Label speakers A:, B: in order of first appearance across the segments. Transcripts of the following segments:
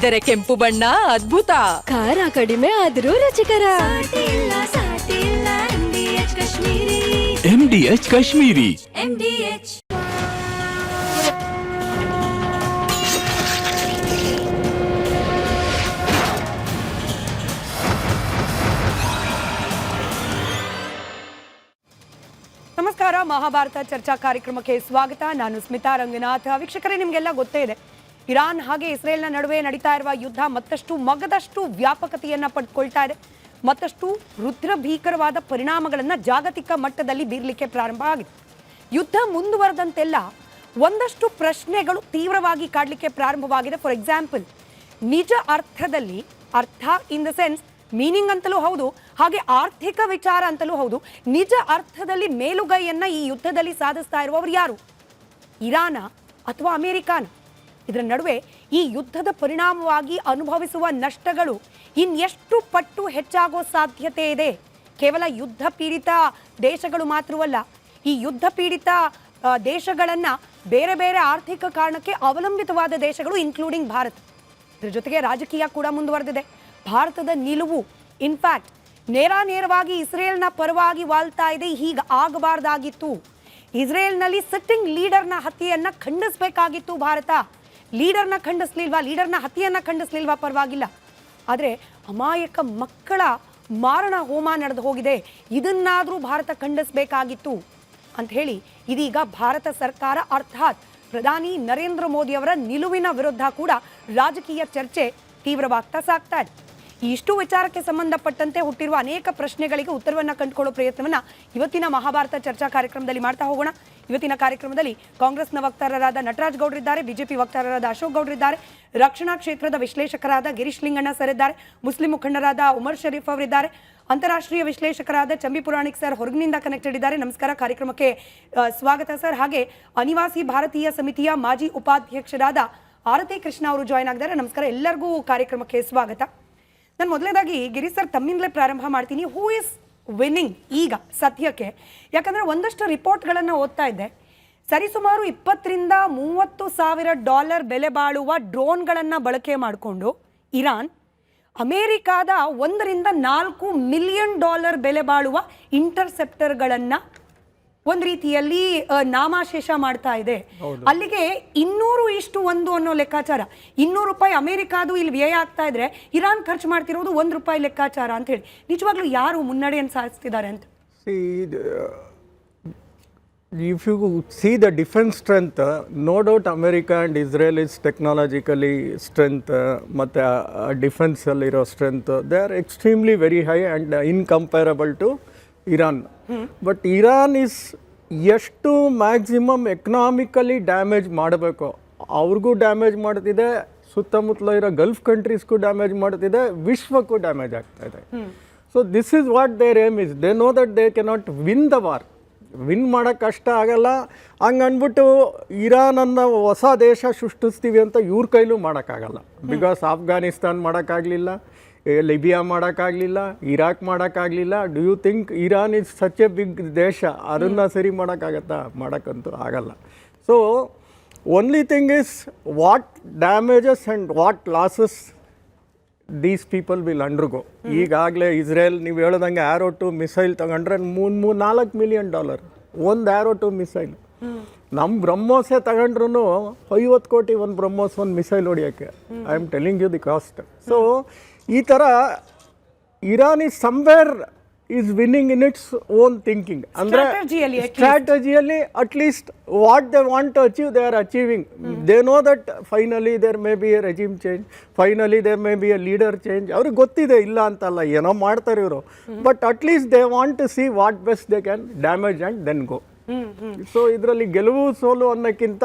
A: ಇದ್ದರೆ ಕೆಂಪು ಬಣ್ಣ ಅದ್ಭುತ,
B: ಖಾರ ಕಡಿಮೆ ಆದ್ರೂ ರುಚಿಕರ.
C: MDH ಕಾಶ್ಮೀರಿ.
D: ನಮಸ್ಕಾರ, ಮಹಾಭಾರತ ಚರ್ಚಾ ಕಾರ್ಯಕ್ರಮಕ್ಕೆ ಸ್ವಾಗತ. ನಾನು ಸ್ಮಿತಾ ರಂಗನಾಥ್. ವೀಕ್ಷಕರೇ, ನಿಮಗೆಲ್ಲ ಗೊತ್ತೇ ಇದೆ, ಇರಾನ್ ಹಾಗೆ ಇಸ್ರೇಲ್ನ ನಡುವೆ ನಡೀತಾ ಇರುವ ಯುದ್ಧ ಮತ್ತಷ್ಟು ಮಗದಷ್ಟು ವ್ಯಾಪಕತೆಯನ್ನು ಪಡ್ಕೊಳ್ತಾ ಇದೆ. ಮತ್ತಷ್ಟು ರುದ್ರ ಭೀಕರವಾದ ಪರಿಣಾಮಗಳನ್ನು ಜಾಗತಿಕ ಮಟ್ಟದಲ್ಲಿ ಬೀರಲಿಕ್ಕೆ ಪ್ರಾರಂಭ ಆಗಿದೆ. ಯುದ್ಧ ಮುಂದುವರೆದಂತೆಲ್ಲ ಒಂದಷ್ಟು ಪ್ರಶ್ನೆಗಳು ತೀವ್ರವಾಗಿ ಕಾಡಲಿಕ್ಕೆ ಪ್ರಾರಂಭವಾಗಿದೆ. ಫಾರ್ ಎಕ್ಸಾಂಪಲ್, ನಿಜ ಅರ್ಥದಲ್ಲಿ, ಅರ್ಥ ಇನ್ ದ ಸೆನ್ಸ್ ಮೀನಿಂಗ್ ಅಂತಲೂ ಹೌದು, ಹಾಗೆ ಆರ್ಥಿಕ ವಿಚಾರ ಅಂತಲೂ ಹೌದು, ನಿಜ ಅರ್ಥದಲ್ಲಿ ಮೇಲುಗೈಯನ್ನ ಈ ಯುದ್ಧದಲ್ಲಿ ಸಾಧಿಸ್ತಾ ಇರುವವರು ಯಾರು? ಇರಾನ ಅಥವಾ ಅಮೆರಿಕಾನ? ಇದರ ನಡುವೆ ಈ ಯುದ್ಧದ ಪರಿಣಾಮವಾಗಿ ಅನುಭವಿಸುವ ನಷ್ಟಗಳು ಇನ್ನೆಷ್ಟು ಪಟ್ಟು ಹೆಚ್ಚಾಗೋ ಸಾಧ್ಯತೆ ಇದೆ? ಕೇವಲ ಯುದ್ಧ ಪೀಡಿತ ದೇಶಗಳು ಮಾತ್ರವಲ್ಲ, ಈ ಯುದ್ಧ ಪೀಡಿತ ದೇಶಗಳನ್ನ ಬೇರೆ ಬೇರೆ ಆರ್ಥಿಕ ಕಾರಣಕ್ಕೆ ಅವಲಂಬಿತವಾದ ದೇಶಗಳು, ಇನ್ಕ್ಲೂಡಿಂಗ್ ಭಾರತ. ಇದರ ಜೊತೆಗೆ ರಾಜಕೀಯ ಕೂಡ ಮುಂದುವರೆದಿದೆ. ಭಾರತದ ನಿಲುವು ಇನ್ಫ್ಯಾಕ್ಟ್ ನೇರವಾಗಿ ಇಸ್ರೇಲ್ನ ಪರವಾಗಿ ವಾಲ್ತಾ ಇದೆ. ಹೀಗೆ ಆಗಬಾರ್ದಾಗಿತ್ತು. ಇಸ್ರೇಲ್ನಲ್ಲಿ ಸಿಟ್ಟಿಂಗ್ ಲೀಡರ್ನ ಹತ್ಯೆಯನ್ನ ಖಂಡಿಸಬೇಕಾಗಿತ್ತು ಭಾರತ. ಲೀಡರ್ನ ಖಂಡಿಸ್ಲಿಲ್ವಾ, ಲೀಡರ್ನ ಹತ್ಯೆಯನ್ನ ಖಂಡಿಸ್ಲಿಲ್ವಾ, ಪರವಾಗಿಲ್ಲ. ಆದರೆ ಅಮಾಯಕ ಮಕ್ಕಳ ಮಾರಣ ಹೋಮ ನಡೆದು ಹೋಗಿದೆ, ಇದನ್ನಾದರೂ ಭಾರತ ಖಂಡಿಸಬೇಕಾಗಿತ್ತು ಅಂತ ಹೇಳಿ ಇದೀಗ ಭಾರತ ಸರ್ಕಾರ ಅರ್ಥಾತ್ ಪ್ರಧಾನಿ ನರೇಂದ್ರ ಮೋದಿ ಅವರ ನಿಲುವಿನ ವಿರುದ್ಧ ಕೂಡ ರಾಜಕೀಯ ಚರ್ಚೆ ತೀವ್ರವಾಗ್ತಾ ಸಾಗ್ತಾ ಇದೆ. ಇಷ್ಟು ವಿಚಾರಕ್ಕೆ ಸಂಬಂಧಪಟ್ಟಂತೆ ಹುಟ್ಟಿರುವ ಅನೇಕ ಪ್ರಶ್ನೆಗಳಿಗೆ ಉತ್ತರವನ್ನು ಕಂಡುಕೊಳ್ಳೋ ಪ್ರಯತ್ನವನ್ನು ಇವತ್ತಿನ ಮಹಾಭಾರತ ಚರ್ಚಾ ಕಾರ್ಯಕ್ರಮದಲ್ಲಿ ಮಾಡ್ತಾ ಹೋಗೋಣ. ಇವತ್ತಿನ ಕಾರ್ಯಕ್ರಮದಲ್ಲಿ ಕಾಂಗ್ರೆಸ್ನ ವಕ್ತಾರರಾದ ನಟರಾಜ್ ಗೌಡ್ರಿದ್ದಾರೆ, ಬಿಜೆಪಿ ವಕ್ತಾರರಾದ ಅಶೋಕ್ ಗೌಡ್ರಿದ್ದಾರೆ, ರಕ್ಷಣಾ ಕ್ಷೇತ್ರದ ವಿಶ್ಲೇಷಕರಾದ ಗಿರೀಶ್ ಲಿಂಗಣ್ಣ ಸರ್ ಇದ್ದಾರೆ, ಮುಸ್ಲಿಂ ಮುಖಂಡರಾದ ಉಮರ್ ಶರೀಫ್ ಅವರಿದ್ದಾರೆ, ಅಂತಾರಾಷ್ಟ್ರೀಯ ವಿಶ್ಲೇಷಕರಾದ ಚಂಬಿ ಪುರಾಣಿಕ್ ಸರ್ ಹೊರಗಿನಿಂದ ಕನೆಕ್ಟೆಡ್ ಇದ್ದಾರೆ. ನಮಸ್ಕಾರ, ಕಾರ್ಯಕ್ರಮಕ್ಕೆ ಸ್ವಾಗತ ಸರ್. ಹಾಗೆ ಅನಿವಾಸಿ ಭಾರತೀಯ ಸಮಿತಿಯ ಮಾಜಿ ಉಪಾಧ್ಯಕ್ಷರಾದ ಆರತಿ ಕೃಷ್ಣ ಅವರು ಜಾಯ್ನ್ ಆಗಿದ್ದಾರೆ. ನಮಸ್ಕಾರ, ಎಲ್ಲರಿಗೂ ಕಾರ್ಯಕ್ರಮಕ್ಕೆ ಸ್ವಾಗತ. ನಾನು ಮೊದಲನೇದಾಗಿ ಗಿರೀಶ್ ಸರ್ ತಮ್ಮಿಂದಲೇ ಪ್ರಾರಂಭ ಮಾಡ್ತೀನಿ. ಹೂ ಇಸ್ ವಿನ್ನಿಂಗ್ ಈಗ ಸದ್ಯಕ್ಕೆ? ಯಾಕಂದರೆ ಒಂದಷ್ಟು ರಿಪೋರ್ಟ್ಗಳನ್ನು ಓದ್ತಾ ಇದ್ದೆ, ಸರಿಸುಮಾರು $20,000-30,000 ಬೆಲೆ ಬಾಳುವ ಡ್ರೋನ್ಗಳನ್ನು ಬಳಕೆ ಮಾಡಿಕೊಂಡು ಇರಾನ್ ಅಮೇರಿಕಾದ $1-4 ಮಿಲಿಯನ್ ಬೆಲೆ ಬಾಳುವ ಇಂಟರ್ಸೆಪ್ಟರ್ಗಳನ್ನು ಒಂದು ರೀತಿಯಲ್ಲಿ ನಾಮಾಶೇಷ ಮಾಡ್ತಾ ಇದೆ. ಅಲ್ಲಿಗೆ 200:1 ಅನ್ನೋ ಲೆಕ್ಕಾಚಾರ. $200 ಅಮೆರಿಕಾದು ಇಲ್ಲಿ ವ್ಯಯ ಆಗ್ತಾ ಇದ್ರೆ ಇರಾನ್ ಖರ್ಚು ಮಾಡ್ತಿರೋದು $1 ಲೆಕ್ಕಾಚಾರ ಅಂತ ಹೇಳಿ. ನಿಜವಾಗ್ಲೂ ಯಾರು ಮುನ್ನಡೆಯನ್ನು ಸಾಧಿಸ್ತಿದ್ದಾರೆ ಅಂತ?
E: If you see the defense strength, no doubt America and Israel is technologically strength, but defense alliro strength, they are extremely very high and incomparable to Iran. But Iran is ಎಷ್ಟು maximum economically damage ಮಾಡಬೇಕು ಅವ್ರಿಗೂ damage ಮಾಡ್ತಿದೆ, ಸುತ್ತಮುತ್ತಲ ಇರೋ Gulf ಕಂಟ್ರೀಸ್ಗೂ damage ಮಾಡ್ತಿದೆ, ವಿಶ್ವಕ್ಕೂ damage ಆಗ್ತಾ ಇದೆ. So this is what their aim is. They know that they cannot win the war. Win ಮಾಡೋಕ್ಕೆ ಕಷ್ಟ ಆಗಲ್ಲ. ಹಂಗೆ ಅಂದ್ಬಿಟ್ಟು ಇರಾನನ್ನು ಹೊಸ ದೇಶ ಸೃಷ್ಟಿಸ್ತೀವಿ ಅಂತ ಇವ್ರ ಕೈಲೂ ಮಾಡೋಕ್ಕಾಗಲ್ಲ. ಬಿಕಾಸ್ ಆಫ್ಘಾನಿಸ್ತಾನ್ ಮಾಡೋಕ್ಕಾಗಲಿಲ್ಲ, ಲಿಬಿಯಾ ಮಾಡೋಕ್ಕಾಗಲಿಲ್ಲ, ಇರಾಕ್ ಮಾಡೋಕ್ಕಾಗಲಿಲ್ಲ. Do you think Iran is such a big ದೇಶ, ಅದನ್ನು ಸರಿ ಮಾಡೋಕ್ಕಾಗತ್ತಾ? ಮಾಡೋಕ್ಕಂತೂ ಆಗಲ್ಲ. So only thing is what damages and what losses these people will undergo. ಈಗಾಗಲೇ ಇಸ್ರೇಲ್ ನೀವು ಹೇಳ್ದಂಗೆ ಆ್ಯರೋ ಟು ಮಿಸೈಲ್ ತಗೊಂಡ್ರೆ $4 ಮಿಲಿಯನ್ ಒಂದು ಆ್ಯರೋ ಟು ಮಿಸೈಲ್. ನಮ್ಮ ಬ್ರಹ್ಮೋಸೇ ತಗೊಂಡ್ರು $50 ಕೋಟಿ ಒಂದು ಬ್ರಹ್ಮೋಸ್ ಒಂದು ಮಿಸೈಲ್ ಹೊಡಿಯೋಕ್ಕೆ. I am telling you the cost. So ಈ ಥರ Iran is somewhere is winning in its own thinking. ಅಂದರೆ ಸ್ಟ್ರಾಟಜಿಯಲ್ಲಿ at least what they want to achieve they are achieving. They know that finally there may be a regime change, finally there may be a leader change. ಅವ್ರಿಗೆ ಗೊತ್ತಿದೆ, ಇಲ್ಲ ಅಂತಲ್ಲ, ಏನೋ ಮಾಡ್ತಾರೆ ಇವರು. But at least they want to see what best they can damage and then go. So ಇದರಲ್ಲಿ ಗೆಲುವು ಸೋಲು ಅನ್ನೋಕ್ಕಿಂತ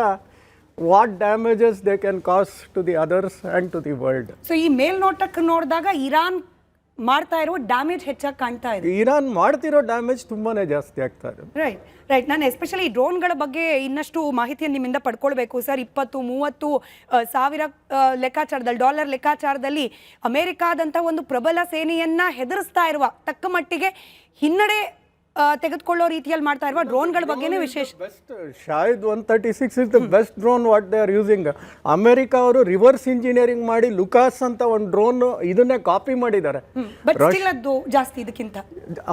E: what damages they can cause to the others and to the world.
D: So ಈ ಮೇಲ್ನೋಟಕ್ಕೆ ನೋಡಿದಾಗ ಇರಾನ್ ಮಾಡ್ತಾ ಇರೋ ಡ್ಯಾಮೇಜ್ ಹೆಚ್ಚಾಗಿ ಕಾಣ್ತಾ ಇದೆ.
E: ಇರಾನ್ ಮಾಡ್ತಿರೋ ಡ್ಯಾಮೇಜ್ ತುಂಬಾನೇ ಜಾಸ್ತಿ ಆಗ್ತಾ ಇದೆ.
D: ರೈಟ್. ನಾನು ಎಸ್ಪೆಷಲಿ ಡ್ರೋನ್ಗಳ ಬಗ್ಗೆ ಇನ್ನಷ್ಟು ಮಾಹಿತಿಯನ್ನು ನಿಮ್ಮಿಂದ ಪಡ್ಕೊಳ್ಬೇಕು ಸರ್. 20-30 ಸಾವಿರ ಲೆಕ್ಕಾಚಾರದಲ್ಲಿ, ಡಾಲರ್ ಲೆಕ್ಕಾಚಾರದಲ್ಲಿ ಅಮೆರಿಕಾದಂಥ ಒಂದು ಪ್ರಬಲ ಸೇನೆಯನ್ನ ಹೆದರಿಸ್ತಾ ಇರುವ, ತಕ್ಕ ಮಟ್ಟಿಗೆ ಹಿನ್ನಡೆ ತೆಗೆದುಕೊಳ್ಳೋ ರೀತಿಯಲ್ಲಿ ಮಾಡ್ತಾ ಇರುವ ಡ್ರೋನ್ಗಳ ಬಗ್ಗೆನೇ ವಿಶೇಷ.
E: Best Shahid 136 is the best drone what they are using. America ಅವರು ರಿವರ್ಸ್ ಇಂಜಿನಿಯರಿಂಗ್ ಮಾಡಿ ಲುಕಾಸ್ ಅಂತ ಒಂದು ಡ್ರೋನ್ ಇದನ್ನೇ ಕಾಪಿ ಮಾಡಿದ್ದಾರೆ.
D: ಬಟ್ ಸ್ಟಿಲ್ ಅದು ಜಾಸ್ತಿ ಇದಕ್ಕಿಂತ.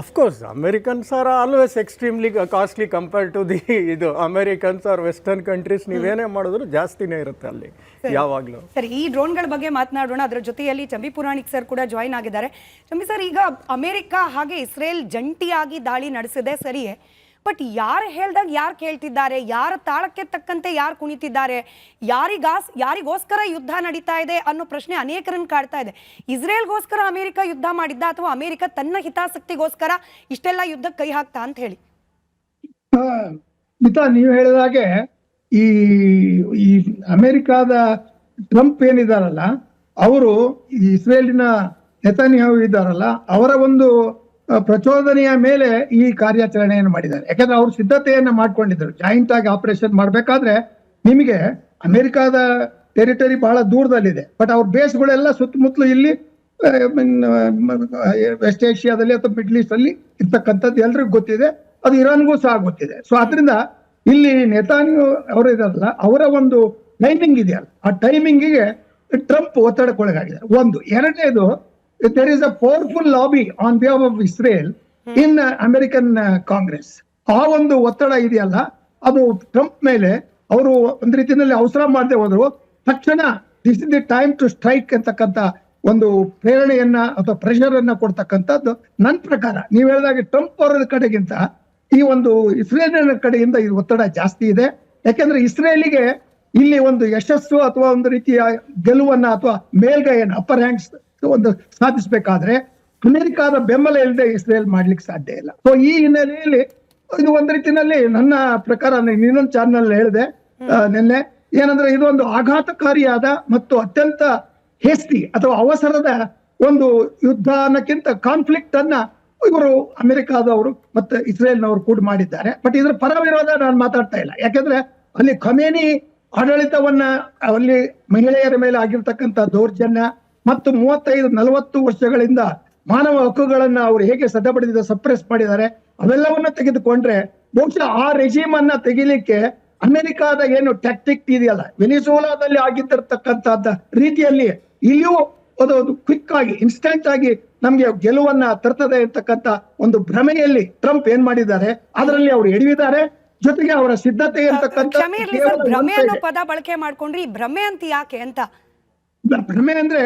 E: Of course Americans are always extremely costly compared to the ಇದು ಅಮೆರಿಕನ್ಸ್ ಆರ್ ವೆಸ್ಟರ್ನ್ ಕಂಟ್ರೀಸ್. ನೀವೇನೇ ಮಾಡಿದ್ರು ಜಾಸ್ತಿನೇ ಇರುತ್ತೆ ಅಲ್ಲಿ ಯಾವಾಗಲೂ.
D: ಸರಿ, ಈ ಡ್ರೋನ್ಗಳ ಬಗ್ಗೆ ಮಾತನಾಡೋಣ. ಅದರ ಜೊತೆಯಲ್ಲಿ ಚಂಬಿ ಪುರಾಣಿಕ್ ಸರ್ ಕೂಡ ಜಾಯಿನ್ ಆಗಿದ್ದಾರೆ. ಚಂಬಿ ಸರ್, ಈಗ ಅಮೆರಿಕ ಹಾಗೆ ಇಸ್ರೇಲ್ ಜಂಟಿಯಾಗಿ ದಾಳಿ ನಡೆಸಿದೆ ಸರಿಯೇ, ಬಟ್ ಯಾರು ಹೇಳ್ದಾಗ ಯಾರು ಕೇಳ್ತಿದ್ದಾರೆ, ಯಾರ ತಾಳಕ್ಕೆ ತಕ್ಕಂತೆ ಯಾರು ಕುಣಿತಿದ್ದಾರೆ, ಯಾರಿಗೋಸ್ಕರ ಯುದ್ಧ ನಡೀತಾ ಇದೆ ಅನ್ನೋ ಪ್ರಶ್ನೆ ಅನೇಕರನ್ನು ಕಾಡ್ತಾ ಇದೆ. ಇಸ್ರೇಲ್ಗೋಸ್ಕರ ಅಮೆರಿಕ ಯುದ್ಧ ಮಾಡಿದ್ದ ಅಥವಾ ಅಮೆರಿಕ ತನ್ನ ಹಿತಾಸಕ್ತಿಗೋಸ್ಕರ ಇಷ್ಟೆಲ್ಲ ಯುದ್ಧಕ್ಕೆ ಕೈ ಹಾಕ್ತಾ ಅಂತ ಹೇಳಿ?
C: ಮಿತಾ, ನೀವು ಹೇಳಿದಾಗೆ ಈ ಅಮೆರಿಕಾದ ಟ್ರಂಪ್ ಏನಿದಾರಲ್ಲ, ಅವರು ಈ ಇಸ್ರೇಲಿನ ನೆತನ್ಯಾಹು ಇದ್ದಾರಲ್ಲ, ಅವರ ಒಂದು ಪ್ರಚೋದನೆಯ ಮೇಲೆ ಈ ಕಾರ್ಯಾಚರಣೆಯನ್ನು ಮಾಡಿದ್ದಾರೆ. ಯಾಕಂದ್ರೆ ಅವರು ಸಿದ್ಧತೆಯನ್ನ ಮಾಡ್ಕೊಂಡಿದ್ರು. ಜಾಯಿಂಟ್ ಆಗಿ ಆಪರೇಷನ್ ಮಾಡ್ಬೇಕಾದ್ರೆ ನಿಮಗೆ ಅಮೆರಿಕಾದ ಟೆರಿಟರಿ ಬಹಳ ದೂರದಲ್ಲಿದೆ, ಬಟ್ ಅವ್ರ ಬೇಸ್ಗಳೆಲ್ಲ ಸುತ್ತಮುತ್ತಲು ಇಲ್ಲಿ ವೆಸ್ಟ್ ಏಷ್ಯಾದಲ್ಲಿ ಅಥವಾ ಮಿಡ್ಲ್ ಈಸ್ಟ್ ಅಲ್ಲಿ ಇರ್ತಕ್ಕಂಥದ್ದು ಎಲ್ರಿಗೂ ಗೊತ್ತಿದೆ. ಅದು ಇರಾನ್ಗೂ ಸಹ ಗೊತ್ತಿದೆ. ಸೊ ಅದರಿಂದ ಇಲ್ಲಿ ನೆತಾನ್ಯಾಹು ಅವರು ಇದಾರಲ್ಲ, ಅವರ ಒಂದು ಟೈಮಿಂಗ್ ಇದೆಯಲ್ಲ, ಆ ಟೈಮಿಂಗಿಗೆ ಟ್ರಂಪ್ ಒತ್ತಡಕ್ಕೊಳಗಾಗಿದ್ದಾರೆ. ಒಂದು. ಎರಡನೇದು, there is a powerful lobby on behalf of Israel in American Congress. ಆ ಒಂದು ಒತ್ತಡ ಇದೆಯಲ್ಲ, ಅದು ಟ್ರಂಪ್ ಮೇಲೆ ಅವರು ಒಂದು ರೀತಿಯಲ್ಲಿ ಅವಸರ ಮಾಡದೆ ಹೋದ್ರು ತಕ್ಷಣ this is the time to strike ಅಂತಕ್ಕಂಥ ಒಂದು ಪ್ರೇರಣೆಯನ್ನ ಅಥವಾ ಪ್ರೆಷರ್ ಅನ್ನ ಕೊಡ್ತಕ್ಕಂಥದ್ದು ನನ್ನ ಪ್ರಕಾರ. ನೀವು ಹೇಳಿದಾಗೆ ಟ್ರಂಪ್ ಅವರ ಕಡೆಗಿಂತ ಈ ಒಂದು ಇಸ್ರೇಲಿನ ಕಡೆಯಿಂದ ಈ ಒತ್ತಡ ಜಾಸ್ತಿ ಇದೆ. ಯಾಕೆಂದ್ರೆ ಇಸ್ರೇಲಿಗೆ ಇಲ್ಲಿ ಒಂದು ಯಶಸ್ಸು ಅಥವಾ ಒಂದು ರೀತಿಯ ಗೆಲುವನ್ನ ಅಥವಾ ಮೇಲ್ಗೈಯನ್ನು ಅಪ್ಪರ್ ಹ್ಯಾಂಡ್ಸ್ ಒಂದು ಸಾಧಿಸಬೇಕಾದ್ರೆ ಅಮೆರಿಕಾದ ಬೆಂಬಲ ಇಲ್ಲದೆ ಇಸ್ರೇಲ್ ಮಾಡ್ಲಿಕ್ಕೆ ಸಾಧ್ಯ ಇಲ್ಲ. ಸೊ ಈ ಹಿನ್ನೆಲೆಯಲ್ಲಿ ಇದು ಒಂದು ರೀತಿಯಲ್ಲಿ ನನ್ನ ಪ್ರಕಾರ ಇನ್ನೊಂದು ಚಾನಲ್ ಹೇಳಿದೆ ನಿನ್ನೆ, ಏನಂದ್ರೆ ಇದೊಂದು ಆಘಾತಕಾರಿಯಾದ ಮತ್ತು ಅತ್ಯಂತ ಹೇಸ್ಟಿ ಅಥವಾ ಅವಸರದ ಒಂದು ಯುದ್ಧ ಅನ್ನಕ್ಕಿಂತ ಕಾನ್ಫ್ಲಿಕ್ಟ್ ಅನ್ನ ಇವರು ಅಮೆರಿಕಾದವರು ಮತ್ತೆ ಇಸ್ರೇಲ್ನವರು ಕೂಡ ಮಾಡಿದ್ದಾರೆ. ಬಟ್ ಇದ್ರ ಪರ ವಿರೋಧ ನಾನು ಮಾತಾಡ್ತಾ ಇಲ್ಲ. ಯಾಕಂದ್ರೆ ಅಲ್ಲಿ ಖಮೇನಿ ಆಡಳಿತವನ್ನ, ಅಲ್ಲಿ ಮಹಿಳೆಯರ ಮೇಲೆ ಆಗಿರ್ತಕ್ಕಂಥ ದೌರ್ಜನ್ಯ ಮತ್ತು 35-40 ವರ್ಷಗಳಿಂದ ಮಾನವ ಹಕ್ಕುಗಳನ್ನ ಅವರು ಹೇಗೆ ಸದಬಡಿದ ಸಪ್ರೆಸ್ ಮಾಡಿದ್ದಾರೆ, ಅವೆಲ್ಲವನ್ನ ತೆಗೆದುಕೊಂಡ್ರೆ ಬಹುಶಃ ಆ ರೆಜಿಮ್ ಅನ್ನ ತೆಗಿಲಿಕ್ಕೆ ಅಮೆರಿಕಾದ ಏನು ಟ್ಯಾಕ್ಟಿಕ್ ಇದೆಯಲ್ಲ, ವೆನಿಜುಲಾದಲ್ಲಿ ಆಗಿದ್ದಿರ್ತಕ್ಕಂಥದ್ದ ರೀತಿಯಲ್ಲಿ ಇಲ್ಲಿಯೂ ಅದು ಕ್ವಿಕ್ ಆಗಿ ಇನ್ಸ್ಟೆಂಟ್ ಆಗಿ ನಮ್ಗೆ ಗೆಲುವನ್ನ ತರ್ತದೆ ಅಂತಕ್ಕಂಥ ಒಂದು ಭ್ರಮೆಯಲ್ಲಿ ಟ್ರಂಪ್ ಏನ್ ಮಾಡಿದ್ದಾರೆ, ಅದರಲ್ಲಿ ಅವರು ಎಡವಿದ್ದಾರೆ. ಜೊತೆಗೆ ಅವರ ಸಿದ್ಧತೆ ಅಂತಕ್ಕಂಥ
D: ಭ್ರಮೆ ಅನ್ನೋ ಪದ ಬಳಕೆ ಮಾಡ್ಕೊಂಡ್ರಿ, ಈ ಭ್ರಮೆ ಅಂತ ಯಾಕೆ ಅಂತ?
C: ಭ್ರಮೆ ಅಂದ್ರೆ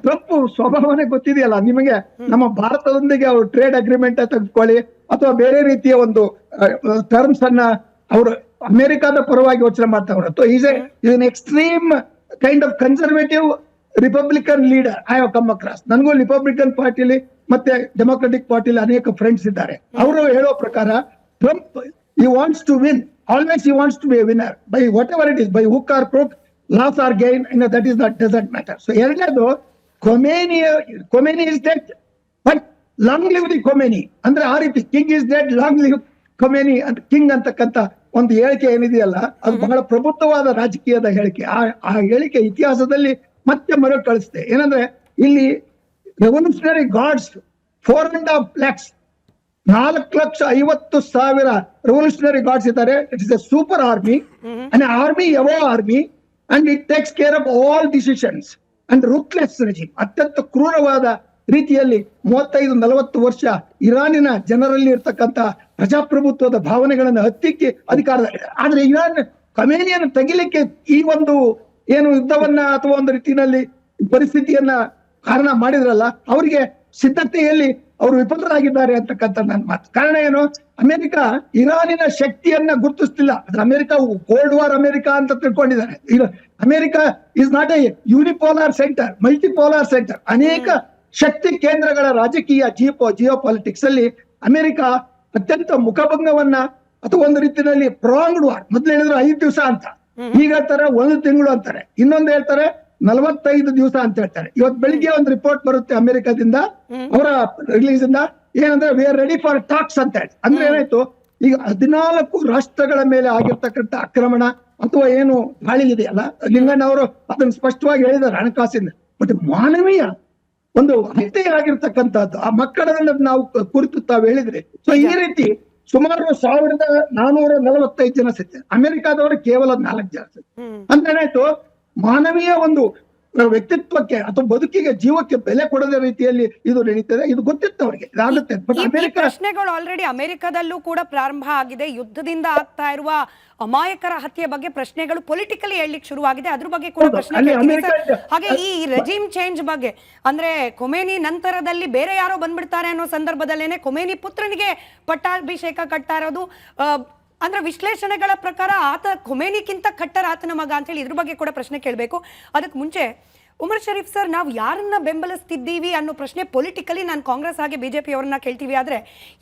C: ಟ್ರಂಪ್ ಸ್ವಭಾವನೆ ಗೊತ್ತಿದೆಯಲ್ಲ ನಿಮಗೆ. ನಮ್ಮ ಭಾರತದೊಂದಿಗೆ ಅವರು ಟ್ರೇಡ್ ಅಗ್ರಿಮೆಂಟ್ ತೆಗೆದುಕೊಳ್ಳಿ ಅಥವಾ ಬೇರೆ ರೀತಿಯ ಒಂದು ಟರ್ಮ್ಸ್ ಅನ್ನ ಅವರು ಅಮೆರಿಕಾದ ಪರವಾಗಿ ಯೋಚನೆ ಮಾಡ್ತಾ ಹೊರತು is N extreme kind of conservative Republican leader I have come across. ನನಗೂ ರಿಪಬ್ಲಿಕನ್ ಪಾರ್ಟಿಲಿ ಮತ್ತೆ ಡೆಮೊಕ್ರೆಟಿಕ್ ಪಾರ್ಟಿಲಿ ಅನೇಕ ಫ್ರೆಂಡ್ಸ್ ಇದ್ದಾರೆ. ಅವರು ಹೇಳೋ ಪ್ರಕಾರ Trump he wants to win, always he wants to be a winner by whatever it is, by hook or crook, loss or gain, that is that doesn't matter. So ಎರಡನೇದು, Khomeini is dead, but long live the Khomeini. ಅಂದ್ರೆ ಆ ರೀತಿ king is dead, long live Khomeini ಅಂತ king ಅಂತಕ್ಕಂಥ ಒಂದು ಹೇಳಿಕೆ ಏನಿದೆಯಲ್ಲ, ಅದು ಬಹಳ ಪ್ರಬುದ್ಧವಾದ ರಾಜಕೀಯದ ಹೇಳಿಕೆ. ಆ ಹೇಳಿಕೆ ಇತಿಹಾಸದಲ್ಲಿ ಮತ್ತೆ ಮರು ಕಳಿಸುತ್ತೆ. ಏನಂದ್ರೆ ಇಲ್ಲಿ revolutionary guards 4.5 lakhs 4,50,000 revolutionary guards ಇದ್ದಾರೆ. It is a super army, and army above army, and it takes care of all decisions and ruthless regime. ಅತ್ಯಂತ ಕ್ರೂರವಾದ ರೀತಿಯಲ್ಲಿ 35-40 ವರ್ಷ ಇರಾನಿನ ಜನರಲ್ಲಿ ಇರ್ತಕ್ಕಂಥ ಪ್ರಜಾಪ್ರಭುತ್ವದ ಭಾವನೆಗಳನ್ನು ಹತ್ತಿಕ್ಕಿ ಅಧಿಕಾರದಲ್ಲಿದೆ. ಆದ್ರೆ ಇರಾನ್ ಖಮೇನಿಯನ್ನು ತೆಗಿಲಿಕ್ಕೆ ಈ ಒಂದು ಏನು ಯುದ್ಧವನ್ನ ಅಥವಾ ಒಂದು ರೀತಿಯಲ್ಲಿ ಪರಿಸ್ಥಿತಿಯನ್ನ ಕಾರಣ ಮಾಡಿದ್ರಲ್ಲ, ಅವರಿಗೆ ಸಿದ್ಧತೆಯಲ್ಲಿ ಅವರು ವಿಫಲರಾಗಿದ್ದಾರೆ ಅಂತಕ್ಕಂಥ ನನ್ನ ಮಾತು. ಕಾರಣ ಏನು, ಅಮೆರಿಕ ಇರಾನಿನ ಶಕ್ತಿಯನ್ನ ಗುರುತಿಸ್ತಿಲ್ಲ. ಅಮೆರಿಕ ಕೋಲ್ಡ್ ವಾರ್ ಅಮೆರಿಕ ಅಂತ ತಿಳ್ಕೊಂಡಿದ್ದಾರೆ. America is not a unipolar centre, multipolar centre. ಅನೇಕ ಶಕ್ತಿ ಕೇಂದ್ರಗಳ ರಾಜಕೀಯ ಜಿಯೋ ಪಾಲಿಟಿಕ್ಸ್ ಅಲ್ಲಿ ಅಮೆರಿಕ ಅತ್ಯಂತ ಮುಖಭಂಗವನ್ನ ಅಥವಾ ಒಂದು ರೀತಿಯಲ್ಲಿ ಪ್ರಾಂಗ್ಡ್ ವಾರ್, ಮೊದ್ಲು ಹೇಳಿದ್ರು 5 ದಿವಸ ಅಂತ, ಈಗ ಹೇಳ್ತಾರೆ 1 ತಿಂಗಳು ಅಂತಾರೆ, ಇನ್ನೊಂದು ಹೇಳ್ತಾರೆ 45 ದಿವಸ ಅಂತ ಹೇಳ್ತಾರೆ. ಇವತ್ತು ಬೆಳಿಗ್ಗೆ ಒಂದು ರಿಪೋರ್ಟ್ ಬರುತ್ತೆ ಅಮೆರಿಕದಿಂದ, ಅವರ ರಿಲೀಸ್ ಇಂದ, ಏನಂದ್ರೆ we are ready for talks ಅಂತ ಹೇಳಿ. ಅಂದ್ರೆ ಏನಾಯ್ತು, ಈಗ 14 ರಾಷ್ಟ್ರಗಳ ಮೇಲೆ ಆಗಿರ್ತಕ್ಕಂಥ ಆಕ್ರಮಣ ಅಥವಾ ಏನು ದಾಳಿ ಇದೆಯಲ್ಲ, ಲಿಂಗಣ್ಣ ಅವರು ಅದನ್ನ ಸ್ಪಷ್ಟವಾಗಿ ಹೇಳಿದ್ದಾರೆ ಹಣಕಾಸಿನ, ಬಟ್ ಮಾನವೀಯ ಒಂದು ಹತ್ಯೆ ಆಗಿರ್ತಕ್ಕಂಥದ್ದು ಆ ಮಕ್ಕಳನ್ನ ನಾವು ಕುರಿತು ತಾವು ಹೇಳಿದ್ರೆ. ಸೊ ಈ ರೀತಿ ಸುಮಾರು 1445 ಜನ ಸತ್ಯ, ಅಮೆರಿಕಾದವರು ಕೇವಲ 4 ಜನ ಸತ್ಯ. ಅಂದ್ರೇನಾಯ್ತು, ಮಾನವೀಯ ಒಂದು ವ್ಯಕ್ತಿತ್ವಕ್ಕೆ ಅಥವಾ ಬದುಕಿಗೆ, ಜೀವಕ್ಕೆ ಬೆಲೆ ಕೊಡದ ರೀತಿಯಲ್ಲಿ ಇದು ನಡೀತದೆ. ಇದು ಗೊತ್ತಿತ್ತು ಅವರಿಗೆ ಇದಾಗುತ್ತೆ. ಬಟ್
D: ಈ ಪ್ರಶ್ನೆಗಳು ಆಲ್ರೆಡಿ ಅಮೆರಿಕದಲ್ಲೂ ಕೂಡ ಪ್ರಾರಂಭ ಆಗಿದೆ. ಯುದ್ಧದಿಂದ ಆಗ್ತಾ ಇರುವ ಅಮಾಯಕರ ಹತ್ಯೆ ಬಗ್ಗೆ ಪ್ರಶ್ನೆಗಳು ಪೊಲಿಟಿಕಲಿ ಹೇಳಲಿಕ್ಕೆ ಶುರುವಾಗಿದೆ. ಅದ್ರ ಬಗ್ಗೆ ಕೂಡ ಪ್ರಶ್ನೆ ಕೇಳ್ತೀನಿ ಸರ್. ಹಾಗೆ ಈ ರೆಜಿಮ್ ಚೇಂಜ್ ಬಗ್ಗೆ, ಅಂದ್ರೆ ಖೊಮೇನಿ ನಂತರದಲ್ಲಿ ಬೇರೆ ಯಾರೋ ಬಂದ್ಬಿಡ್ತಾರೆ ಅನ್ನೋ ಸಂದರ್ಭದಲ್ಲೇನೆ ಖೊಮೇನಿ ಪುತ್ರನಿಗೆ ಪಟ್ಟಾಭಿಷೇಕ ಕಟ್ತಾ ಇರೋದು, ಅಂದ್ರೆ ವಿಶ್ಲೇಷಣೆಗಳ ಪ್ರಕಾರ ಆತ ಖೊಮೇನಿಕ್ಕಿಂತ ಕಟ್ಟರ್ ಆತನ ಮಗ ಅಂತ ಹೇಳಿ ಇದ್ರ ಬಗ್ಗೆ ಕೂಡ ಪ್ರಶ್ನೆ ಕೇಳಬೇಕು. ಅದಕ್ಕೆ ಮುಂಚೆ ಉಮರ್ ಶರೀಫ್ ಸರ್, ನಾವು ಯಾರನ್ನ ಬೆಂಬಲಿಸ್ತಿದ್ದೀವಿ ಅನ್ನೋ ಪ್ರಶ್ನೆ ಪೊಲಿಟಿಕಲಿ ನಾನು ಕಾಂಗ್ರೆಸ್ ಹಾಗೆ ಬಿಜೆಪಿ ಅವರನ್ನ ಕೇಳ್ತೀವಿ. ಆದರೆ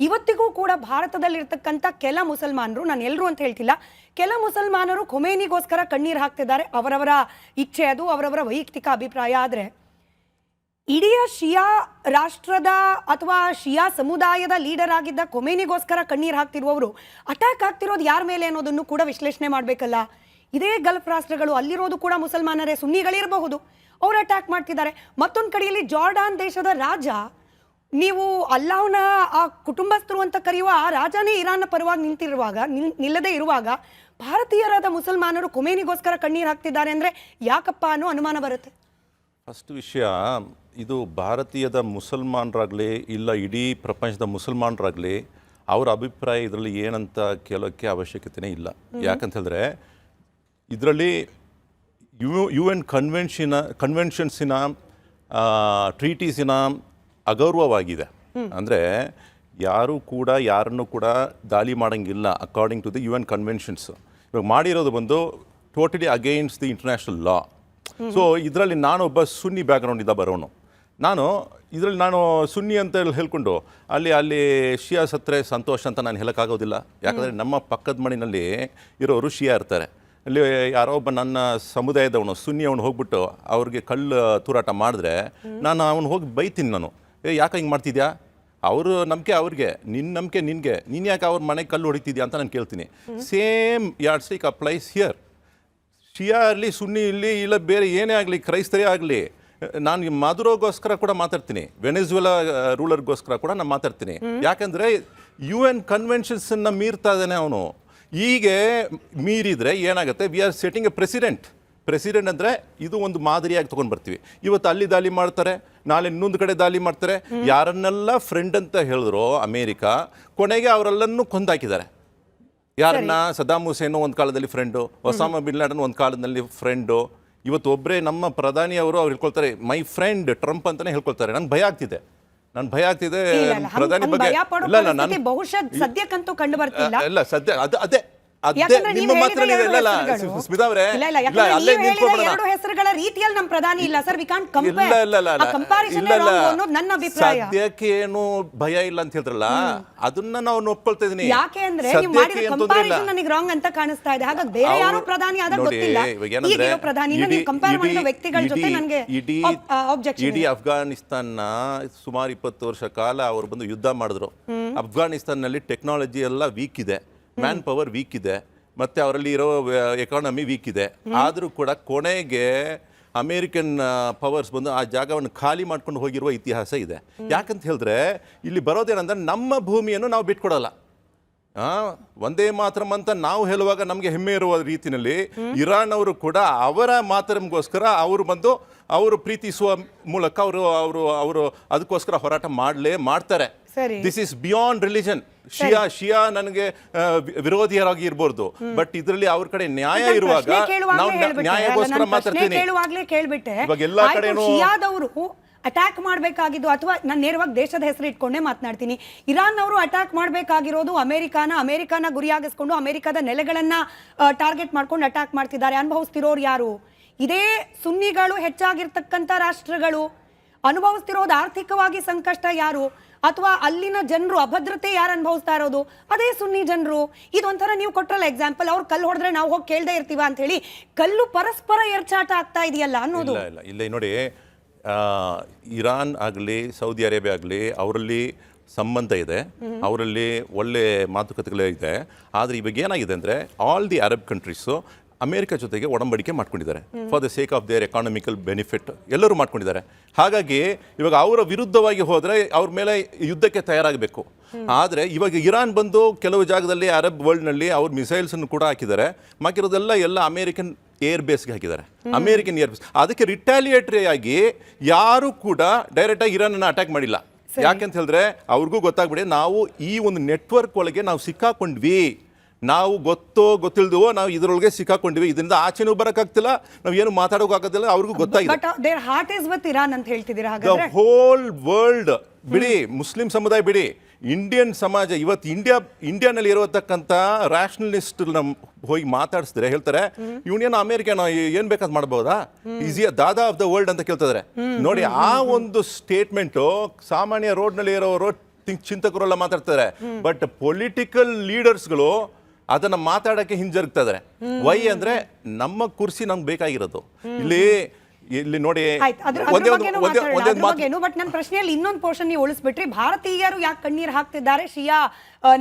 D: ಇವತ್ತಿಗೂ ಕೂಡ ಭಾರತದಲ್ಲಿರ್ತಕ್ಕಂಥ ಕೆಲ ಮುಸಲ್ಮಾನರು, ನಾನು ಎಲ್ಲರೂ ಅಂತ ಹೇಳ್ತಿಲ್ಲ, ಕೆಲ ಮುಸಲ್ಮಾನರು ಖೊಮೇನಿಗೋಸ್ಕರ ಕಣ್ಣೀರು ಹಾಕ್ತಿದ್ದಾರೆ. ಅವರವರ ಇಚ್ಛೆ, ಅದು ಅವರವರ ವೈಯಕ್ತಿಕ ಅಭಿಪ್ರಾಯ. ಆದರೆ ಇಡೀ ಶಿಯಾ ರಾಷ್ಟ್ರದ ಅಥವಾ ಶಿಯಾ ಸಮುದಾಯದ ಲೀಡರ್ ಆಗಿದ್ದ ಖೊಮೇನಿಗೋಸ್ಕರ ಕಣ್ಣೀರು ಹಾಕ್ತಿರುವವರು ಅಟ್ಯಾಕ್ ಆಗ್ತಿರೋದು ಯಾರ ಮೇಲೆ ಅನ್ನೋದನ್ನು ಕೂಡ ವಿಶ್ಲೇಷಣೆ ಮಾಡಬೇಕಲ್ಲ. ಇದೇ ಗಲ್ಫ್ ರಾಷ್ಟ್ರಗಳು, ಅಲ್ಲಿರೋದು ಕೂಡ ಮುಸಲ್ಮಾನರೇ, ಸುನ್ನಿಗಳಿರಬಹುದು, ಅವರು ಅಟ್ಯಾಕ್ ಮಾಡ್ತಿದ್ದಾರೆ. ಮತ್ತೊಂದು ಕಡೆಯಲ್ಲಿ ಜಾರ್ಡಾನ್ ದೇಶದ ರಾಜ, ನೀವು ಅಲ್ಲಾಹ್ನ ಆ ಕುಟುಂಬಸ್ಥರು ಅಂತ ಕರೆಯುವ ಆ ರಾಜನೇ ಇರಾನ್ನ ಪರವಾಗಿ ನಿಲ್ಲದೇ ಇರುವಾಗ ಭಾರತೀಯರಾದ ಮುಸಲ್ಮಾನರು ಖೊಮೇನಿಗೋಸ್ಕರ ಕಣ್ಣೀರು ಹಾಕ್ತಿದ್ದಾರೆ ಅಂದರೆ ಯಾಕಪ್ಪ ಅನ್ನೋ ಅನುಮಾನ ಬರುತ್ತೆ.
F: ಫಸ್ಟ್ ವಿಷಯ, ಇದು ಭಾರತೀಯದ ಮುಸಲ್ಮಾನರಾಗಲಿ ಇಲ್ಲ ಇಡೀ ಪ್ರಪಂಚದ ಮುಸಲ್ಮಾನರಾಗಲಿ ಅವರ ಅಭಿಪ್ರಾಯ ಇದರಲ್ಲಿ ಏನಂತ ಕೇಳೋಕ್ಕೆ ಅವಶ್ಯಕತೆಯೇ ಇಲ್ಲ. ಯಾಕಂತ ಹೇಳಿದ್ರೆ ಇದರಲ್ಲಿ UN ಕನ್ವೆನ್ಷನ್ಸಿನ ಟ್ರೀಟೀಸಿನ ಅಗೌರವವಾಗಿದೆ. ಅಂದರೆ ಯಾರೂ ಕೂಡ ಯಾರನ್ನು ಕೂಡ ದಾಳಿ ಮಾಡೋಂಗಿಲ್ಲ according to the UN conventions. ಇವಾಗ ಮಾಡಿರೋದು ಬಂದು totally against the international law. So ಇದರಲ್ಲಿ ನಾನು ಒಬ್ಬ ಸುನ್ನಿ ಬ್ಯಾಕ್ಗ್ರೌಂಡಿಂದ ಬರೋನು. ನಾನು ಸುನ್ನಿ ಅಂತ ಹೇಳ್ಕೊಂಡು ಅಲ್ಲಿ ಶಿಯಾ ಸತ್ರೆ ಸಂತೋಷ ಅಂತ ನಾನು ಹೇಳೋಕ್ಕಾಗೋದಿಲ್ಲ. ಯಾಕಂದರೆ ನಮ್ಮ ಪಕ್ಕದ ಮನೆಯಲ್ಲಿ ಇರೋರು ಶಿಯಾ ಇರ್ತಾರೆ. ಅಲ್ಲಿ ಯಾರೋ ಒಬ್ಬ ನನ್ನ ಸಮುದಾಯದವನು ಸುನ್ನಿ ಅವನು ಹೋಗ್ಬಿಟ್ಟು ಅವ್ರಿಗೆ ಕಲ್ಲು ತೂರಾಟ ಮಾಡಿದ್ರೆ ನಾನು ಅವನು ಹೋಗಿ ಬೈತೀನಿ. ನಾನು ಯಾಕೆ ಹಿಂಗೆ ಮಾಡ್ತಿದ್ಯಾ, ಅವರು ನಂಬಿಕೆ ಅವ್ರಿಗೆ, ನಿನ್ನ ನಂಬಿಕೆ ನಿನಗೆ, ನೀನು ಯಾಕೆ ಅವ್ರ ಮನೆಗೆ ಕಲ್ಲು ಹೊಡಿತಿದ್ಯಾ ಅಂತ ನಾನು ಕೇಳ್ತೀನಿ. Same yardstick applies here. Shia ಇರಲಿ, ಸುನ್ನಿ ಇರಲಿ, ಇಲ್ಲ ಬೇರೆ ಏನೇ ಆಗಲಿ, ಕ್ರೈಸ್ತರೇ ಆಗಲಿ, ನಾನು ಮದುರೋಗೋಸ್ಕರ ಕೂಡ ಮಾತಾಡ್ತೀನಿ, ವೆನೆಜುವೆಲಾ ರೂಲರ್ಗೋಸ್ಕರ ಕೂಡ ನಾನು ಮಾತಾಡ್ತೀನಿ. ಯಾಕಂದರೆ UN ಕನ್ವೆನ್ಷನ್ಸನ್ನು ಮೀರ್ತಾ ಇದ್ದಾನೆ ಅವನು. ಹೀಗೆ ಮೀರಿದರೆ ಏನಾಗುತ್ತೆ, we are setting A president ಅಂದರೆ ಇದು ಒಂದು ಮಾದರಿಯಾಗಿ ತೊಗೊಂಡು ಬರ್ತೀವಿ. ಇವತ್ತು ಅಲ್ಲಿ ದಾಳಿ ಮಾಡ್ತಾರೆ, ನಾಳೆ ಇನ್ನೊಂದು ಕಡೆ ದಾಳಿ ಮಾಡ್ತಾರೆ. ಯಾರನ್ನೆಲ್ಲ ಫ್ರೆಂಡ್ ಅಂತ ಹೇಳಿದ್ರು ಅಮೇರಿಕಾ, ಕೊನೆಗೆ ಅವರೆಲ್ಲನೂ ಕೊಂದಾಕಿದ್ದಾರೆ. ಯಾರನ್ನ, ಸದ್ದಾಮ್ ಹುಸೇನು ಒಂದು ಕಾಲದಲ್ಲಿ ಫ್ರೆಂಡು, ಒಸಾಮಾ ಬಿನ್ ಲಾಡನ್ ಒಂದು ಕಾಲದಲ್ಲಿ ಫ್ರೆಂಡು. ಇವತ್ತು ಒಬ್ಬರೇ ನಮ್ಮ ಪ್ರಧಾನಿಯವರು ಅವ್ರು ಹೇಳ್ಕೊಳ್ತಾರೆ ಮೈ ಫ್ರೆಂಡ್ ಟ್ರಂಪ್ ಅಂತಲೇ ಹೇಳ್ಕೊಳ್ತಾರೆ. ನನಗೆ ಭಯ ಆಗ್ತಿದೆ ಪ್ರಧಾನಿ ಬಗ್ಗೆ. ಇಲ್ಲ
D: ಬಹುಶಃ ಸದ್ಯಕ್ಕಂತೂ ಕಂಡು ಬರ್ತಿಲ್ಲ.
F: ಇಲ್ಲ ಸದ್ಯ ಅದೇ ನಿಮ್ಮ ಮಾತ್ರ ಸ್ಮಿತಾ ಅವರೇ,
D: ಹೆಸರುಗಳ ರೀತಿಯಲ್ಲಿ ನಮ್ಮ ಪ್ರಧಾನಿ ಇಲ್ಲ ಸರ್. We can't compare. ನನ್ನ ಅಭಿಪ್ರಾಯ.
F: ಸದ್ಯಕ್ಕೆ ಏನು ಭಯ ಇಲ್ಲ ಅಂತ ಹೇಳ್ತಾರಲ್ಲ, ಅದನ್ನ ನಾವು ಒಪ್ಕೊಳ್ತಾ ಇದೀನಿ.
D: ಯಾಕೆ ಅಂದ್ರೆ ನೀವು ಮಾಡಿದ ಕಂಪ್ಯಾರಿಸನ್ ನನಗೆ ರಾಂಗ್ ಅಂತ ಕಾಣಿಸ್ತಾ ಇದೆ. ಹಾಗಾಗಿ ಬೇರೆ ಯಾರು ಪ್ರಧಾನಿ ಆದಾಗ ಗೊತ್ತಿಲ್ಲ, ಈಗಿರೋ ಪ್ರಧಾನಿನ ನೀವು ಕಂಪೇರ್ ಮಾಡಿದ ವ್ಯಕ್ತಿಗಳ ಜೊತೆ ನನಗೆ ಆಬ್ಜೆಕ್ಷನ್.
F: ಇಡೀ ಅಫ್ಘಾನಿಸ್ತಾನ ಸುಮಾರು 20 ವರ್ಷ ಕಾಲ ಅವರು ಬಂದು ಯುದ್ಧ ಮಾಡಿದ್ರು. ಅಫ್ಘಾನಿಸ್ತಾನಲ್ಲಿ ಟೆಕ್ನಾಲಜಿ ಎಲ್ಲ ವೀಕ್ ಇದೆ, ಮ್ಯಾನ್ ಪವರ್ ವೀಕ್ ಇದೆ, ಮತ್ತು ಅವರಲ್ಲಿ ಇರೋ ಎಕಾನಮಿ ವೀಕ್ ಇದೆ. ಆದರೂ ಕೂಡ ಕೊನೆಗೆ ಅಮೇರಿಕನ್ ಪವರ್ಸ್ ಬಂದು ಆ ಜಾಗವನ್ನು ಖಾಲಿ ಮಾಡ್ಕೊಂಡು ಹೋಗಿರುವ ಇತಿಹಾಸ ಇದೆ. ಯಾಕಂತ ಹೇಳಿದ್ರೆ ಇಲ್ಲಿ ಬರೋದೇನಂದ್ರೆ ನಮ್ಮ ಭೂಮಿಯನ್ನು ನಾವು ಬಿಟ್ಕೊಡಲ್ಲ. ಒಂದೇ ಮಾತರಂ ಅಂತ ನಾವು ಹೇಳುವಾಗ ನಮಗೆ ಹೆಮ್ಮೆ ಇರುವ ರೀತಿಯಲ್ಲಿ ಇರಾನ್ ಅವರು ಕೂಡ ಅವರ ಮಾತರಂಗೋಸ್ಕರ ಅವರು ಪ್ರೀತಿಸುವ ಮೂಲಕ ಅವರು ಅದಕ್ಕೋಸ್ಕರ ಹೋರಾಟ ಮಾಡ್ತಾರೆ. This is beyond religion. Shia ನನಗೆ ವಿರೋಧಿಯರಾಗಿ ಇರಬಹುದು, ಬಟ್ ಇದರಲ್ಲಿ ಅವ್ರ ಕಡೆ ನ್ಯಾಯ ಇರುವಾಗ ನಾವು ನ್ಯಾಯಕ್ಕೋಸ್ಕರ ಮಾತಾಡ್ತೀನಿ. ಇವಾಗ ಎಲ್ಲ ಕಡೆನೂ
D: ಅಟ್ಯಾಕ್ ಮಾಡಬೇಕಾಗಿದ್ದು, ಅಥವಾ ನಾನು ನೇರವಾಗಿ ದೇಶದ ಹೆಸರು ಇಟ್ಕೊಂಡೇ ಮಾತನಾಡ್ತೀನಿ, ಇರಾನ್ ಅವರು ಅಟ್ಯಾಕ್ ಮಾಡಬೇಕಾಗಿರೋದು ಅಮೆರಿಕಾನ ಗುರಿಯಾಗಿಸ್ಕೊಂಡು ಅಮೆರಿಕದ ನೆಲೆಗಳನ್ನ ಟಾರ್ಗೆಟ್ ಮಾಡ್ಕೊಂಡು ಅಟ್ಯಾಕ್ ಮಾಡ್ತಿದ್ದಾರೆ. ಅನುಭವಿಸ್ತಿರೋರು ಯಾರು? ಇದೇ ಸುನ್ನಿಗಳು ಹೆಚ್ಚಾಗಿರ್ತಕ್ಕಂಥ ರಾಷ್ಟ್ರಗಳು. ಅನುಭವಿಸ್ತಿರೋದು ಆರ್ಥಿಕವಾಗಿ ಸಂಕಷ್ಟ ಯಾರು, ಅಥವಾ ಅಲ್ಲಿನ ಜನರು ಅಭದ್ರತೆ ಯಾರು ಅನುಭವಿಸ್ತಾ ಇರೋದು? ಅದೇ ಸುನ್ನಿ ಜನರು. ಇದೊಂಥರ ನೀವು ಕೊಟ್ರಲ್ಲ ಎಕ್ಸಾಂಪಲ್, ಅವ್ರು ಕಲ್ಲು ಹೊಡೆದ್ರೆ ನಾವು ಹೋಗಿ ಕೇಳದೆ ಇರ್ತೀವ ಅಂತ ಹೇಳಿ, ಕಲ್ಲು ಪರಸ್ಪರ ಎರಚಾಟ ಆಗ್ತಾ ಇದೆಯಲ್ಲ ಅನ್ನೋದು.
F: ಇಲ್ಲ ನೋಡಿ, ಇರಾನ್ ಆಗಲಿ ಸೌದಿ ಅರೇಬಿಯಾ ಆಗಲಿ ಅವರಲ್ಲಿ ಸಂಬಂಧ ಇದೆ, ಅವರಲ್ಲಿ ಒಳ್ಳೆ ಮಾತುಕತೆಗಳಿದೆ. ಆದರೆ ಇವಾಗ ಏನಾಗಿದೆ ಅಂದರೆ all the Arab countries America ಜೊತೆಗೆ ಒಡಂಬಡಿಕೆ ಮಾಡ್ಕೊಂಡಿದ್ದಾರೆ for the sake of their economical benefit. ಎಲ್ಲರೂ ಮಾಡ್ಕೊಂಡಿದ್ದಾರೆ. ಹಾಗಾಗಿ ಇವಾಗ ಅವರ ವಿರುದ್ಧವಾಗಿ ಹೋದ್ರೆ ಅವ್ರ ಮೇಲೆ ಯುದ್ಧಕ್ಕೆ ತಯಾರಾಗಬೇಕು. ಆದರೆ ಇವಾಗ ಇರಾನ್ ಬಂದು ಕೆಲವು ಜಾಗದಲ್ಲಿ ಅರಬ್ ವರ್ಲ್ಡ್ನಲ್ಲಿ ಅವ್ರ ಮಿಸೈಲ್ಸ್ ಅನ್ನು ಕೂಡ ಹಾಕಿದ್ದಾರೆ. ಎಲ್ಲ ಅಮೇರಿಕನ್ ಏರ್ ಬೇಸ್ಗೆ ಹಾಕಿದ್ದಾರೆ, ಅಮೇರಿಕನ್ ಏರ್ ಬೇಸ್. ಅದಕ್ಕೆ ರಿಟಾಲಿಯೇಟರಿ ಆಗಿ ಯಾರು ಕೂಡ ಡೈರೆಕ್ಟ್ ಆಗಿ ಇರಾನ್ ಅನ್ನು ಅಟ್ಯಾಕ್ ಮಾಡಿಲ್ಲ. ಯಾಕೆಂತ ಹೇಳಿದ್ರೆ ಅವ್ರಿಗೂ ಗೊತ್ತಾಗ್ಬಿಡಿ, ನಾವು ಈ ಒಂದು ನೆಟ್ವರ್ಕ್ ಒಳಗೆ ನಾವು ಸಿಕ್ಕಾಕೊಂಡ್ವಿ, ನಾವು ಗೊತ್ತಿಲ್ದವೋ ನಾವು ಇದರೊಳಗೆ ಸಿಕ್ಕಾಕೊಂಡಿವಿ, ಇದರಿಂದ ಆಚೆನೂ ಬರಕ್ಕಾಗ್ತಿಲ್ಲ, ನಾವು ಏನು ಮಾತಾಡೋಕ್ಕಾಗೋದಿಲ್ಲ. ಅವ್ರಿಗೂ ಗೊತ್ತಾಗಿದೆ.
D: There heart is with Iran ಅಂತ ಹೇಳ್ತಿದ್ದೀರಾ
F: ದ
D: ಹಾಗಾದ್ರೆ?
F: ಹೋಲ್ ವರ್ಲ್ಡ್ ಬಿಡಿ, ಮುಸ್ಲಿಂ ಸಮುದಾಯ ಬಿಡಿ, ಇಂಡಿಯನ್ ಸಮಾಜ ಇವತ್ತು ಇಂಡಿಯಾನಲ್ಲಿ ಇರತಕ್ಕಂಥ ರ್ಯಾಷನಲಿಸ್ಟ್ ಹೋಗಿ ಮಾತಾಡಿಸಿದ್ರೆ ಹೇಳ್ತಾರೆ ಯೂನಿಯನ್ ಅಮೇರಿಕನ್ ಏನ್ ಬೇಕಾದ್ ಮಾಡಬಹುದಾ, easy Dada of the world ಅಂತ ಕೇಳ್ತಿದ್ದಾರೆ. ನೋಡಿ, ಆ ಒಂದು ಸ್ಟೇಟ್ಮೆಂಟ್ ಸಾಮಾನ್ಯ ರೋಡ್ ನಲ್ಲಿ ಇರೋರು ಚಿಂತಕರೆಲ್ಲ ಮಾತಾಡ್ತಾರೆ. ಬಟ್ ಪೊಲಿಟಿಕಲ್ ಲೀಡರ್ಸ್ಗಳು ಅದನ್ನ ಮಾತಾಡಕ್ಕೆ ಹಿಂಜರುಗ್ತಾ ಇದಾರೆ. ವೈ ಅಂದ್ರೆ ನಮ್ಮ ಕುರ್ಸಿ ನಮ್ಗೆ ಬೇಕಾಗಿರೋದು. ಇಲ್ಲಿ ನೋಡಿ,
D: ಬಟ್ ನನ್ನ ಪ್ರಶ್ನೆಯಲ್ಲಿ ಇನ್ನೊಂದು ಪೋರ್ಷನ್ ನೀವು ಉಳಿಸ್ಬಿಟ್ರಿ. ಭಾರತೀಯರು ಯಾಕೆ ಕಣ್ಣೀರು ಹಾಕ್ತಿದ್ದಾರೆ ಶಿಯಾ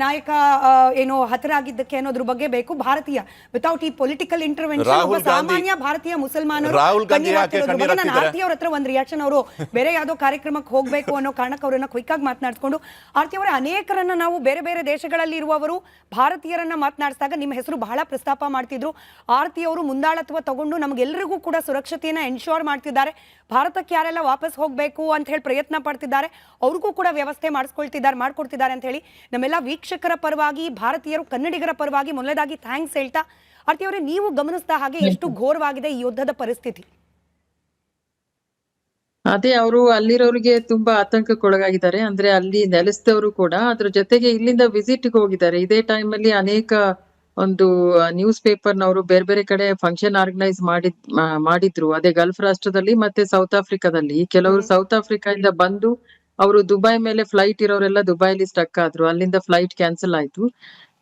D: ನಾಯಕ ಏನೋ ಹತರಾಗಿದ್ದಕ್ಕೆ ಅನ್ನೋದ್ರ ಬಗ್ಗೆ ಬೇಕು. ಭಾರತೀಯ ವಿತೌಟ್ ಈ ಪೊಲಿಟಿಕಲ್ ಇಂಟರ್ವೆನ್ಷನ್ ಸಾಮಾನ್ಯ ಭಾರತೀಯ ಮುಸಲ್ಮಾನರು ನಾನು ಆರ್ತಿ ಅವ್ರ ಹತ್ರ ಒಂದು ರಿಯಾಕ್ಷನ್, ಅವರು ಬೇರೆ ಯಾವ್ದೋ ಕಾರ್ಯಕ್ರಮಕ್ಕೆ ಹೋಗ್ಬೇಕು ಅನ್ನೋ ಕಾರಣಕ್ಕೆ ಅವರನ್ನ ಕ್ವಿಕ್ ಆಗಿ ಮಾತನಾಡಿಸ್ಕೊಂಡು, ಆರ್ತಿ ಅವರ ಅನೇಕರನ್ನ ನಾವು ಬೇರೆ ಬೇರೆ ದೇಶಗಳಲ್ಲಿ ಇರುವವರು ಭಾರತೀಯರನ್ನ ಮಾತನಾಡಿಸಿದಾಗ ನಿಮ್ಮ ಹೆಸರು ಬಹಳ ಪ್ರಸ್ತಾಪ ಮಾಡ್ತಿದ್ರು. ಆರ್ತಿ ಅವರು ಮುಂದಾಳತ್ವ ತಗೊಂಡು ನಮ್ಗೆಲ್ಲರಿಗೂ ಕೂಡ ಸುರಕ್ಷತೆಯನ್ನ ಎನ್ಶೋರ್ ಮಾಡ್ತಿದ್ದಾರೆ. ಭಾರತಕ್ಕೆ ಯಾರೆಲ್ಲ ವಾಪಸ್ ಹೋಗ್ಬೇಕು ಅಂತ ಹೇಳಿ ಪ್ರಯತ್ನ ಪಡ್ತಿದ್ದಾರೆ ಅವ್ರಿಗೂ ಕೂಡ ವ್ಯವಸ್ಥೆ ಮಾಡ್ಕೊಡ್ತಿದ್ದಾರೆ ಅಂತ ಹೇಳಿ ನಮ್ಮೆಲ್ಲ ವೀಕ್ಷಕರ ಪರವಾಗಿ, ಭಾರತೀಯರು ಕನ್ನಡಿಗರ ಪರವಾಗಿ ಮೊದಲದಾಗಿ ಥ್ಯಾಂಕ್ಸ್ ಹೇಳ್ತಾ, ಆರ್ತಿ ಅವರೇ, ನೀವು ಗಮನಿಸಿದ ಹಾಗೆ ಎಷ್ಟು ಘೋರವಾಗಿದೆ ಈ ಯುದ್ಧದ ಪರಿಸ್ಥಿತಿ?
G: ಅದೇ, ಅವರು ಅಲ್ಲಿರೋರಿಗೆ ತುಂಬಾ ಆತಂಕಕ್ಕೊಳಗಾಗಿದ್ದಾರೆ. ಅಂದ್ರೆ ಅಲ್ಲಿ ನೆಲೆಸಿದವರು ಕೂಡ, ಅದ್ರ ಜೊತೆಗೆ ಇಲ್ಲಿಂದ ವಿಸಿಟ್ಗೆ ಹೋಗಿದ್ದಾರೆ. ಇದೇ ಟೈಮ್ ಅಲ್ಲಿ ಅನೇಕ ಒಂದು ನ್ಯೂಸ್ ಪೇಪರ್ನವರು ಬೇರೆ ಬೇರೆ ಕಡೆ ಫಂಕ್ಷನ್ ಆರ್ಗನೈಸ್ ಮಾಡಿದ್ರು. ಅದೇ ಗಲ್ಫ್ ರಾಷ್ಟ್ರದಲ್ಲಿ ಮತ್ತೆ ಸೌತ್ ಆಫ್ರಿಕಾದಲ್ಲಿ. ಕೆಲವರು ಸೌತ್ ಆಫ್ರಿಕಾದಿಂದ ಬಂದು ಅವರು ದುಬೈ ಮೇಲೆ ಫ್ಲೈಟ್ ಇರೋರೆಲ್ಲ ದುಬೈಲಿ ಸ್ಟಕ್ ಆದ್ರು, ಅಲ್ಲಿಂದ ಫ್ಲೈಟ್ ಕ್ಯಾನ್ಸಲ್ ಆಯ್ತು.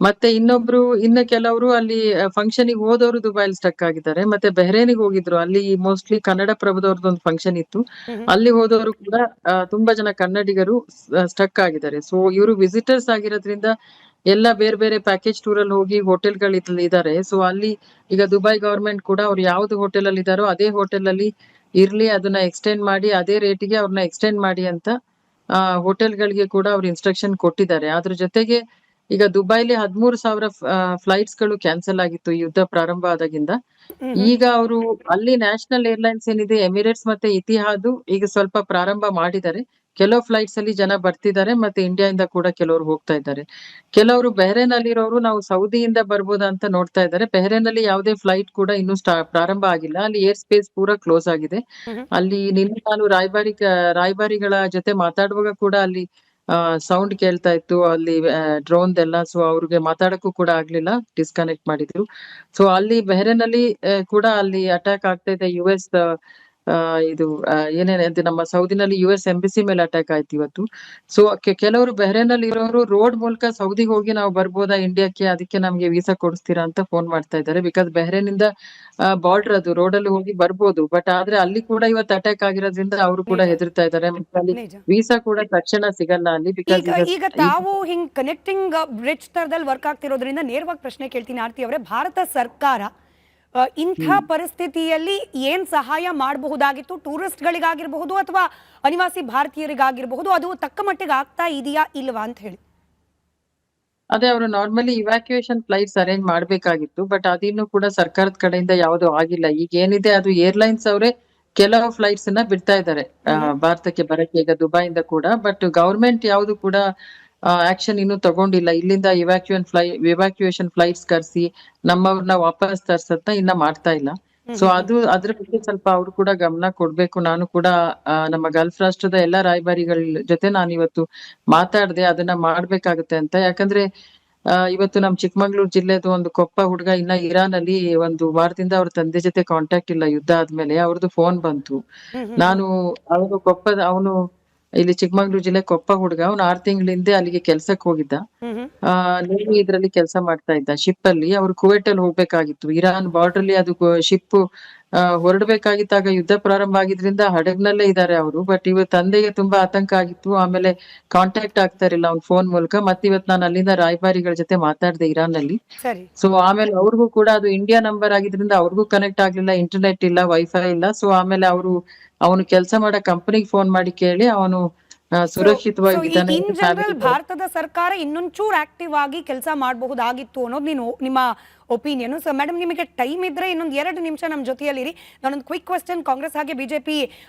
G: ಮತ್ತೆ ಇನ್ನು ಕೆಲವರು ಅಲ್ಲಿ ಫಂಕ್ಷನ್ಗೆ ಹೋದವರು ದುಬೈಲಿ ಸ್ಟಕ್ ಆಗಿದ್ದಾರೆ. ಮತ್ತೆ ಬೆಹ್ರೇನಿಗೆ ಹೋಗಿದ್ರು, ಅಲ್ಲಿ ಮೋಸ್ಟ್ಲಿ ಕನ್ನಡ ಪ್ರಭದವ್ರದ್ದು ಒಂದು ಫಂಕ್ಷನ್ ಇತ್ತು, ಅಲ್ಲಿ ಹೋದವರು ಕೂಡ ತುಂಬಾ ಜನ ಕನ್ನಡಿಗರು ಸ್ಟಕ್ ಆಗಿದ್ದಾರೆ. ಸೊ ಇವರು ವಿಸಿಟರ್ಸ್ ಆಗಿರೋದ್ರಿಂದ ಎಲ್ಲ ಬೇರೆ ಬೇರೆ ಪ್ಯಾಕೇಜ್ ಟೂರ್ ಅಲ್ಲಿ ಹೋಗಿ ಹೋಟೆಲ್ಗಳು ಇದ್ದಾರೆ. ಸೊ ಅಲ್ಲಿ ಈಗ ದುಬೈ ಗವರ್ಮೆಂಟ್ ಕೂಡ ಅವ್ರು ಯಾವ್ದು ಹೋಟೆಲ್ ಅಲ್ಲಿ ಇದಾರೋ ಅದೇ ಹೋಟೆಲ್ ಅಲ್ಲಿ ಇರ್ಲಿ, ಅದನ್ನ ಎಕ್ಸ್ಟೆಂಡ್ ಮಾಡಿ, ಅದೇ ರೇಟಿಗೆ ಅವ್ರನ್ನ ಎಕ್ಸ್ಟೆಂಡ್ ಮಾಡಿ ಅಂತ ಹೋಟೆಲ್ಗಳಿಗೆ ಕೂಡ ಅವ್ರು ಇನ್ಸ್ಟ್ರಕ್ಷನ್ ಕೊಟ್ಟಿದ್ದಾರೆ. ಅದ್ರ ಜೊತೆಗೆ ಈಗ ದುಬೈಲಿ 13,000 ಫ್ಲೈಟ್ಸ್ ಗಳು ಕ್ಯಾನ್ಸಲ್ ಆಗಿತ್ತು ಈ ಯುದ್ಧ ಪ್ರಾರಂಭ ಆದಾಗಿಂದ. ಈಗ ಅವರು ಅಲ್ಲಿ ನ್ಯಾಷನಲ್ ಏರ್ಲೈನ್ಸ್ ಏನಿದೆ, ಎಮಿರೇಟ್ಸ್ ಮತ್ತೆ ಇತಿಹಾದ್, ಈಗ ಸ್ವಲ್ಪ ಪ್ರಾರಂಭ ಮಾಡಿದ್ದಾರೆ. ಕೆಲವು ಫ್ಲೈಟ್ಸ್ ಅಲ್ಲಿ ಜನ ಬರ್ತಿದ್ದಾರೆ, ಮತ್ತೆ ಇಂಡಿಯಾದಿಂದ ಕೂಡ ಕೆಲವರು ಹೋಗ್ತಾ ಇದ್ದಾರೆ. ಕೆಲವರು ಬೆಹ್ರೇನ್ ಅಲ್ಲಿರೋರು ನಾವು ಸೌದಿಯಿಂದ ಬರ್ಬೋದಾ ಅಂತ ನೋಡ್ತಾ ಇದ್ದಾರೆ. ಬೆಹ್ರೇನ್ ಅಲ್ಲಿ ಯಾವುದೇ ಫ್ಲೈಟ್ ಕೂಡ ಇನ್ನು ಪ್ರಾರಂಭ ಆಗಿಲ್ಲ, ಅಲ್ಲಿ ಏರ್ ಸ್ಪೇಸ್ ಪೂರಾ ಕ್ಲೋಸ್ ಆಗಿದೆ. ಅಲ್ಲಿ ನಿನ್ನೆ ನಾನು ರಾಯಭಾರಿಗಳ ಜೊತೆ ಮಾತಾಡುವಾಗ ಕೂಡ ಅಲ್ಲಿ ಸೌಂಡ್ ಕೇಳ್ತಾ ಇತ್ತು, ಅಲ್ಲಿ ಡ್ರೋನ್ದೆಲ್ಲ. ಸೊ ಅವ್ರಿಗೆ ಮಾತಾಡಕ್ಕೂ ಕೂಡ ಆಗ್ಲಿಲ್ಲ, ಡಿಸ್ಕನೆಕ್ಟ್ ಮಾಡಿದ್ರು. ಸೊ ಅಲ್ಲಿ ಬೆಹ್ರೇನ್ ಅಲ್ಲಿ ಕೂಡ ಅಲ್ಲಿ ಅಟ್ಯಾಕ್ ಆಗ್ತಾ ಇದೆ. US ಇದು ಏನೇನು ನಮ್ಮ ಸೌದಿನಲ್ಲಿ US ಎಂಬಸಿ ಮೇಲೆ ಅಟ್ಯಾಕ್ ಆಯ್ತು ಇವತ್ತು. ಸೊ ಕೆಲವರು ಬೆಹ್ರೇನ್ ಅಲ್ಲಿ ಇರೋರು ರೋಡ್ ಮೂಲಕ ಸೌದಿಗೆ ಹೋಗಿ ನಾವು ಬರ್ಬೋದಾ ಇಂಡಿಯಾಕ್ಕೆ, ಅದಕ್ಕೆ ನಮ್ಗೆ ವೀಸಾ ಕೊಡಿಸ್ತೀರಾ ಅಂತ ಫೋನ್ ಮಾಡ್ತಾ ಇದ್ದಾರೆ. ಬಿಕಾಸ್ ಬೆಹ್ರೇನ್ ಇಂದ ಬಾರ್ಡರ್ ಅದು, ರೋಡ್ ಅಲ್ಲಿ ಹೋಗಿ ಬರ್ಬೋದು. ಬಟ್ ಆದ್ರೆ ಅಲ್ಲಿ ಕೂಡ ಇವತ್ತು ಅಟ್ಯಾಕ್ ಆಗಿರೋದ್ರಿಂದ ಅವರು ಕೂಡ ಹೆದರ್ತಾ ಇದ್ದಾರೆ. ಮತ್ತೆ ಅಲ್ಲಿ ವೀಸಾ ಕೂಡ ತಕ್ಷಣ ಸಿಗಲ್ಲ ಅಲ್ಲಿ. ಬಿಕಾಸ್
D: ಈಗ ತಾವು ಹಿಂಗ್ ಕನೆಕ್ಟಿಂಗ್ ಬ್ರಿಡ್ಜ್ ತರದಲ್ಲಿ ವರ್ಕ್ ಆಗ್ತಿರೋದ್ರಿಂದ ನೇರವಾಗಿ ಪ್ರಶ್ನೆ ಕೇಳ್ತೀನಿ ಆರ್ತಿ ಅವರೇ, ಭಾರತ ಸರ್ಕಾರ ಇಂಥ ಪರಿಸ್ಥಿತಿಯಲ್ಲಿ ಏನ್ ಸಹಾಯ ಮಾಡಬಹುದಾಗಿತ್ತು? ಟೂರಿಸ್ಟ್ ಗಳಿಗಾಗಿರಬಹುದು ಅಥವಾ ಅನಿವಾಸಿ ಭಾರತೀಯರಿಗಾಗಿರಬಹುದು, ಅದು ತಕ್ಕ ಮಟ್ಟಿಗೆ ಆಗ್ತಾ ಇದೆಯಾ ಇಲ್ವಾ ಅಂತ ಹೇಳಿ?
G: ಅದೇ, ಅವರು ನಾರ್ಮಲಿ ಇವ್ಯಾಕ್ಯುಯೇಷನ್ ಫ್ಲೈಟ್ಸ್ ಅರೇಂಜ್ ಮಾಡ್ಬೇಕಾಗಿತ್ತು, ಬಟ್ ಅದಿನ್ನು ಕೂಡ ಸರ್ಕಾರದ ಕಡೆಯಿಂದ ಯಾವ್ದು ಆಗಿಲ್ಲ. ಈಗ ಏನಿದೆ ಅದು ಏರ್ಲೈನ್ಸ್ ಅವರೇ ಕೆಲವು ಫ್ಲೈಟ್ಸ್ ಅನ್ನ ಬಿಡ್ತಾ ಇದ್ದಾರೆ ಭಾರತಕ್ಕೆ ಬರಕ್ಕೆ, ಈಗ ದುಬೈಯಿಂದ ಕೂಡ. ಬಟ್ ಗವರ್ಮೆಂಟ್ ಯಾವ್ದು ಕೂಡ ಆಕ್ಷನ್ ಇನ್ನೂ ತಗೊಂಡಿಲ್ಲ. ಇಲ್ಲಿಂದ ಇವ್ಯಾಕ್ಯುಯೇಷನ್ ಫ್ಲೈಟ್ಸ್ ಕರ್ಸಿ ನಮ್ಮವ್ರನ್ನ ವಾಪಸ್ ತರ್ಸತ್ತ ಇನ್ನ ಮಾಡ್ತಾ ಇಲ್ಲ. ಸೊ ಅದ್ರ ಬಗ್ಗೆ ಸ್ವಲ್ಪ ಅವ್ರು ಕೂಡ ಗಮನ ಕೊಡ್ಬೇಕು. ನಾನು ಕೂಡ ನಮ್ಮ ಗಲ್ಫ್ ರಾಷ್ಟ್ರದ ಎಲ್ಲಾ ರಾಯಭಾರಿಗಳ ಜೊತೆ ನಾನು ಇವತ್ತು ಮಾತಾಡ್ದೆ, ಅದನ್ನ ಮಾಡ್ಬೇಕಾಗತ್ತೆ ಅಂತ. ಯಾಕಂದ್ರೆ ಇವತ್ತು ನಮ್ ಚಿಕ್ಕಮಂಗ್ಳೂರ್ ಜಿಲ್ಲೆದು ಒಂದು ಕೊಪ್ಪ ಹುಡುಗ ಇನ್ನ ಇರಾನ್ ಅಲ್ಲಿ 1 ವಾರದಿಂದ ಅವ್ರ ತಂದೆ ಜೊತೆ ಕಾಂಟ್ಯಾಕ್ಟ್ ಇಲ್ಲ. ಯುದ್ಧ ಆದ್ಮೇಲೆ ಅವ್ರದ್ದು ಫೋನ್ ಬಂತು. ನಾನು ಅವನು ಇಲ್ಲಿ ಚಿಕ್ಕಮಂಗ್ಳೂರ್ ಜಿಲ್ಲೆ ಕೊಪ್ಪ ಹುಡುಗ, ಅವ್ನು 6 ತಿಂಗಳ ಹಿಂದೆ ಅಲ್ಲಿಗೆ ಕೆಲ್ಸಕ್ಕೆ ಹೋಗಿದ್ದ. ನೇವಿ ಇದ್ರಲ್ಲಿ ಕೆಲಸ ಮಾಡ್ತಾ ಇದ್ದ ಶಿಪ್ ಅಲ್ಲಿ. ಅವ್ರು ಕುವೈಟ್ ಅಲ್ಲಿ ಹೋಗ್ಬೇಕಾಗಿತ್ತು. ಇರಾನ್ ಬಾರ್ಡರ್ ಅಲ್ಲಿ ಅದು ಶಿಪ್ ಹೊರಡ್ಬೇಕಾಗಿದ್ದಾಗ ಯುದ್ಧ ಪ್ರಾರಂಭ ಆಗಿದ್ರಿಂದ ಹಡಗ್ನಲ್ಲೇ ಇದ್ದಾರೆ ಅವರು. ಬಟ್ ಇವತ್ತು ತಂದೆಗೆ ತುಂಬಾ ಆತಂಕ ಆಗಿತ್ತು. ಆಮೇಲೆ ಕಾಂಟ್ಯಾಕ್ಟ್ ಆಗ್ತಾ ಇರಲಿಲ್ಲ ಅವ್ನ್ ಫೋನ್ ಮೂಲಕ. ಮತ್ತೆ ಇವತ್ತು ನಾನು ಅಲ್ಲಿಂದ ರಾಯಭಾರಿಗಳ ಜೊತೆ ಮಾತಾಡಿದೆ ಇರಾನ್ ನಲ್ಲಿ.
D: ಸರಿ.
G: ಸೊ ಆಮೇಲೆ ಅವ್ರಿಗೂ ಕೂಡ ಅದು ಇಂಡಿಯಾ ನಂಬರ್ ಆಗಿದ್ರಿಂದ ಅವ್ರಿಗೂ ಕನೆಕ್ಟ್ ಆಗ್ಲಿಲ್ಲ, ಇಂಟರ್ನೆಟ್ ಇಲ್ಲ, ವೈಫೈ ಇಲ್ಲ. ಸೊ ಆಮೇಲೆ ಅವನು ಕೆಲಸ ಮಾಡೋ ಕಂಪನಿಗೆ ಫೋನ್ ಮಾಡಿ ಕೇಳಿ ಅವನು ಸುರಕ್ಷಿತವಾಗಿದ್ದಾನೆ.
D: ಇನ್ ಜನರಲ್ ಭಾರತದ ಸರ್ಕಾರ ಇನ್ನೊಂಚೂರು ಆಕ್ಟಿವ್ ಆಗಿ ಕೆಲಸ ಮಾಡಬಹುದಾಗಿತ್ತು ಅನ್ನೋದು ನಿಮ್ಮ ಒಪಿನಿಯನ್. ಸೊ ಮೇಡಮ್, ನಿಮಗೆ ಟೈಮ್ ಇದ್ರೆ ಇನ್ನೊಂದು 2 ನಿಮಿಷ ನಮ್ಮ ಜೊತೆಯಲ್ಲಿರಿ. ನಾನೊಂದು ಕ್ವಿಕ್ ಕ್ವೆಶ್ಚನ್ ಕಾಂಗ್ರೆಸ್ ಹಾಗೆ ಬಿಜೆಪಿ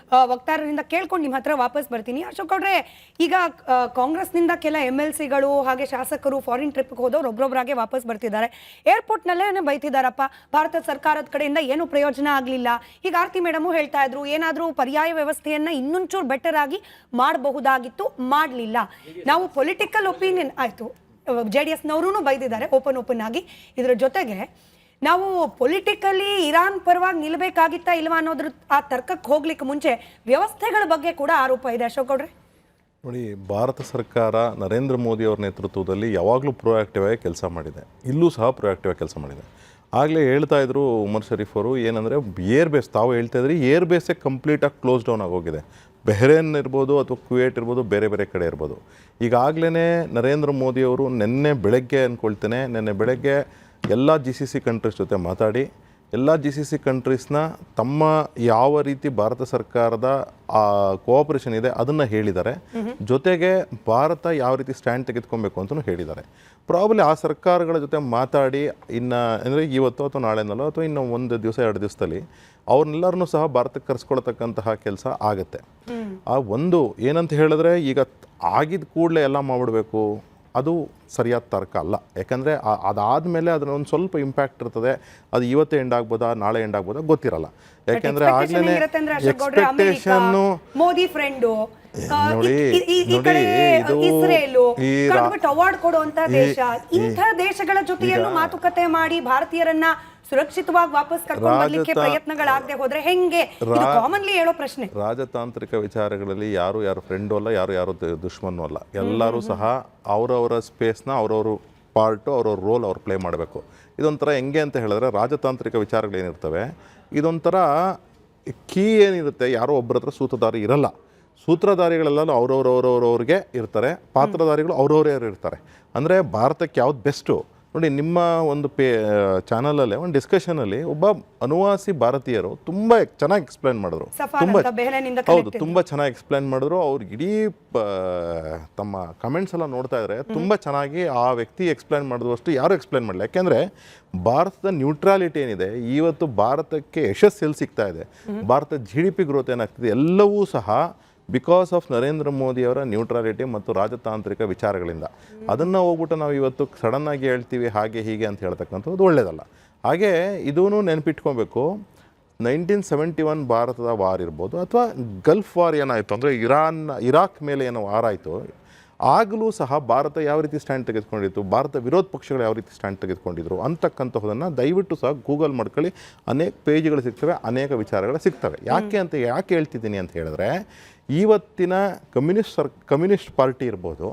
D: ವಕ್ತಾರರಿಂದ ಕೇಳ್ಕೊಂಡು ನಿಮ್ಮ ಹತ್ರ ವಾಪಸ್ ಬರ್ತೀನಿ. ಅಶೋಕ್ ಅವ್ರೆ, ಈಗ ಕಾಂಗ್ರೆಸ್ನಿಂದ ಕೆಲ MLCಗಳು ಹಾಗೆ ಶಾಸಕರು ಫಾರಿನ್ ಟ್ರಿಪ್ಗೆ ಹೋದವ್ರು ಒಬ್ಬೊಬ್ಬರಾಗೆ ವಾಪಸ್ ಬರ್ತಿದ್ದಾರೆ. ಏರ್ಪೋರ್ಟ್ನಲ್ಲೇ ಬೈತಿದ್ದಾರಪ್ಪ, ಭಾರತ ಸರ್ಕಾರದ ಕಡೆಯಿಂದ ಏನು ಪ್ರಯೋಜನ ಆಗಲಿಲ್ಲ. ಈಗ ಆರ್ತಿ ಮೇಡಮು ಹೇಳ್ತಾ ಇದ್ರು, ಏನಾದರೂ ಪರ್ಯಾಯ ವ್ಯವಸ್ಥೆಯನ್ನ ಇನ್ನೊಂಚೂರು ಬೆಟರ್ ಆಗಿ ಮಾಡಬಹುದಾಗಿತ್ತು, ಮಾಡಲಿಲ್ಲ. ನಾವು ಪೊಲಿಟಿಕಲ್ ಒಪಿನಿಯನ್ ಆಯಿತು, JDSನವರು ಬೈದಿದ್ದಾರೆ ಓಪನ್ ಆಗಿ. ಇದರ ಜೊತೆಗೆ ನಾವು ಪೊಲಿಟಿಕಲಿ ಇರಾನ್ ಪರವಾಗಿ ನಿಲ್ಲಬೇಕಾಗಿತ್ತಾ ಇಲ್ವಾ ಅನ್ನೋದ್ರ ಆ ತರ್ಕಕ್ಕೆ ಹೋಗ್ಲಿಕ್ಕೆ ಮುಂಚೆ ವ್ಯವಸ್ಥೆಗಳ ಬಗ್ಗೆ ಕೂಡ ಆರೋಪ ಇದೆ. ಅಶೋಕ್ ಅವ್ರೆ
F: ನೋಡಿ, ಭಾರತ ಸರ್ಕಾರ ನರೇಂದ್ರ ಮೋದಿ ಅವರ ನೇತೃತ್ವದಲ್ಲಿ ಯಾವಾಗಲೂ ಪ್ರೊಆಕ್ಟಿವ್ ಆಗಿ ಕೆಲಸ ಮಾಡಿದೆ. ಇಲ್ಲೂ ಸಹ ಪ್ರೊಆಕ್ಟಿವ್ ಆಗಿ ಕೆಲಸ ಮಾಡಿದೆ. ಆಗಲೇ ಹೇಳ್ತಾ ಇದ್ರು ಉಮರ್ ಶರೀಫ್ ಅವರು, ಏನಂದರೆ ಏರ್ ಬೇಸ್, ತಾವು ಹೇಳ್ತಾ ಇದ್ರಿ ಏರ್ ಬೇಸೇ ಕಂಪ್ಲೀಟಾಗಿ ಕ್ಲೋಸ್ ಡೌನ್ ಆಗೋಗಿದೆ. ಬೆಹ್ರೇನ್ ಇರ್ಬೋದು ಅಥವಾ ಕುವೇಟ್ ಇರ್ಬೋದು, ಬೇರೆ ಬೇರೆ ಕಡೆ ಇರ್ಬೋದು. ಈಗಾಗಲೇ ನರೇಂದ್ರ ಮೋದಿಯವರು ನಿನ್ನೆ ಬೆಳಗ್ಗೆ ಎಲ್ಲ GCC ಕಂಟ್ರೀಸ್ ಜೊತೆ ಮಾತಾಡಿ ಎಲ್ಲ GCC ಕಂಟ್ರೀಸ್ನ ತಮ್ಮ ಯಾವ ರೀತಿ ಭಾರತ ಸರ್ಕಾರದ ಕೋಆಪರೇಷನ್ ಇದೆ ಅದನ್ನು ಹೇಳಿದ್ದಾರೆ. ಜೊತೆಗೆ ಭಾರತ ಯಾವ ರೀತಿ ಸ್ಟ್ಯಾಂಡ್ ತೆಗೆದುಕೊಬೇಕು ಅಂತಲೂ ಹೇಳಿದ್ದಾರೆ. ಪ್ರಾಬಲಿ ಆ ಸರ್ಕಾರಗಳ ಜೊತೆ ಮಾತಾಡಿ ಇನ್ನು ಅಂದರೆ ಇವತ್ತು ಅಥವಾ ನಾಳೆನಲ್ಲೋ ಅಥವಾ ಇನ್ನು 1 ದಿವಸ 2 ದಿವಸದಲ್ಲಿ ಅವ್ರನ್ನೆಲ್ಲರನ್ನೂ ಸಹ ಭಾರತಕ್ಕೆ ಕರೆಸ್ಕೊಳ್ತಕ್ಕಂತಹ ಕೆಲಸ ಆಗುತ್ತೆ. ಆ ಒಂದು ಏನಂತ ಹೇಳಿದ್ರೆ, ಈಗ ಆಗಿದ ಕೂಡಲೇ ಎಲ್ಲ ಮಾಡಿಬಿಡ್ಬೇಕು, ಅದು ಸರಿಯಾದ ತರ್ಕ ಅಲ್ಲ. ಯಾಕಂದರೆ ಅದಾದಮೇಲೆ ಅದನ್ನ ಒಂದು ಸ್ವಲ್ಪ ಇಂಪ್ಯಾಕ್ಟ್ ಇರ್ತದೆ. ಅದು ಇವತ್ತೇ ಎಂಡ್ ಆಗ್ಬೋದಾ, ನಾಳೆ ಎಂಡ್ ಆಗ್ಬೋದಾ ಗೊತ್ತಿರಲ್ಲ. ಯಾಕೆಂದರೆ ಆಗಲೇ ಎಕ್ಸ್ಪೆಕ್ಟೇಷನ್ನು
D: ಮೋದಿ ಫ್ರೆಂಡು
F: ನೋಡಿ
D: ಅವಾರ್ಡ್ ಕೊಡುವಂತ ದೇಶ, ಇಂಥ ದೇಶಗಳ ಜೊತೆಯಲ್ಲೂ ಮಾತುಕತೆ ಮಾಡಿ ಭಾರತೀಯರನ್ನ ಸುರಕ್ಷಿತವಾಗಿ ವಾಪಸ್ ಕರ್ಕೊಂಡು ಬರ್ಲಿಕ್ಕೆ ಪ್ರಯತ್ನಗಳಾಗದೆ ಹೋದ್ರೆ ಹೆಂಗೆ? ಇದು ಕಾಮನ್ಲಿ ಹೇಳೋ ಪ್ರಶ್ನೆ.
F: ರಾಜತಾಂತ್ರಿಕ ವಿಚಾರಗಳಲ್ಲಿ ಯಾರು ಫ್ರೆಂಡು ಅಲ್ಲ, ಯಾರು ದುಶ್ಮನ್ನು ಅಲ್ಲ. ಎಲ್ಲರೂ ಸಹ ಅವರವರ ಸ್ಪೇಸ್ನ ಅವ್ರವ್ರ ಪಾರ್ಟು, ಅವ್ರವ್ರ ರೋಲ್ ಅವ್ರು ಪ್ಲೇ ಮಾಡಬೇಕು. ಇದೊಂಥರ ಹೆಂಗೆ ಅಂತ ಹೇಳಿದ್ರೆ, ರಾಜತಾಂತ್ರಿಕ ವಿಚಾರಗಳೇನಿರ್ತವೆ ಇದೊಂಥರ ಕೀ ಏನಿರುತ್ತೆ, ಯಾರೋ ಒಬ್ಬರ ಹತ್ರ ಸೂತ್ರಧಾರಿ ಇರಲ್ಲ. ಸೂತ್ರಧಾರಿಗಳೆಲ್ಲ ಅವ್ರವ್ರವ್ರವ್ರವ್ರಿಗೆ ಇರ್ತಾರೆ, ಪಾತ್ರಧಾರಿಗಳು ಅವ್ರವರೇ ಇರ್ತಾರೆ. ಅಂದರೆ ಭಾರತಕ್ಕೆ ಯಾವ್ದು ಬೆಸ್ಟು ನೋಡಿ, ನಿಮ್ಮ ಒಂದು ಚಾನಲಲ್ಲೇ ಒಂದು ಡಿಸ್ಕಷನಲ್ಲಿ ಒಬ್ಬ ಅನುವಾಸಿ ಭಾರತೀಯರು ತುಂಬ ಚೆನ್ನಾಗಿ ಎಕ್ಸ್ಪ್ಲೈನ್ ಮಾಡಿದ್ರು. ತುಂಬ ಚೆನ್ನಾಗಿ ಎಕ್ಸ್ಪ್ಲೈನ್ ಮಾಡಿದ್ರು. ಅವ್ರು ಇಡೀ ತಮ್ಮ ಕಮೆಂಟ್ಸ್ ಎಲ್ಲ ನೋಡ್ತಾ ಇದ್ರೆ ತುಂಬ ಚೆನ್ನಾಗಿ ಆ ವ್ಯಕ್ತಿ ಎಕ್ಸ್ಪ್ಲೈನ್ ಮಾಡಿದಷ್ಟು ಯಾರು ಎಕ್ಸ್ಪ್ಲೈನ್ ಮಾಡಲಿ. ಯಾಕೆಂದರೆ ಭಾರತದ ನ್ಯೂಟ್ರಾಲಿಟಿ ಏನಿದೆ, ಇವತ್ತು ಭಾರತಕ್ಕೆ ಯಶಸ್ಸು ಎಲ್ಲಿ ಸಿಗ್ತಾ ಇದೆ, ಭಾರತದ GDP ಗ್ರೋತ್ ಏನಾಗ್ತಿದೆ, ಎಲ್ಲವೂ ಸಹ ಬಿಕಾಸ್ ಆಫ್ ನರೇಂದ್ರ ಮೋದಿಯವರ ನ್ಯೂಟ್ರಾಲಿಟಿ ಮತ್ತು ರಾಜತಾಂತ್ರಿಕ ವಿಚಾರಗಳಿಂದ. ಅದನ್ನು ಹೋಗ್ಬಿಟ್ಟು ನಾವು ಇವತ್ತು ಸಡನ್ನಾಗಿ ಹೇಳ್ತೀವಿ ಹಾಗೆ ಹೀಗೆ ಅಂತ ಹೇಳ್ತಕ್ಕಂಥದ್ದು ಒಳ್ಳೆಯದಲ್ಲ. ಹಾಗೆ ಇದೂ ನೆನಪಿಟ್ಕೊಬೇಕು, 1971 ಭಾರತದ ವಾರ್ ಇರ್ಬೋದು ಅಥವಾ ಗಲ್ಫ್ ವಾರ್ ಏನಾಯಿತು ಅಂದರೆ ಇರಾಕ್ ಮೇಲೆ ಏನೋ ವಾರ್ ಆಯಿತು, ಆಗಲೂ ಸಹ ಭಾರತ ಯಾವ ರೀತಿ ಸ್ಟ್ಯಾಂಡ್ ತೆಗೆದುಕೊಂಡಿತ್ತು, ಭಾರತ ವಿರೋಧ ಪಕ್ಷಗಳು ಯಾವ ರೀತಿ ಸ್ಟ್ಯಾಂಡ್ ತೆಗೆದುಕೊಂಡಿದ್ರು ಅಂತಕ್ಕಂಥದ್ದನ್ನು ದಯವಿಟ್ಟು ಸಹ ಗೂಗಲ್ ಮಾಡ್ಕೊಳ್ಳಿ. ಅನೇಕ ಪೇಜ್ಗಳು ಸಿಗ್ತವೆ, ಅನೇಕ ವಿಚಾರಗಳು ಸಿಗ್ತವೆ. ಯಾಕೆ ಹೇಳ್ತಿದ್ದೀನಿ ಅಂತ ಹೇಳಿದ್ರೆ, ಇವತ್ತಿನ ಕಮ್ಯುನಿಸ್ಟ್ ಪಾರ್ಟಿ ಇರ್ಬೋದು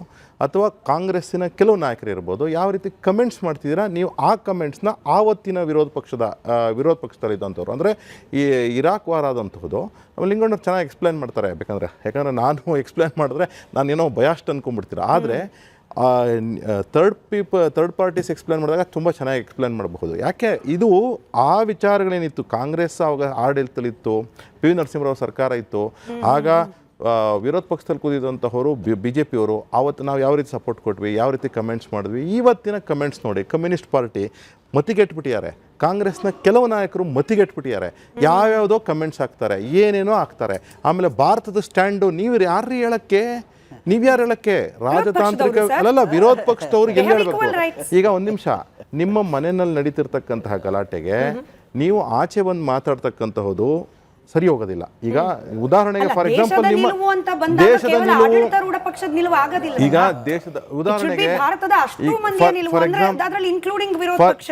F: ಅಥವಾ ಕಾಂಗ್ರೆಸ್ಸಿನ ಕೆಲವು ನಾಯಕರು ಇರ್ಬೋದು, ಯಾವ ರೀತಿ ಕಮೆಂಟ್ಸ್ ಮಾಡ್ತಿದ್ದೀರಾ ನೀವು, ಆ ಕಮೆಂಟ್ಸ್ನ ಆವತ್ತಿನ ವಿರೋಧ ಪಕ್ಷದಲ್ಲಿದ್ದಂಥವ್ರು ಅಂದರೆ ಈ ಇರಾಕ್ ವಾರ್ ಆದಂಥದ್ದು ಲಿಂಗಣ್ಣವ್ರು ಚೆನ್ನಾಗಿ ಎಕ್ಸ್ಪ್ಲೈನ್ ಮಾಡ್ತಾರೆ. ಯಾಕಂದರೆ ನಾನು ಎಕ್ಸ್ಪ್ಲೈನ್ ಮಾಡಿದ್ರೆ ನಾನೇನೋ ಬಯಾಸ್ಟ್ ಅಂದ್ಕೊಂಡ್ಬಿಡ್ತೀರ. ಆದರೆ ಥರ್ಡ್ ಪಾರ್ಟೀಸ್ ಎಕ್ಸ್ಪ್ಲೈನ್ ಮಾಡಿದಾಗ ತುಂಬ ಚೆನ್ನಾಗಿ ಎಕ್ಸ್ಪ್ಲೈನ್ ಮಾಡಬಹುದು. ಯಾಕೆ ಇದು ಆ ವಿಚಾರಗಳೇನಿತ್ತು, ಕಾಂಗ್ರೆಸ್ ಆವಾಗ ಆಡಳಿತದಲ್ಲಿತ್ತು, PV ನರಸಿಂಹರಾವ್ ಸರ್ಕಾರ ಇತ್ತು, ಆಗ ವಿರೋಧ ಪಕ್ಷದಲ್ಲಿ ಕೂದಿದಂಥವರು BJPಯವರು. ಆವತ್ತು ನಾವು ಯಾವ ರೀತಿ ಸಪೋರ್ಟ್ ಕೊಟ್ವಿ, ಯಾವ ರೀತಿ ಕಮೆಂಟ್ಸ್ ಮಾಡಿದ್ವಿ. ಇವತ್ತಿನ ಕಮೆಂಟ್ಸ್ ನೋಡಿ, ಕಮ್ಯುನಿಸ್ಟ್ ಪಾರ್ಟಿ ಮತಿಗೆಟ್ಬಿಟ್ಟಿದ್ದಾರೆ, ಕಾಂಗ್ರೆಸ್ನ ಕೆಲವು ನಾಯಕರು ಮತಿಗೆಟ್ಬಿಟ್ಟಿದ್ದಾರೆ, ಯಾವ್ಯಾವುದೋ ಕಮೆಂಟ್ಸ್ ಹಾಕ್ತಾರೆ, ಏನೇನೋ ಹಾಕ್ತಾರೆ. ಆಮೇಲೆ ಭಾರತದ ಸ್ಟ್ಯಾಂಡು ನೀವ್ಯಾರು ಹೇಳಕ್ಕೆ ರಾಜತಾಂತ್ರಿಕ ಅಲ್ಲ, ವಿರೋಧ ಪಕ್ಷದವ್ರಿಗೆ ಎಲ್ಲಿ ಹೇಳಬೇಕು? ಈಗ ಒಂದು ನಿಮಿಷ, ನಿಮ್ಮ ಮನೆಯಲ್ಲಿ ನಡೀತಿರ್ತಕ್ಕಂತಹ ಗಲಾಟೆಗೆ ನೀವು ಆಚೆ ಬಂದು ಮಾತಾಡ್ತಕ್ಕಂತಹದ್ದು ಸರಿ ಹೋಗೋದಿಲ್ಲ. ಈಗ ಉದಾಹರಣೆಗೆ ಫಾರ್ ಎಕ್ಸಾಂಪಲ್ ನಿಮ್ಮ ದೇಶದ ಈಗ ದೇಶದ ಉದಾಹರಣೆಗೆ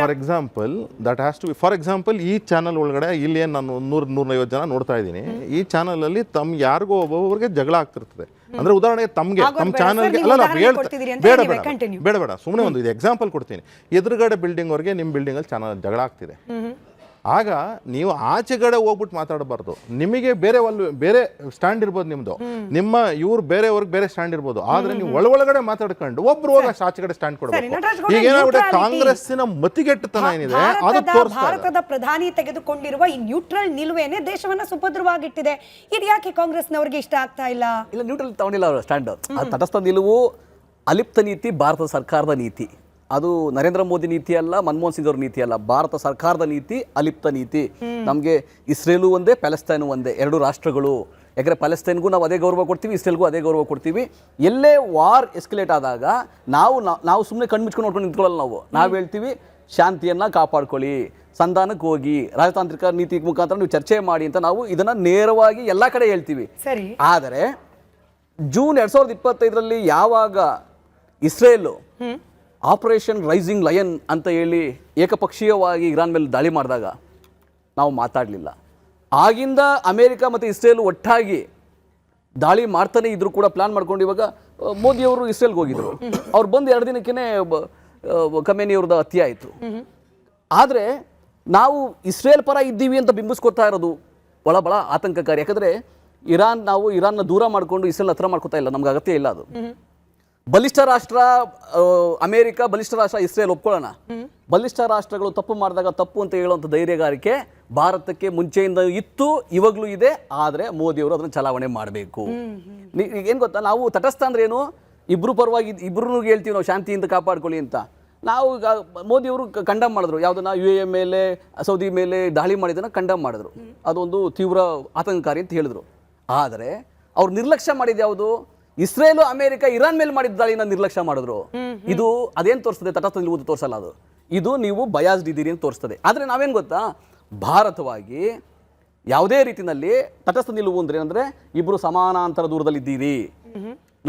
F: for example that has to be, for example ಈ ಚಾನಲ್ ಒಳಗಡೆ ಇಲ್ಲಿ ಏನು ನಾನು 100-150 ಜನ ನೋಡ್ತಾ ಇದ್ದೀನಿ, ಈ ಚಾನಲ್ ಅಲ್ಲಿ ಯಾರಿಗೋ ಒಬ್ಬೊಬ್ಬರಿಗೆ ಜಗಳ ಆಗ್ತಿರ್ತದೆ. ಅಂದ್ರೆ ಉದಾಹರಣೆಗೆ ತಮ್ಮ ಚಾನಲ್ಗೆ ಬೇಡ ಸುಮ್ಮನೆ ಒಂದು ಇದು ಎಕ್ಸಾಂಪಲ್ ಕೊಡ್ತೀನಿ. ಎದುರುಗಡೆ ಬಿಲ್ಡಿಂಗ್ ಅವ್ರಿಗೆ ನಿಮ್ಮ ಬಿಲ್ಡಿಂಗ್ ಅಲ್ಲಿ ಚಾನಲ್ ಜಗಳ ಆಗ್ತಿದೆ,
H: ಆಗ ನೀವು ಆಚೆಗಡೆ ಹೋಗ್ಬಿಟ್ಟು ಮಾತಾಡಬಾರ್ದು. ನಿಮಗೆ ಬೇರೆ ಸ್ಟ್ಯಾಂಡ್ ಇರ್ಬೋದು ನಿಮ್ದು, ನಿಮ್ಮ ಇವ್ರು ಬೇರೆಯವ್ರಿಗೆ ಬೇರೆ ಸ್ಟ್ಯಾಂಡ್ ಇರ್ಬೋದು, ಆದ್ರೆ ನೀವು ಒಳಗಡೆ ಮಾತಾಡ್ಕೊಂಡು ಒಬ್ರು ಹೋಗಿ ಆಚೆಗಡೆ ಸ್ಟ್ಯಾಂಡ್ ಕೊಡಬೇಕು. ಈಗ ಏನಾಗ್ಬಿಟ್ಟೆ ಕಾಂಗ್ರೆಸ್ಸಿನ ಮತಿಗೆಟ್ಟತನ ಏನಿದೆ ಅದು ತೋರಿಸ್ತಾ
D: ಭಾರತದ ಪ್ರಧಾನಿ ತೆಗೆದುಕೊಂಡಿರುವ ಈ ನ್ಯೂಟ್ರಲ್ ನಿಲುವೇನೆ ದೇಶವನ್ನ ಸುಭದ್ರವಾಗಿಟ್ಟಿದೆ. ಇದು ಯಾಕೆ ಕಾಂಗ್ರೆಸ್ನವರಿಗೆ ಇಷ್ಟ ಆಗ್ತಾ ಇಲ್ಲ?
I: ಇಲ್ಲ, ನ್ಯೂಟ್ರಲ್ ತಗೊಂಡಿಲ್ಲ ಅವರು ಸ್ಟ್ಯಾಂಡ್. ತಟಸ್ಥ ನಿಲುವು ಅಲಿಪ್ತ ನೀತಿ ಭಾರತ ಸರ್ಕಾರದ ನೀತಿ. ಅದು ನರೇಂದ್ರ ಮೋದಿ ನೀತಿ ಅಲ್ಲ, ಮನಮೋಹನ್ ಸಿಂಗ್ ಅವ್ರ ನೀತಿ ಅಲ್ಲ, ಭಾರತ ಸರ್ಕಾರದ ನೀತಿ ಅಲಿಪ್ತ ನೀತಿ. ನಮಗೆ ಇಸ್ರೇಲು ಒಂದೇ, ಪ್ಯಾಲೆಸ್ತೈನು ಒಂದೇ, ಎರಡು ರಾಷ್ಟ್ರಗಳು. ಯಾಕಂದರೆ ಪ್ಯಾಲೆಸ್ತೈನ್ಗೂ ನಾವು ಅದೇ ಗೌರವ ಕೊಡ್ತೀವಿ, ಇಸ್ರೇಲ್ಗೂ ಅದೇ ಗೌರವ ಕೊಡ್ತೀವಿ. ಎಲ್ಲೇ ವಾರ್ ಎಸ್ಕಲೇಟ್ ಆದಾಗ ನಾವು ಸುಮ್ಮನೆ ಕಣ್ಮುಚ್ಕೊಂಡು ನೋಡ್ಕೊಂಡು ನಿಂತ್ಕೊಳ್ಳಲ್ಲ. ನಾವು ಹೇಳ್ತೀವಿ ಶಾಂತಿಯನ್ನು ಕಾಪಾಡ್ಕೊಳ್ಳಿ, ಸಂಧಾನಕ್ಕೆ ಹೋಗಿ, ರಾಜತಾಂತ್ರಿಕ ನೀತಿ ಮುಖಾಂತರ ನೀವು ಚರ್ಚೆ ಮಾಡಿ ಅಂತ ನಾವು ಇದನ್ನು ನೇರವಾಗಿ ಎಲ್ಲ ಕಡೆ ಹೇಳ್ತೀವಿ.
D: ಸರಿ.
I: ಆದರೆ ಜೂನ್ 2025 ಯಾವಾಗ ಇಸ್ರೇಲು ಆಪರೇಷನ್ ರೈಸಿಂಗ್ ಲಯನ್ ಅಂತ ಹೇಳಿ ಏಕಪಕ್ಷೀಯವಾಗಿ ಇರಾನ್ ಮೇಲೆ ದಾಳಿ ಮಾಡಿದಾಗ ನಾವು ಮಾತಾಡಲಿಲ್ಲ. ಆಗಿಂದ ಅಮೇರಿಕ ಮತ್ತು ಇಸ್ರೇಲ್ ಒಟ್ಟಾಗಿ ದಾಳಿ ಮಾಡ್ತಾನೆ ಇದ್ರು ಕೂಡ ಪ್ಲಾನ್ ಮಾಡ್ಕೊಂಡು ಇವಾಗ ಮೋದಿಯವರು ಇಸ್ರೇಲ್ಗೆ ಹೋಗಿದ್ರು. ಅವ್ರು ಬಂದು 2 ದಿನಕ್ಕೇ ಖಮೇನಿ ಅವ್ರದ್ದು ಹತ್ಯೆ ಆಯಿತು. ಆದರೆ ನಾವು ಇಸ್ರೇಲ್ ಪರ ಇದ್ದೀವಿ ಅಂತ ಬಿಂಬಿಸ್ಕೊತಾ ಇರೋದು ಬಹಳ ಆತಂಕಕಾರಿ. ಯಾಕಂದರೆ ನಾವು ಇರಾನ್ನ ದೂರ ಮಾಡಿಕೊಂಡು ಇಸ್ರೇಲ್ ಹತ್ರ ಮಾಡ್ಕೋತಾ ಇಲ್ಲ, ನಮ್ಗೆ ಅಗತ್ಯ ಇಲ್ಲ. ಅದು ಬಲಿಷ್ಠ ರಾಷ್ಟ್ರ ಅಮೇರಿಕ, ಬಲಿಷ್ಠ ರಾಷ್ಟ್ರ ಇಸ್ರೇಲ್, ಒಪ್ಕೊಳ್ಳೋಣ. ಬಲಿಷ್ಠ ರಾಷ್ಟ್ರಗಳು ತಪ್ಪು ಮಾಡಿದಾಗ ತಪ್ಪು ಅಂತ ಹೇಳುವಂಥ ಧೈರ್ಯಗಾರಿಕೆ ಭಾರತಕ್ಕೆ ಮುಂಚೆಯಿಂದ ಇತ್ತು, ಇವಾಗಲೂ ಇದೆ. ಆದರೆ ಮೋದಿಯವರು ಅದನ್ನು ಚಲಾವಣೆ ಮಾಡಬೇಕು. ಏನು ಗೊತ್ತಾ, ನಾವು ತಟಸ್ಥ ಅಂದ್ರೆ ಏನು, ಇಬ್ರು ಪರವಾಗಿ ಇಬ್ರು ಹೇಳ್ತೀವಿ ನಾವು ಶಾಂತಿಯಿಂದ ಕಾಪಾಡ್ಕೊಳ್ಳಿ ಅಂತ. ನಾವು ಈಗ ಮೋದಿಯವರು ಕಂಡಮ್ ಮಾಡಿದ್ರು, ಯಾವುದನ್ನ UAE ಮೇಲೆ ಸೌದಿ ಮೇಲೆ ದಾಳಿ ಮಾಡಿದ್ದನ್ನು ಕಂಡಮ್ ಮಾಡಿದ್ರು. ಅದೊಂದು ತೀವ್ರ ಆತಂಕಕಾರಿ ಅಂತ ಹೇಳಿದ್ರು. ಆದರೆ ಅವ್ರು ನಿರ್ಲಕ್ಷ್ಯ ಮಾಡಿದ್ದು ಯಾವುದು, ಇಸ್ರೇಲು ಅಮೆರಿಕ ಇರಾನ್ ಮೇಲೆ ಮಾಡಿದ ದಾಳಿನ ನಿರ್ಲಕ್ಷ್ಯ ಮಾಡಿದ್ರು. ಇದು ಅದೇನು ತೋರಿಸ್ತದೆ, ತಟಸ್ಥ ನಿಲುವು ತೋರಿಸಲ್ಲ. ಇದು ನೀವು ಬಯಾಸ್ಡ್ ಇದ್ದೀರಿ ಅಂತ ತೋರಿಸ್ತದೆ. ಆದರೆ ನಾವೇನು ಗೊತ್ತಾ, ಭಾರತವಾಗಿ ಯಾವುದೇ ರೀತಿಯಲ್ಲಿ ತಟಸ್ಥ ನಿಲುವು ಅಂದ್ರೆ ಏನಂದ್ರೆ ಇಬ್ರು ಸಮಾನಾಂತರ ದೂರದಲ್ಲಿದ್ದೀರಿ,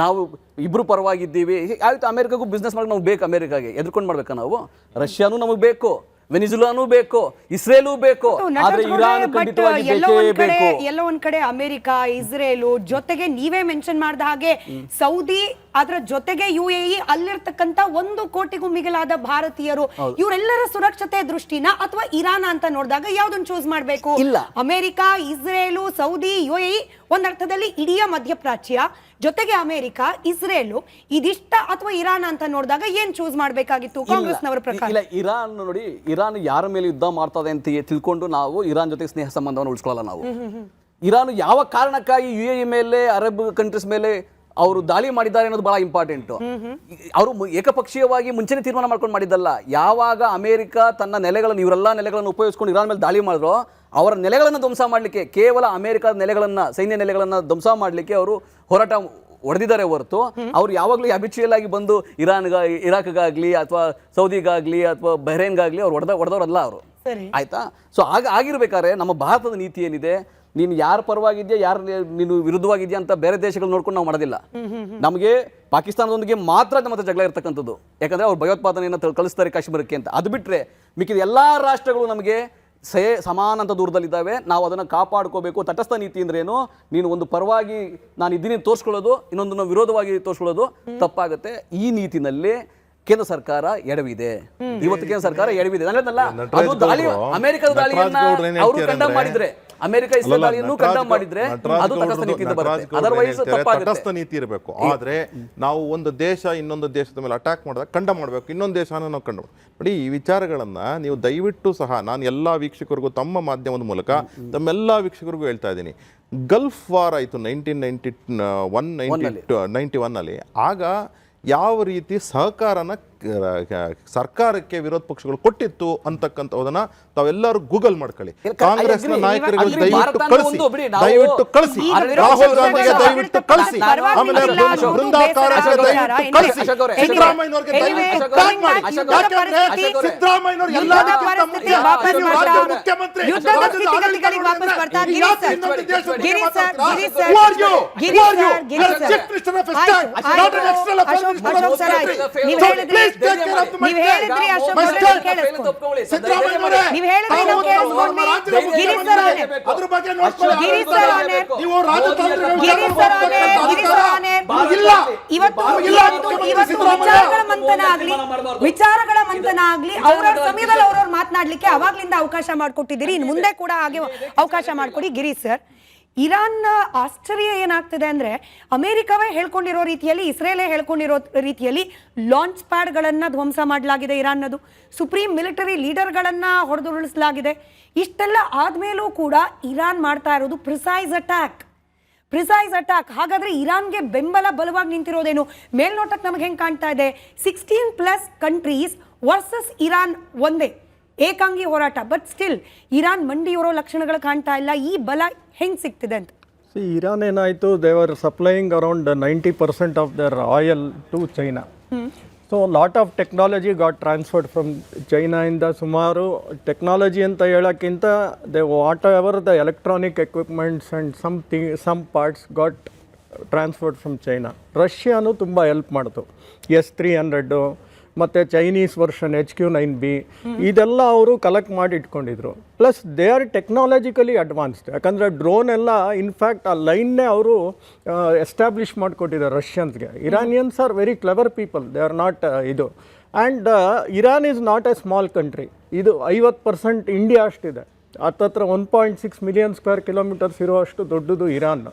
I: ನಾವು ಇಬ್ರು ಪರವಾಗಿದ್ದೀವಿ. ಆಯ್ತು, ಅಮೆರಿಕಗೂ ಬಿಸ್ನೆಸ್ ಮಾಡಿ ನಮ್ಗೆ ಬೇಕು, ಅಮೆರಿಕಾಗೆ ಎದ್ಕೊಂಡು ಮಾಡ್ಬೇಕಾ ನಾವು? ರಷ್ಯಾನು ನಮಗೆ ಬೇಕು, ವೆನಿಜುಲಾನು ಬೇಕು, ಇಸ್ರೇಲು ಬೇಕು, ಆದ್ರೆ ಇರಾನ್ ಖಂಡಿತವಾಗಿ ಬೇಕೇ ಬೇಕು.
D: ಎಲ್ಲೋ ಒಂದ್ ಕಡೆ ಅಮೆರಿಕ, ಇಸ್ರೇಲು ಜೊತೆಗೆ ನೀವೇ ಮೆನ್ಷನ್ ಮಾಡಿದ ಹಾಗೆ ಸೌದಿ, ಅದರ ಜೊತೆಗೆ UAE, ಅಲ್ಲಿರ್ತಕ್ಕಂತ 1 ಕೋಟಿಗೂ ಮಿಗಿಲಾದ ಭಾರತೀಯರು, ಇವರೆಲ್ಲರ ಸುರಕ್ಷತೆ ದೃಷ್ಟಿನ ಅಥವಾ ಇರಾನ್ ಅಂತ ನೋಡಿದಾಗ ಯಾವ್ದನ್ನ ಚೂಸ್ ಮಾಡ್ಬೇಕು?
I: ಇಲ್ಲ,
D: ಅಮೆರಿಕ, ಇಸ್ರೇಲು, ಸೌದಿ, UAE, ಒಂದರ್ಥದಲ್ಲಿ ಇಡೀ ಮಧ್ಯಪ್ರಾಚ್ಯ ಜೊತೆಗೆ ಅಮೆರಿಕ, ಇಸ್ರೇಲು, ಇದಿಷ್ಟ ಅಥವಾ ಇರಾನ್ ಅಂತ ನೋಡಿದಾಗ ಏನ್ ಚೂಸ್ ಮಾಡಬೇಕಾಗಿತ್ತು ಕಾಂಗ್ರೆಸ್ನವರ ಪ್ರಕಾರ?
I: ಇಲ್ಲ, ಇರಾನ್ ನೋಡಿ, ಇರಾನ್ ಯಾರ ಮೇಲೆ ಯುದ್ಧ ಮಾಡ್ತದೆ ಅಂತ ತಿಳ್ಕೊಂಡು ನಾವು ಇರಾನ್ ಜೊತೆ ಸ್ನೇಹ ಸಂಬಂಧವನ್ನು ಉಳಿಸ್ಕೊಳ್ಳಲ್ಲ ನಾವು. ಇರಾನ್ ಯಾವ ಕಾರಣಕ್ಕಾಗಿ UAE ಮೇಲೆ, ಅರಬ್ ಕಂಟ್ರೀಸ್ ಮೇಲೆ ಅವರು ದಾಳಿ ಮಾಡಿದ್ದಾರೆ ಅನ್ನೋದು ಬಹಳ ಇಂಪಾರ್ಟೆಂಟ್. ಅವರು ಏಕಪಕ್ಷೀಯವಾಗಿ ಮುಂಚೆನೇ ತೀರ್ಮಾನ ಮಾಡ್ಕೊಂಡು ಮಾಡಿದ್ದಲ್ಲ. ಯಾವಾಗ ಅಮೆರಿಕ ತನ್ನ ನೆಲೆಗಳನ್ನು, ಇವರೆಲ್ಲ ನೆಲೆಗಳನ್ನು ಉಪಯೋಗಿಸ್ಕೊಂಡು ಇರಾನ್ ಮೇಲೆ ದಾಳಿ ಮಾಡಿದ್ರು, ಅವರ ನೆಲೆಗಳನ್ನು ಧ್ವಂಸ ಮಾಡಲಿಕ್ಕೆ, ಕೇವಲ ಅಮೆರಿಕದ ನೆಲೆಗಳನ್ನು, ಸೈನ್ಯ ನೆಲೆಗಳನ್ನು ಧ್ವಂಸ ಮಾಡಲಿಕ್ಕೆ ಅವರು ಹೋರಾಟ ಹೊಡೆದಿದ್ದಾರೆ ಹೊರತು ಅವ್ರು ಯಾವಾಗಲೂ ಹ್ಯಾಬಿಚುಯಲ್ ಆಗಿ ಬಂದು ಇರಾಕ್ಗಾಗ್ಲಿ ಅಥವಾ ಸೌದಿಗಾಗ್ಲಿ ಅಥವಾ ಬಹ್ರೇನ್ಗಾಗ್ಲಿ ಅವ್ರು ಹೊಡೆದವರಲ್ಲ ಅವರು. ಆಯ್ತಾ? ಸೊ ಆಗಿರ್ಬೇಕಾದ್ರೆ ನಮ್ಮ ಭಾರತದ ನೀತಿ ಏನಿದೆ, ನೀನು ಯಾರ ಪರವಾಗಿದ್ಯಾ, ನೀನು ವಿರುದ್ಧವಾಗಿದ್ಯಾ ಅಂತ ಬೇರೆ ದೇಶಗಳು ನೋಡ್ಕೊಂಡು ನಾವು ಮಾಡೋದಿಲ್ಲ. ನಮಗೆ ಪಾಕಿಸ್ತಾನದೊಂದಿಗೆ ಮಾತ್ರ ನಮ್ಮ ಹತ್ರ ಜಗಳ ಇರ್ತಕ್ಕಂಥದ್ದು. ಯಾಕಂದ್ರೆ ಅವ್ರು ಭಯೋತ್ಪಾದನೆಯನ್ನು ಕಳಿಸ್ತಾರೆ ಕಾಶ್ಮೀರಕ್ಕೆ ಅಂತ. ಅದು ಬಿಟ್ಟರೆ ಮಿಕ್ಕಿದ ಎಲ್ಲಾ ರಾಷ್ಟ್ರಗಳು ನಮಗೆ ಸಮಾನಂತ ದೂರದಲ್ಲಿದ್ದಾವೆ. ನಾವು ಅದನ್ನು ಕಾಪಾಡ್ಕೋಬೇಕು. ತಟಸ್ಥ ನೀತಿ ಅಂದ್ರೆ ಏನು, ನೀನು ಒಂದು ಪರವಾಗಿ ನಾನು ಇದ್ದೀನಿ ತೋರಿಸ್ಕೊಳ್ಳೋದು, ಇನ್ನೊಂದನ್ನು ವಿರೋಧವಾಗಿ ತೋರಿಸ್ಕೊಳ್ಳೋದು ತಪ್ಪಾಗುತ್ತೆ. ಈ ನೀತಿನಲ್ಲಿ ಕೇಂದ್ರ ಸರ್ಕಾರ ಎಡವಿದೆ. ಇವತ್ತು ಕೇಂದ್ರ ಸರ್ಕಾರ ಎಡವಿದೆ. ಅದು ದಾಳಿ, ಅಮೆರಿಕದ ದಾಳಿಯನ್ನ ಅವರು ಕಂಡಮ್ ಮಾಡಿದ್ರೆ, ಅಮೆರಿಕ ಇಸ್ರೇಲ್ ದಾಳಿಯನ್ನು ಕಂಡಮ್ ಮಾಡಿದ್ರೆ ಅದು ತಟಸ್ಥ ನೀತಿಯಿಂದ ಬರುತ್ತೆ. ಅದರ್ವೈಸ್ ತಪ್ಪಾಗುತ್ತೆ.
H: ತಟಸ್ಥ ನೀತಿ ಇರಬೇಕು. ಆದ್ರೆ ನಾವು ಒಂದು ದೇಶ ಇನ್ನೊಂದು ದೇಶದ ಮೇಲೆ ಅಟ್ಯಾಕ್ ಮಾಡಿದಾಗ ಕಂಡಮ್ ಮಾಡಬೇಕು, ಇನ್ನೊಂದು ದೇಶನ ನಾವು ಕಂಡು ನೋಡಿ. ಈ ವಿಚಾರಗಳನ್ನ ನೀವು ದಯವಿಟ್ಟು ಸಹ ನಾನು ಎಲ್ಲಾ ವೀಕ್ಷಕರಿಗೂ ತಮ್ಮ ಮಾಧ್ಯಮದ ಮೂಲಕ ತಮ್ಮೆಲ್ಲಾ ವೀಕ್ಷಕರಿಗೂ ಹೇಳ್ತಾ ಇದ್ದೀನಿ. ಗಲ್ಫ್ ವಾರ್ ಆಯಿತು 1991 ಅಲ್ಲಿ. ಆಗ ಯಾವ ರೀತಿ ಸಹಕಾರನ ಸರ್ಕಾರಕ್ಕೆ ವಿರೋಧ ಪಕ್ಷಗಳು ಕೊಟ್ಟಿತ್ತು ಅಂತಕ್ಕಂಥದನ್ನ ತಾವೆಲ್ಲರೂ ಗೂಗಲ್ ಮಾಡ್ಕೊಳ್ಳಿ. ಕಾಂಗ್ರೆಸ್ನ ನಾಯಕರುಗಳು ದಯವಿಟ್ಟು ಕಳಿಸಿ, ರಾಹುಲ್ ಗಾಂಧಿಗೆ ದಯವಿಟ್ಟು ಕಳಿಸಿ, ಆಮೇಲೆ ಬೃಂದಾ ಕಾರಟ್ಗೆ ದಯವಿಟ್ಟು ಕಳಿಸಿ, ಸಿದ್ದರಾಮಯ್ಯನವರಿಗೆ ದಯವಿಟ್ಟು ಟ್ಯಾಗ್ ಮಾಡಿ. ಯಾಕಂದ್ರೆ ಸಿದ್ದರಾಮಯ್ಯನವರು ಎಲ್ಲದಕ್ಕಿಂತ ಮುಖ್ಯ ಮುಖ್ಯಮಂತ್ರಿ.
J: Please take care of the
D: ನೀವ್ ಹೇಳಿದ್ರಿ ಅಶೋಕ್ ಅವ್ರೆ, ನಾವು ಕೇಳಿಸ್ಕೊಂಡ್ವಿ. ನೀವ್ ಹೇಳಿದ್ರಿ ನಾವು ಕೇಳಿಸ್ಕೊಂಡ್ವಿ. ಗಿರೀಶ್ ಸರ್ ಆನೆ.
J: ಅದ್ರ ಬಗ್ಗೆ ನೋಡ್ಕೊಳ್ಳಿ.
D: ಗಿರೀಶ್ ಸರ್ ಆನೆ.
J: ನೀವು ರಾಜತಾಂತ್ರಿಕ
D: ಗಿರೀಶ್ ಸರ್ ಆನೆ. ಗಿರೀಶ್ ಸರ್ ಆನೆ.
J: ಇಲ್ಲ.
D: ಇವತ್ತು ವಿಚಾರಗಳ ಮಂಥನ ಆಗ್ಲಿ ಅವರ ಸಮಯದಲ್ಲಿ ಅವ್ರವ್ರು ಮಾತನಾಡ್ಲಿಕ್ಕೆ ಅವಾಗ್ಲಿಂದ ಅವಕಾಶ ಮಾಡ್ಕೊಟ್ಟಿದ್ದೀರಿ. ಇನ್ನು ಮುಂದೆ ಕೂಡ ಹಾಗೆ ಅವಕಾಶ ಮಾಡ್ಕೊಡಿ. ಗಿರೀಶ್ ಸರ್, ಇರಾನ್ ಆಶ್ಚರ್ಯ ಏನಾಗ್ತಿದೆ ಅಂದ್ರೆ ಅಮೆರಿಕವೇ ಹೇಳ್ಕೊಂಡಿರೋ ರೀತಿಯಲ್ಲಿ, ಇಸ್ರೇಲೇ ಹೇಳ್ಕೊಂಡಿರೋ ರೀತಿಯಲ್ಲಿ ಲಾಂಚ್ ಪ್ಯಾಡ್ಗಳನ್ನ ಧ್ವಂಸ ಮಾಡಲಾಗಿದೆ ಇರಾನ್ನದು. Supreme military ಲೀಡರ್ಗಳನ್ನ ಹೊಡೆದುರುಳಿಸಲಾಗಿದೆ. ಇಷ್ಟೆಲ್ಲ ಆದ್ಮೇಲೂ ಕೂಡ ಇರಾನ್ ಮಾಡ್ತಾ ಇರೋದು ಪ್ರಿಸೈಸ್ ಅಟ್ಯಾಕ್. ಹಾಗಾದ್ರೆ ಇರಾನ್ಗೆ ಬೆಂಬಲ ಬಲವಾಗಿ ನಿಂತಿರೋದೇನು? ಮೇಲ್ನೋಟಕ್ಕೆ ನಮಗೆ ಹೆಂಗೆ ಕಾಣ್ತಾ ಇದೆ? 16+ ಕಂಟ್ರೀಸ್ ವರ್ಸಸ್ ಇರಾನ್ ಒಂದೇ ಏಕಾಂಗಿ ಹೋರಾಟ. ಬಟ್ ಸ್ಟಿಲ್ ಇರಾನ್ ಮಂಡಿಯೋರೋ ಲಕ್ಷಣಗಳು ಕಾಣ್ತಾ ಇಲ್ಲ. ಈ ಬಲ ಹೆಂಗ್ ಸಿಗ್ತಿದೆ ಅಂತ?
E: ಇರಾನ್ ಏನಾಯಿತು, they are supplying around 90% of their oil to China. So lot of technology got transferred from ಚೈನಾಯಿಂದ. ಸುಮಾರು ಟೆಕ್ನಾಲಜಿ ಅಂತ ಹೇಳೋಕ್ಕಿಂತ they whatever the electronic equipments and some parts got transferred from China. ರಷ್ಯಾನು ತುಂಬ help ಮಾಡ್ತು. S-300 ಮತ್ತು Chinese version HQ-9B ಇದೆಲ್ಲ ಅವರು ಕಲೆಕ್ಟ್ ಮಾಡಿ ಇಟ್ಕೊಂಡಿದ್ರು. Plus they are technologically advanced. ಯಾಕಂದರೆ ಡ್ರೋನ್ ಎಲ್ಲ ಇನ್ಫ್ಯಾಕ್ಟ್ ಆ ಲೈನ್ನೇ ಅವರು ಎಸ್ಟಾಬ್ಲಿಷ್ ಮಾಡಿಕೊಟ್ಟಿದ್ದಾರೆ ರಷ್ಯನ್ಸ್ಗೆ. Iranians are very clever people, they are not ಇದು. And Iran is not a small country. ಇದು 50% ಇಂಡಿಯಾ ಅಷ್ಟಿದೆ. ಹತ್ತತ್ರ 1.6 ಮಿಲಿಯನ್ ಸ್ಕ್ವೇರ್ ಕಿಲೋಮೀಟರ್ಸ್ ಇರುವಷ್ಟು ದೊಡ್ಡದು ಇರಾನ್.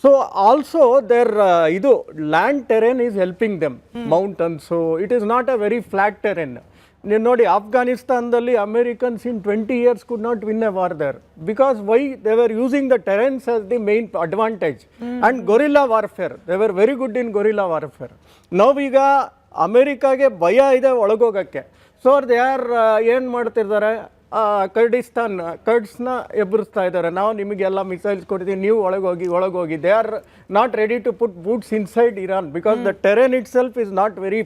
E: ಸೊ ಆಲ್ಸೋ ದೇರ್ ಇದು land terrain is helping them. Mountains, it is not a very flat terrain. ನೀವು ನೋಡಿ, ಅಫ್ಘಾನಿಸ್ತಾನದಲ್ಲಿ Americans in 20 years could not win a war there. Because why? They were using the terrains as the main advantage. And guerrilla warfare, they were very good in guerrilla warfare. ನಾವೀಗ ಅಮೇರಿಕಾಗೆ ಭಯ ಇದೆ ಒಳಗೋಗೋಕ್ಕೆ. So they R ಏನು ಮಾಡ್ತಿದ್ದಾರೆ, ಕರ್ಡ್ಸ್ನ ಎಬ್ಬರಿಸ್ತಾ ಇದ್ದಾರೆ. ನಾವು ನಿಮಗೆಲ್ಲ missiles ಕೊಡ್ತೀವಿ, ನೀವು ಒಳಗೋಗಿ. They are not ready to put boots inside Iran because the terrain itself is not very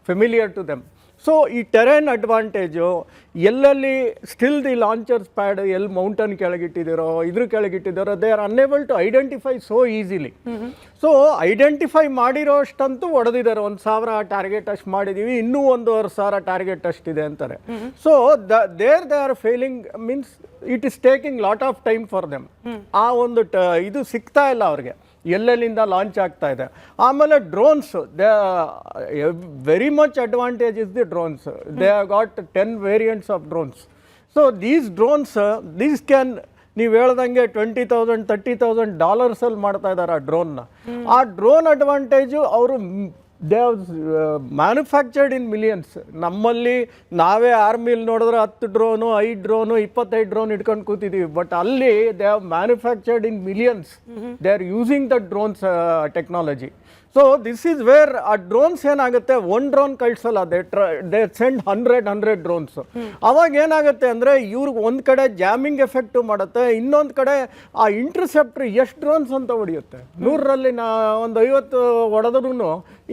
E: familiar to them. So ಈ ಟೆರೇನ್ ಅಡ್ವಾಂಟೇಜು ಎಲ್ಲೆಲ್ಲಿ ಸ್ಟಿಲ್ ದಿ ಲಾಂಚರ್ಸ್ ಪ್ಯಾಡ್ ಎಲ್ಲಿ ಮೌಂಟನ್ ಕೆಳಗಿಟ್ಟಿದ್ದೀರೋ, ಕೆಳಗಿಟ್ಟಿದ್ದಾರೋ, they are unable to identify so easily. So identify ಮಾಡಿರೋ ಅಷ್ಟಂತೂ ಹೊಡೆದಿದ್ದಾರೆ. 1,000 target ಅಷ್ಟು ಮಾಡಿದ್ದೀವಿ, ಇನ್ನೂ 1,500 ಟಾರ್ಗೆಟ್ ಅಷ್ಟಿದೆ ಅಂತಾರೆ. So they R failing means it is taking lot of time for them. ಆ ಒಂದು ಇದು ಸಿಗ್ತಾ ಇಲ್ಲ ಅವ್ರಿಗೆ, ಎಲ್ಲೆಲ್ಲಿಂದ ಲಾಂಚ್ ಆಗ್ತಾ ಇದೆ. ಆಮೇಲೆ drones, they very much advantage is the drones. They have got 10 variants of drones. So these drones, these can, ನೀವು ಹೇಳ್ದಂಗೆ $20,000 $30,000 ಮಾಡ್ತಾ ಇದ್ದಾರೆ ಆ ಡ್ರೋನ್ನ. ಆ ಡ್ರೋನ್ ಅಡ್ವಾಂಟೇಜು ಅವರು they have manufactured in millions. ನಮ್ಮಲ್ಲಿ ನಾವೇ ಆರ್ಮಿಲಿ ನೋಡಿದ್ರೆ 10 ಡ್ರೋನು 5 ಡ್ರೋನು 25 ಡ್ರೋನ್ ಇಟ್ಕೊಂಡು ಕೂತಿದ್ದೀವಿ. ಬಟ್ ಅಲ್ಲಿ they have manufactured in millions. They are using the drones technology. So this is where ಆ ಡ್ರೋನ್ಸ್ ಏನಾಗುತ್ತೆ, 1 ಡ್ರೋನ್ ಕಳಿಸಲ್ಲ, ದೇ ಸೆಂಡ್ 100 ಡ್ರೋನ್ಸ್. ಅವಾಗ ಏನಾಗುತ್ತೆ ಅಂದರೆ ಇವ್ರಿಗೆ ಒಂದು ಕಡೆ ಜಾಮಿಂಗ್ ಎಫೆಕ್ಟು ಮಾಡುತ್ತೆ, ಇನ್ನೊಂದು ಕಡೆ ಆ ಇಂಟರ್ಸೆಪ್ಟರ್ ಎಷ್ಟು ಡ್ರೋನ್ಸ್ ಅಂತ ಹೊಡೆಯುತ್ತೆ. 100ರಲ್ಲಿ ಒಂದು 50 ಹೊಡೆದ್ರೂ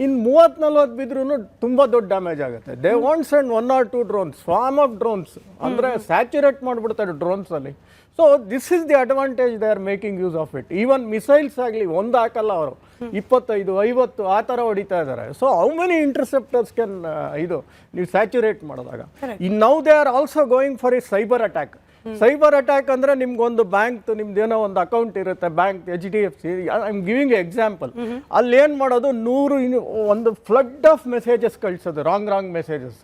E: ಇನ್ನು 30-40 ಬಿದ್ರೂ ತುಂಬ ದೊಡ್ಡ ಡ್ಯಾಮೇಜ್ ಆಗುತ್ತೆ. They want send 1 or 2 drones, swarm of drones, ಅಂದರೆ ಸ್ಯಾಚುರೇಟ್ ಮಾಡಿಬಿಡ್ತಾರೆ ಡ್ರೋನ್ಸಲ್ಲಿ. So this is the advantage they are making use of it. Even missiles ಆಗಲಿ ಒಂದು ಹಾಕಲ್ಲ ಅವರು, 25-50 ಆ ಥರ ಹೊಡಿತಾ ಇದ್ದಾರೆ. So how many interceptors can ಇದು ನೀವು ಸ್ಯಾಚುರೇಟ್ ಮಾಡಿದಾಗ. In now they are also going for a cyber attack. Cyber attack ಅಂದರೆ ನಿಮ್ಗೊಂದು ಬ್ಯಾಂಕ್, ನಿಮ್ದೇನೋ ಒಂದು ಅಕೌಂಟ್ ಇರುತ್ತೆ, bank HDFC, I am giving example. ಅಲ್ಲಿ ಏನು ಮಾಡೋದು, 100 ಒಂದು ಫ್ಲಡ್ ಆಫ್ ಮೆಸೇಜಸ್ ಕಳಿಸೋದು, ರಾಂಗ್ ಮೆಸೇಜಸ್.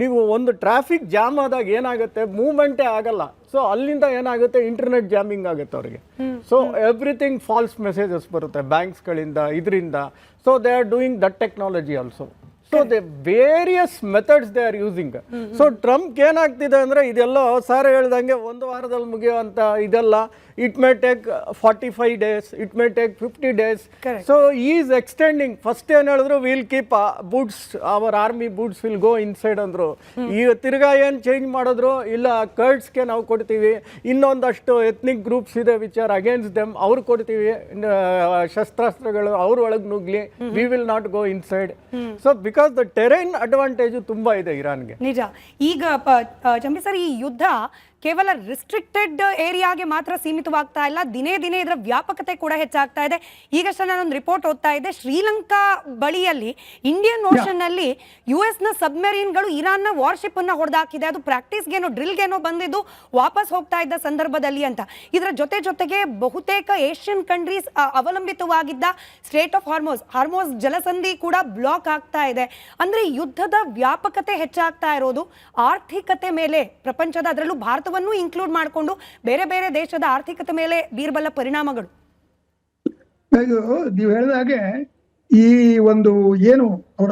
E: ನೀವು ಒಂದು ಟ್ರಾಫಿಕ್ ಜಾಮ್ ಆದಾಗ ಏನಾಗುತ್ತೆ, ಮೂವ್ಮೆಂಟೇ ಆಗಲ್ಲ. ಸೊ ಅಲ್ಲಿಂದ ಏನಾಗುತ್ತೆ, ಇಂಟರ್ನೆಟ್ ಜಾಮಿಂಗ್ ಆಗುತ್ತೆ ಅವರಿಗೆ. ಸೊ ಎವ್ರಿಥಿಂಗ್ ಫಾಲ್ಸ್ ಮೆಸೇಜಸ್ ಬರುತ್ತೆ ಬ್ಯಾಂಕ್ಸ್ಗಳಿಂದ, ಇದರಿಂದ. So they are doing that technology also. So the various methods they are using. So Trump ಏನಾಗ್ತಿದೆ ಅಂದರೆ, ಇದೆಲ್ಲ ಸಾರ್ ಹೇಳ್ದಂಗೆ 1 ವಾರದಲ್ಲಿ ಮುಗಿಯುವಂಥ ಇದೆಲ್ಲ, it may take 45 days, it may take 50 days. So is extending. First ಏನು ಹೇಳಿದ್ರು, will keep boots, our army boots will go inside ಅಂದರು. ಈಗ ತಿರ್ಗಾ ಏನು ಚೇಂಜ್ ಮಾಡಿದ್ರು, ಇಲ್ಲ ಕರ್ಡ್ಸ್ಗೆ ನಾವು ಕೊಡ್ತೀವಿ, ಇನ್ನೊಂದಷ್ಟು ಎಥ್ನಿಕ್ ಗ್ರೂಪ್ಸ್ ಇದೆ ವಿಚ್ ಆರ್ ಅಗೇನ್ಸ್ಟ್ ದೆಮ್, ಅವ್ರು ಕೊಡ್ತೀವಿ ಶಸ್ತ್ರಾಸ್ತ್ರಗಳು, ಅವ್ರ ಒಳಗೆ ನುಗ್ಲಿ, we will not go inside. So because the terrain advantage ತುಂಬ ಇದೆ ಇರಾನ್ಗೆ.
D: ನಿಜ. ಈಗ ಚಂಪಿ ಸರ್, ಈ ಯುದ್ಧ ಕೇವಲ ರಿಸ್ಟ್ರಿಕ್ಟೆಡ್ ಏರಿಯಾಗೆ ಮಾತ್ರ ಸೀಮಿತವಾಗ್ತಾ ಇಲ್ಲ, ದಿನೇ ದಿನೇ ಇದರ ವ್ಯಾಪಕತೆ ಕೂಡ ಹೆಚ್ಚಾಗ್ತಾ ಇದೆ. ಈಗಷ್ಟೇ ನಾನೊಂದು ರಿಪೋರ್ಟ್ ಓದ್ತಾ ಇದ್ದೆ, ಶ್ರೀಲಂಕಾ ಬಳಿಯಲ್ಲಿ ಇಂಡಿಯನ್ ಓಷನ್ ನಲ್ಲಿ US ನ ಸಬ್ಮೆರೀನ್ಗಳು ಇರಾನ್ನ ವಾರ್ಶಿಪ್ ಅನ್ನ ಹೊಡೆದಾಕಿದೆ. ಅದು ಪ್ರಾಕ್ಟೀಸ್ಗೇನೋ ಡ್ರಿಲ್ಗೇನೋ ಬಂದಿದ್ದು ವಾಪಸ್ ಹೋಗ್ತಾ ಇದ್ದ ಸಂದರ್ಭದಲ್ಲಿ ಅಂತ. ಇದರ ಜೊತೆಗೆ ಬಹುತೇಕ ಏಷ್ಯನ್ ಕಂಟ್ರೀಸ್ ಅವಲಂಬಿತವಾಗಿದ್ದ ಸ್ಟ್ರೇಟ್ ಆಫ್ ಹಾರ್ಮೋಸ್ ಜಲಸಂಧಿ ಕೂಡ ಬ್ಲಾಕ್ ಆಗ್ತಾ ಇದೆ. ಅಂದ್ರೆ ಯುದ್ಧದ ವ್ಯಾಪಕತೆ ಹೆಚ್ಚಾಗ್ತಾ ಇರೋದು ಆರ್ಥಿಕತೆ ಮೇಲೆ, ಪ್ರಪಂಚದ ಅದರಲ್ಲೂ ಭಾರತವನ್ನು ಇನ್ಕ್ಲೂಡ್ ಮಾಡಿಕೊಂಡು ಬೇರೆ ಬೇರೆ ದೇಶದ ಆರ್ಥಿಕತೆ ಮೇಲೆ ಬೀರ್ಬಲ್ಲ ಪರಿಣಾಮಗಳು.
C: ನೀವು ಹೇಳಿದಾಗೆ ಈ ಒಂದು ಏನು ಅವರ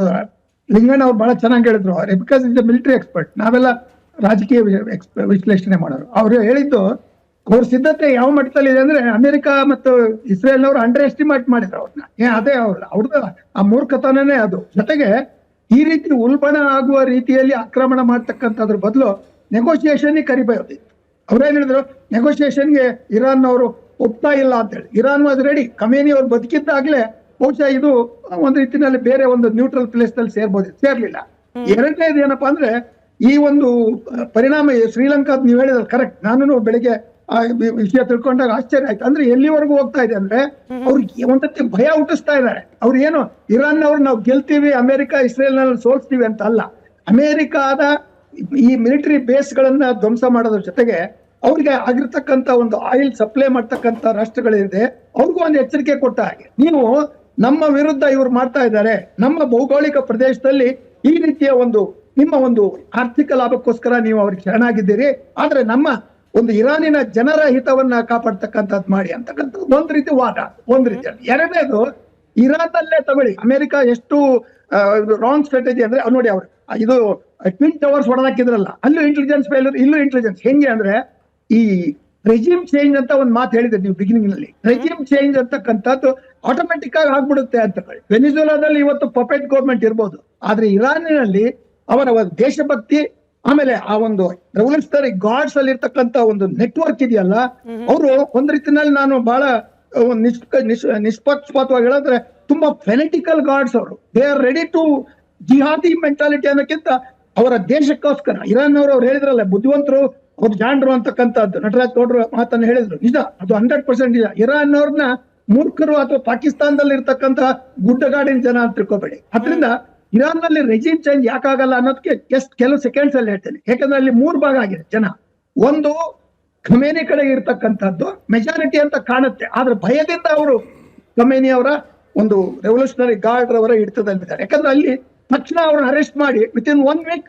C: ಲಿಂಗಣ್ಣ ಅವ್ರು ಬಹಳ ಚೆನ್ನಾಗಿ ಹೇಳಿದ್ರು, ಬಿಕಾಸ್ ಇಸ್ ಮಿಲಿಟರಿ ಎಕ್ಸ್ಪರ್ಟ್, ನಾವೆಲ್ಲ ರಾಜಕೀಯ ವಿಶ್ಲೇಷಣೆ ಮಾಡೋರು. ಅವ್ರು ಹೇಳಿದ್ದು ಅವ್ರ ಸಿದ್ಧತೆ ಯಾವ ಮಟ್ಟದಲ್ಲಿ ಇದೆ ಅಂದ್ರೆ ಅಮೆರಿಕ ಮತ್ತು ಇಸ್ರೇಲ್ನವರು ಅಂಡರ್ ಎಸ್ಟಿಮೇಟ್ ಮಾಡಿದ್ರು ಅವ್ರನ್ನ. ಅದೇ ಅವ್ರದ್ದು ಆ ಮೂರ್ಖತನನೇ ಅದು. ಜೊತೆಗೆ ಈ ರೀತಿ ಉಲ್ಬಣ ಆಗುವ ರೀತಿಯಲ್ಲಿ ಆಕ್ರಮಣ ಮಾಡ್ತಕ್ಕಂಥದ್ರ ಬದಲು ನೆಗೋಸಿಯೇಷನ್ ಕರಿಬೋದಿತ್ತು. ಅವ್ರೇನ್ ಹೇಳಿದ್ರು, ನೆಗೋಸಿಯೇಷನ್ಗೆ ಇರಾನ್ ಅವರು ಒಪ್ತಾ ಇಲ್ಲ ಅಂತ ಹೇಳಿ. Iran was ready. ಖಮೇನಿ ಅವ್ರು ಬದುಕಿದ್ದಾಗ್ಲೇ ಬಹುಶಃ ಇದು ಒಂದು ರೀತಿಯಲ್ಲಿ ಬೇರೆ ಒಂದು ನ್ಯೂಟ್ರಲ್ ಪ್ಲೇಸ್ ನಲ್ಲಿ ಸೇರ್ಲಿಲ್ಲ. ಎರಡನೇದು ಏನಪ್ಪಾ ಅಂದ್ರೆ ಈ ಒಂದು ಪರಿಣಾಮ ಶ್ರೀಲಂಕಾದ ನೀವು ಹೇಳಿದ್ರೆ ಕರೆಕ್ಟ್. ನಾನು ಬೆಳಿಗ್ಗೆ ಆ ವಿಷಯ ತಿಳ್ಕೊಂಡಾಗ ಆಶ್ಚರ್ಯ ಆಯ್ತು. ಅಂದ್ರೆ ಎಲ್ಲಿವರೆಗೂ ಹೋಗ್ತಾ ಇದೆ ಅಂದ್ರೆ ಅವ್ರಿಗೆ ಒಂದಕ್ಕೆ ಭಯ ಹುಟ್ಟಿಸ್ತಾ ಇದ್ದಾರೆ. ಅವ್ರು ಏನು ಇರಾನ್ನವ್ರು ನಾವು ಗೆಲ್ತೀವಿ, ಅಮೆರಿಕ ಇಸ್ರೇಲ್ ನಲ್ಲಿ ಸೋಲ್ಸ್ತೀವಿ ಅಂತ ಅಲ್ಲ. ಅಮೆರಿಕಾದ ಈ ಮಿಲಿಟರಿ ಬೇಸ್ ಗಳನ್ನ ಧ್ವಂಸ ಮಾಡೋದ್ರ ಜೊತೆಗೆ ಅವ್ರಿಗೆ ಆಗಿರ್ತಕ್ಕಂಥ ಒಂದು ಆಯಿಲ್ ಸಪ್ಲೈ ಮಾಡ್ತಕ್ಕಂಥ ರಾಷ್ಟ್ರಗಳಿದೆ, ಅವ್ರಿಗೂ ಒಂದು ಎಚ್ಚರಿಕೆ ಕೊಟ್ಟ ಹಾಗೆ, ನೀವು ನಮ್ಮ ವಿರುದ್ಧ ಇವ್ರು ಮಾಡ್ತಾ ಇದ್ದಾರೆ, ನಮ್ಮ ಭೌಗೋಳಿಕ ಪ್ರದೇಶದಲ್ಲಿ ಈ ರೀತಿಯ ಒಂದು ನಿಮ್ಮ ಒಂದು ಆರ್ಥಿಕ ಲಾಭಕ್ಕೋಸ್ಕರ ನೀವು ಅವ್ರಿಗೆ ಶರಣಾಗಿದ್ದೀರಿ, ಆದ್ರೆ ನಮ್ಮ ಒಂದು ಇರಾನಿನ ಜನರ ಹಿತವನ್ನ ಕಾಪಾಡ್ತಕ್ಕಂಥದ್ದು ಮಾಡಿ ಅಂತಕ್ಕಂಥದ್ದು ಒಂದ್ ರೀತಿ ವಾದ, ಒಂದ್ ರೀತಿಯಲ್ಲಿ. ಎರಡನೇದು ಇರಾನ್ನಲ್ಲೇ ತಗೊಳ್ಳಿ, ಅಮೆರಿಕ ಎಷ್ಟು ರಾಂಗ್ ಸ್ಟ್ರಾಟಜಿ ಅಂದ್ರೆ ನೋಡಿ, ಅವ್ರು ಇದು ಟ್ವಿನ್ ಟವರ್ಸ್ ಹೊಡೆದಾಕಿದ್ರಲ್ಲ, ಅಲ್ಲೂ ಇಂಟೆಲಿಜೆನ್ಸ್ ಫೇಲ್ಯೂರ್, ಇಲ್ಲೂ ಇಂಟೆಲಿಜೆನ್ಸ್. ಹೆಂಗೆ ಅಂದ್ರೆ ಈ ರೆಜಿಮ್ ಚೇಂಜ್ ಅಂತ ಒಂದು ಮಾತು ಹೇಳಿದ್ರೆ ನೀವು ಬಿಗಿನಿಂಗ್ ನಲ್ಲಿ, ರೆಜಿಮ್ ಚೇಂಜ್ ಅಂತಕ್ಕಂಥದ್ದು ಆಟೋಮೆಟಿಕ್ ಆಗಿ ಆಗ್ಬಿಡುತ್ತೆ ಅಂತ ಹೇಳಿ. ವೆನಿಜುಲಾದಲ್ಲಿ ಇವತ್ತು ಪಪೆಟ್ ಗೌರ್ಮೆಂಟ್ ಇರ್ಬೋದು, ಆದ್ರೆ ಇರಾನಿನಲ್ಲಿ ಅವರ ದೇಶಭಕ್ತಿ ಆಮೇಲೆ ಆ ಒಂದು ರೆವಲ್ಯೂಷನರಿ ಗಾರ್ಡ್ಸ್ ಅಲ್ಲಿ ಇರ್ತಕ್ಕಂಥ ಒಂದು ನೆಟ್ವರ್ಕ್ ಇದೆಯಲ್ಲ, ಅವರು ಒಂದ್ ರೀತಿನಲ್ಲಿ ನಾನು ಬಹಳ ನಿಷ್ಪಕ್ಷಪಾತವಾಗಿ ಹೇಳಿದ್ರೆ ತುಂಬಾ ಫೆನೆಟಿಕಲ್ ಗಾರ್ಡ್ಸ್ ಅವರು. ದೇ ಆರ್ ರೆಡಿ ಟು ಜಿಹಾದಿ ಮೆಂಟಾಲಿಟಿ ಅನ್ನೋಕ್ಕಿಂತ ಅವರ ದೇಶಕ್ಕೋಸ್ಕರ. ಇರಾನ್ ಅವ್ರು ಹೇಳಿದ್ರಲ್ಲ, ಬುದ್ಧಿವಂತರು ಅವ್ರು ಜಾಣರು ಅಂತಕ್ಕಂಥದ್ದು ನಟರಾಜ್ ಗೌಡ್ರು ಮಾತನ್ನು ಹೇಳಿದ್ರು, ನಿಜ, ಅದು 100% ನಿಜ. ಇರಾನ್ ಅವ್ರನ್ನ ಮೂರ್ಖರು ಅಥವಾ ಪಾಕಿಸ್ತಾನದಲ್ಲಿ ಇರ್ತಕ್ಕಂಥ ಗುಡ್ಡಗಾಡಿನ ಜನ ಅಂತ ತಿಳ್ಕೊಬೇಡಿ. ಅದರಿಂದ ಇರಾನ್ ನಲ್ಲಿ ರೆಜಿಮ್ ಚೇಂಜ್ ಯಾಕಾಗಲ್ಲ ಅನ್ನೋದಕ್ಕೆ ಜಸ್ಟ್ ಕೆಲವು ಸೆಕೆಂಡ್ಸ್ ಅಲ್ಲಿ ಹೇಳ್ತೇನೆ. ಯಾಕಂದ್ರೆ ಅಲ್ಲಿ 3 ಭಾಗ ಆಗಿದೆ ಜನ. ಒಂದು ಖಮೇನಿ ಕಡೆಗೆ ಇರ್ತಕ್ಕಂಥದ್ದು ಮೆಜಾರಿಟಿ ಅಂತ ಕಾಣುತ್ತೆ, ಆದ್ರೆ ಭಯದಿಂದ ಅವರು ಖಮೇನಿ ಅವರ ಒಂದು ರೆವಲ್ಯೂಷನರಿ ಗಾರ್ಡ್ ಅವರ ಹಿಡಿತದಲ್ಲಿದ್ದಾರೆ. ಯಾಕಂದ್ರೆ ಅಲ್ಲಿ ತಕ್ಷಣ ಅವ್ರನ್ನ ಅರೆಸ್ಟ್ ಮಾಡಿ within 1 week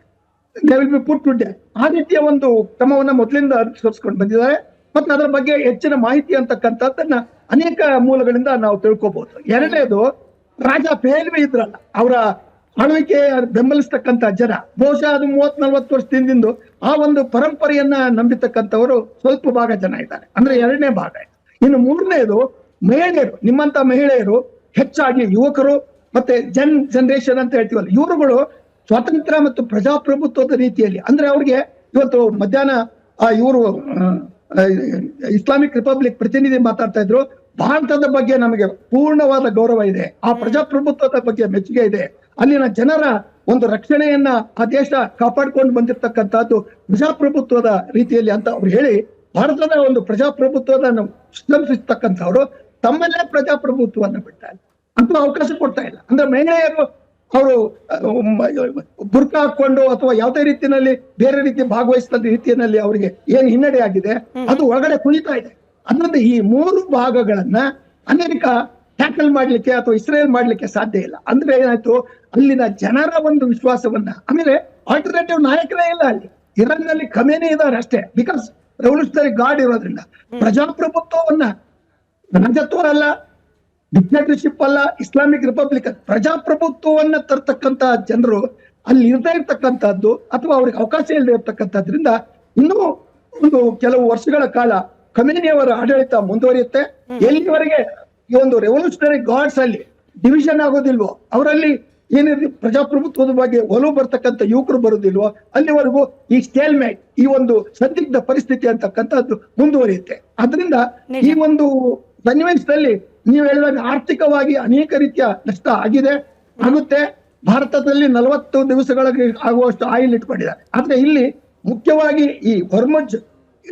C: they will be put to death. ಆ ರೀತಿಯ ಒಂದು ಕ್ರಮವನ್ನ ಮೊದಲಿಂದ ಅನುಸರಿಸ್ಕೊಂಡು ಬಂದಿದ್ದಾರೆ. ಮತ್ತೆ ಅದರ ಬಗ್ಗೆ ಹೆಚ್ಚಿನ ಮಾಹಿತಿ ಅಂತಕ್ಕಂಥದ್ದನ್ನ ಅನೇಕ ಮೂಲಗಳಿಂದ ನಾವು ತಿಳ್ಕೊಬಹುದು. ಎರಡನೇದು, ರಾಜ ಪೇಲ್ವಿ ಇದ್ರಲ್ಲ, ಅವರ ಆಳ್ವಿಕೆ ಬೆಂಬಲಿಸ್ತಕ್ಕಂಥ ಜನ, ಬಹುಶಃ ಅದು 30-40 ವರ್ಷದಿಂದ ಆ ಒಂದು ಪರಂಪರೆಯನ್ನ ನಂಬಿತಕ್ಕಂಥವರು ಸ್ವಲ್ಪ ಭಾಗ ಜನ ಇದ್ದಾರೆ, ಅಂದ್ರೆ ಎರಡನೇ ಭಾಗ. ಇನ್ನು ಮೂರನೇದು ಮಹಿಳೆಯರು, ನಿಮ್ಮಂತ ಮಹಿಳೆಯರು, ಹೆಚ್ಚಾಗಿ ಯುವಕರು ಮತ್ತೆ ಜನರೇಷನ್ ಅಂತ ಹೇಳ್ತೀವಲ್ಲ, ಇವರುಗಳು ಸ್ವಾತಂತ್ರ್ಯ ಮತ್ತು ಪ್ರಜಾಪ್ರಭುತ್ವದ ರೀತಿಯಲ್ಲಿ, ಅಂದ್ರೆ ಅವ್ರಿಗೆ ಇವತ್ತು ಮಧ್ಯಾಹ್ನ ಇವರು ಇಸ್ಲಾಮಿಕ್ ರಿಪಬ್ಲಿಕ್ ಪ್ರತಿನಿಧಿ ಮಾತಾಡ್ತಾ ಇದ್ರು, ಭಾರತದ ಬಗ್ಗೆ ನಮಗೆ ಪೂರ್ಣವಾದ ಗೌರವ ಇದೆ, ಆ ಪ್ರಜಾಪ್ರಭುತ್ವದ ಬಗ್ಗೆ ಮೆಚ್ಚುಗೆ ಇದೆ, ಅಲ್ಲಿನ ಜನರ ಒಂದು ರಕ್ಷಣೆಯನ್ನ ಆ ದೇಶ ಕಾಪಾಡ್ಕೊಂಡು ಬಂದಿರತಕ್ಕಂಥದ್ದು ಪ್ರಜಾಪ್ರಭುತ್ವದ ರೀತಿಯಲ್ಲಿ ಅಂತ ಅವ್ರು ಹೇಳಿ, ಭಾರತದ ಒಂದು ಪ್ರಜಾಪ್ರಭುತ್ವದ ಪ್ರಶಂಸಿಸ್ತಕ್ಕಂಥವ್ರು ತಮ್ಮಲ್ಲೇ ಪ್ರಜಾಪ್ರಭುತ್ವವನ್ನು ಬಿಡ್ತಾ ಇಲ್ಲ, ಅಂತ ಅವಕಾಶ ಕೊಡ್ತಾ ಇಲ್ಲ. ಅಂದ್ರೆ ಮಹಿಳೆಯರು ಅವರು ಬುರ್ಕಾ ಹಾಕೊಂಡು ಅಥವಾ ಯಾವುದೇ ರೀತಿಯಲ್ಲಿ ಬೇರೆ ರೀತಿ ಭಾಗವಹಿಸಿದ ರೀತಿಯಲ್ಲಿ ಅವರಿಗೆ ಏನ್ ಹಿನ್ನಡೆ ಆಗಿದೆ ಅದು ಒಳಗಡೆ ಕುಣಿತಾ ಇದೆ. ಅದರಿಂದ ಈ 3 ಭಾಗಗಳನ್ನ ಅಮೆರಿಕ ಟ್ಯಾಕಲ್ ಮಾಡ್ಲಿಕ್ಕೆ ಅಥವಾ ಇಸ್ರೇಲ್ ಮಾಡ್ಲಿಕ್ಕೆ ಸಾಧ್ಯ ಇಲ್ಲ. ಅಂದ್ರೆ ಏನಾಯ್ತು, ಅಲ್ಲಿನ ಜನರ ಒಂದು ವಿಶ್ವಾಸವನ್ನ, ಆಮೇಲೆ ಆಲ್ಟರ್ನೇಟಿವ್ ನಾಯಕರೇ ಇಲ್ಲ ಅಲ್ಲಿ. ಇರಾನ್ ನಲ್ಲಿ ಖಮೇನಿ ಇದ್ದಾರೆ ಅಷ್ಟೇ, ಬಿಕಾಸ್ ರೆವಲ್ಯೂಷನರಿ ಗಾರ್ಡ್ ಇರೋದ್ರಿಂದ. ಪ್ರಜಾಪ್ರಭುತ್ವವನ್ನ, ರಾಜತ್ವ ಅಲ್ಲ, ಡಿಕ್ಟೇಟರ್ಶಿಪ್ ಅಲ್ಲ, ಇಸ್ಲಾಮಿಕ್ ರಿಪಬ್ಲಿಕ್, ಪ್ರಜಾಪ್ರಭುತ್ವವನ್ನ ತರ್ತಕ್ಕಂತ ಜನರು ಅಲ್ಲಿ ಇರ್ತಾ ಇರ್ತಕ್ಕಂಥದ್ದು ಅಥವಾ ಅವ್ರಿಗೆ ಅವಕಾಶ ಇಲ್ಲದೆ ಇರ್ತಕ್ಕಂಥದ್ರಿಂದ ಇನ್ನೂ ಒಂದು ಕೆಲವು ವರ್ಷಗಳ ಕಾಲ ಖಮೇನಿ ಅವರ ಆಡಳಿತ ಮುಂದುವರಿಯುತ್ತೆ. ಎಲ್ಲಿವರೆಗೆ ಈ ಒಂದು ರೆವಲ್ಯೂಷನರಿ ಗಾರ್ಡ್ಸ್ ಅಲ್ಲಿ ಡಿವಿಷನ್ ಆಗೋದಿಲ್ವೋ, ಅವರಲ್ಲಿ ಏನಿದೆ ಪ್ರಜಾಪ್ರಭುತ್ವದ ಬಗ್ಗೆ ಒಲವು ಬರ್ತಕ್ಕಂಥ ಯುವಕರು ಬರೋದಿಲ್ವೋ, ಅಲ್ಲಿವರೆಗೂ ಈ ಸ್ಟೇಲ್ಮೇಟ್, ಈ ಒಂದು ಸಂದಿಗ್ಧ ಪರಿಸ್ಥಿತಿ ಅಂತಕ್ಕಂಥದ್ದು ಮುಂದುವರಿಯುತ್ತೆ. ಅದರಿಂದ ಈ ಒಂದು ಸನ್ನಿವೇಶದಲ್ಲಿ ನೀವು ಹೇಳಿದಾಗ ಆರ್ಥಿಕವಾಗಿ ಅನೇಕ ರೀತಿಯ ನಷ್ಟ ಆಗಿದೆ, ಆಗುತ್ತೆ. ಭಾರತದಲ್ಲಿ 40 ದಿವಸಗಳಿಗೆ ಆಗುವಷ್ಟು ಆಯಿಲ್ ಇಟ್ಕೊಂಡಿದ್ದಾರೆ. ಆದ್ರೆ ಇಲ್ಲಿ ಮುಖ್ಯವಾಗಿ ಈ ಹೊರ್ಮುಜ್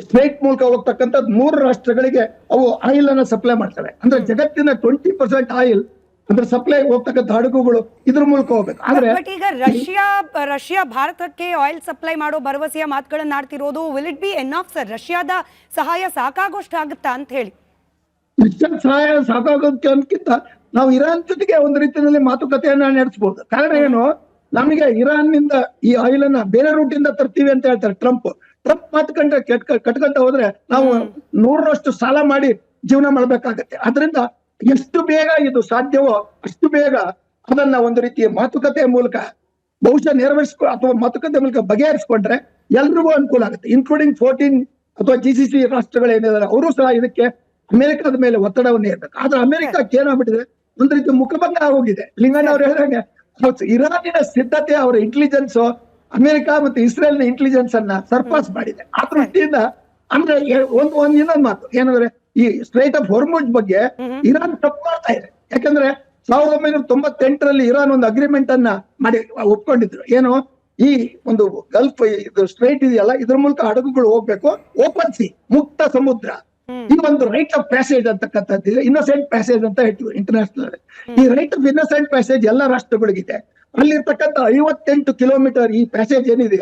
C: ಸ್ಟ್ರೈಟ್ ಮೂಲಕ ಹೋಗ್ತಕ್ಕಂಥ 3 ರಾಷ್ಟ್ರಗಳಿಗೆ ಅವು ಆಯಿಲ್ ಅನ್ನ ಸಪ್ಲೈ ಮಾಡ್ತವೆ. ಅಂದ್ರೆ ಜಗತ್ತಿನ 20% ಆಯಿಲ್ ಅಂದ್ರೆ ಸಪ್ಲೈ ಹೋಗ್ತಕ್ಕಂಥ ಹಡಗುಗಳು ಇದ್ರ ಮೂಲಕ ಹೋಗ್ಬೇಕು. ಆದ್ರೆ
D: ಬಟ್ ಈಗ ರಷ್ಯಾ ಭಾರತಕ್ಕೆ ಆಯಿಲ್ ಸಪ್ಲೈ ಮಾಡೋ ಭರವಸೆಯ ಮಾತುಗಳನ್ನ ಆಡ್ತಿರೋದು. Will it be enough sir? ರಷ್ಯಾದ ಸಹಾಯ ಸಾಕಾಗೋಷ್ಟು ಆಗುತ್ತಾ ಅಂತ ಹೇಳಿ?
C: ರಷ್ಯನ್ ಸಹಾಯ ಸಾಕಾಗೋದಕ್ಕಿಂತ ನಾವು ಇರಾನ್ ಜೊತೆಗೆ ಒಂದು ರೀತಿಯಲ್ಲಿ ಮಾತುಕತೆಯನ್ನ ನಡೆಸಬಹುದು. ಕಾರಣ ಏನು, ನಮಗೆ ಇರಾನ್ ನಿಂದ ಈ ಆಯಿಲ್ ಅನ್ನ ಬೇರೆ ರೂಟ್ ಇಂದ ತರ್ತೀವಿ ಅಂತ ಹೇಳ್ತಾರೆ ಟ್ರಂಪ್ ಮಾತುಕಂಡ್ರೆ ಕಟ್ಕೊಂತ ಹೋದ್ರೆ ನಾವು 100ರಷ್ಟು ಸಾಲ ಮಾಡಿ ಜೀವನ ಮಾಡ್ಬೇಕಾಗತ್ತೆ. ಅದರಿಂದ ಎಷ್ಟು ಬೇಗ ಇದು ಸಾಧ್ಯವೋ ಅಷ್ಟು ಬೇಗ ಅದನ್ನ ಒಂದು ರೀತಿಯ ಮಾತುಕತೆಯ ಮೂಲಕ ಬಹುಶಃ ಅಥವಾ ಮಾತುಕತೆ ಮೂಲಕ ಬಗೆಹರಿಸಿಕೊಂಡ್ರೆ ಎಲ್ರಿಗೂ ಅನುಕೂಲ ಆಗುತ್ತೆ, ಇನ್ಕ್ಲೂಡಿಂಗ್ 14 ಅಥವಾ GCC ರಾಷ್ಟ್ರಗಳೇನಿದ್ದಾರೆ ಅವರು ಸಹ ಇದಕ್ಕೆ ಅಮೆರಿಕದ ಮೇಲೆ ಒತ್ತಡವನ್ನೇ ಇರ್ಬೇಕು. ಆದ್ರೆ ಅಮೆರಿಕಕ್ಕೆ ಏನಾಗ್ಬಿಟ್ಟಿದೆ, ಒಂದು ರೀತಿ ಮುಖಭಂಗ ಆಗೋಗಿದೆ. ಲಿಂಗಣ್ಣ ಅವ್ರು ಹೇಳಿದಂಗೆ ಇರಾನಿನ ಸಿದ್ಧತೆ, ಅವರ ಇಂಟೆಲಿಜೆನ್ಸ್ ಅಮೆರಿಕ ಮತ್ತು ಇಸ್ರೇಲ್ನ ಇಂಟೆಲಿಜೆನ್ಸ್ ಅನ್ನ ಸರ್ಪಾಸ್ ಮಾಡಿದೆ. ಆ ದೃಷ್ಟಿಯಿಂದ ಅಂದ್ರೆ ಇನ್ನೊಂದು ಮಾತು ಏನಂದ್ರೆ, ಈ ಸ್ಟ್ರೈಟ್ ಆಫ್ ಹೊರ್ಮುಜ್ ಬಗ್ಗೆ ಇರಾನ್ ತಪ್ಪು ಮಾಡ್ತಾ ಇದೆ. ಯಾಕಂದ್ರೆ 1998ರಲ್ಲಿ ಇರಾನ್ ಒಂದು ಅಗ್ರಿಮೆಂಟ್ ಅನ್ನ ಮಾಡಿ ಒಪ್ಕೊಂಡಿದ್ರು. ಏನು, ಈ ಒಂದು ಗಲ್ಫ್ ಇದು ಸ್ಟ್ರೈಟ್ ಇದೆಯಲ್ಲ, ಇದ್ರ ಮೂಲಕ ಹಡಗುಗಳು ಹೋಗ್ಬೇಕು, ಓಪನ್ ಸಿ, ಮುಕ್ತ ಸಮುದ್ರ. ಈ ಒಂದು ರೈಟ್ ಆಫ್ ಪ್ಯಾಸೇಜ್ ಅಂತಕ್ಕಂಥದ್ದು, ಇನ್ನೋಸೆಂಟ್ ಪ್ಯಾಸೇಜ್ ಅಂತ ಹೇಳ್ತೀವಿ ಇಂಟರ್ನ್ಯಾಷನಲ್. ಈ ರೈಟ್ ಆಫ್ ಇನ್ನೋಸೆಂಟ್ ಪ್ಯಾಸೇಜ್ ಎಲ್ಲ ರಾಷ್ಟ್ರಗಳಿಗಿದೆ. ಅಲ್ಲಿರ್ತಕ್ಕಂಥ 58 ಕಿಲೋಮೀಟರ್ ಈ ಪ್ಯಾಸೇಜ್ ಏನಿದೆ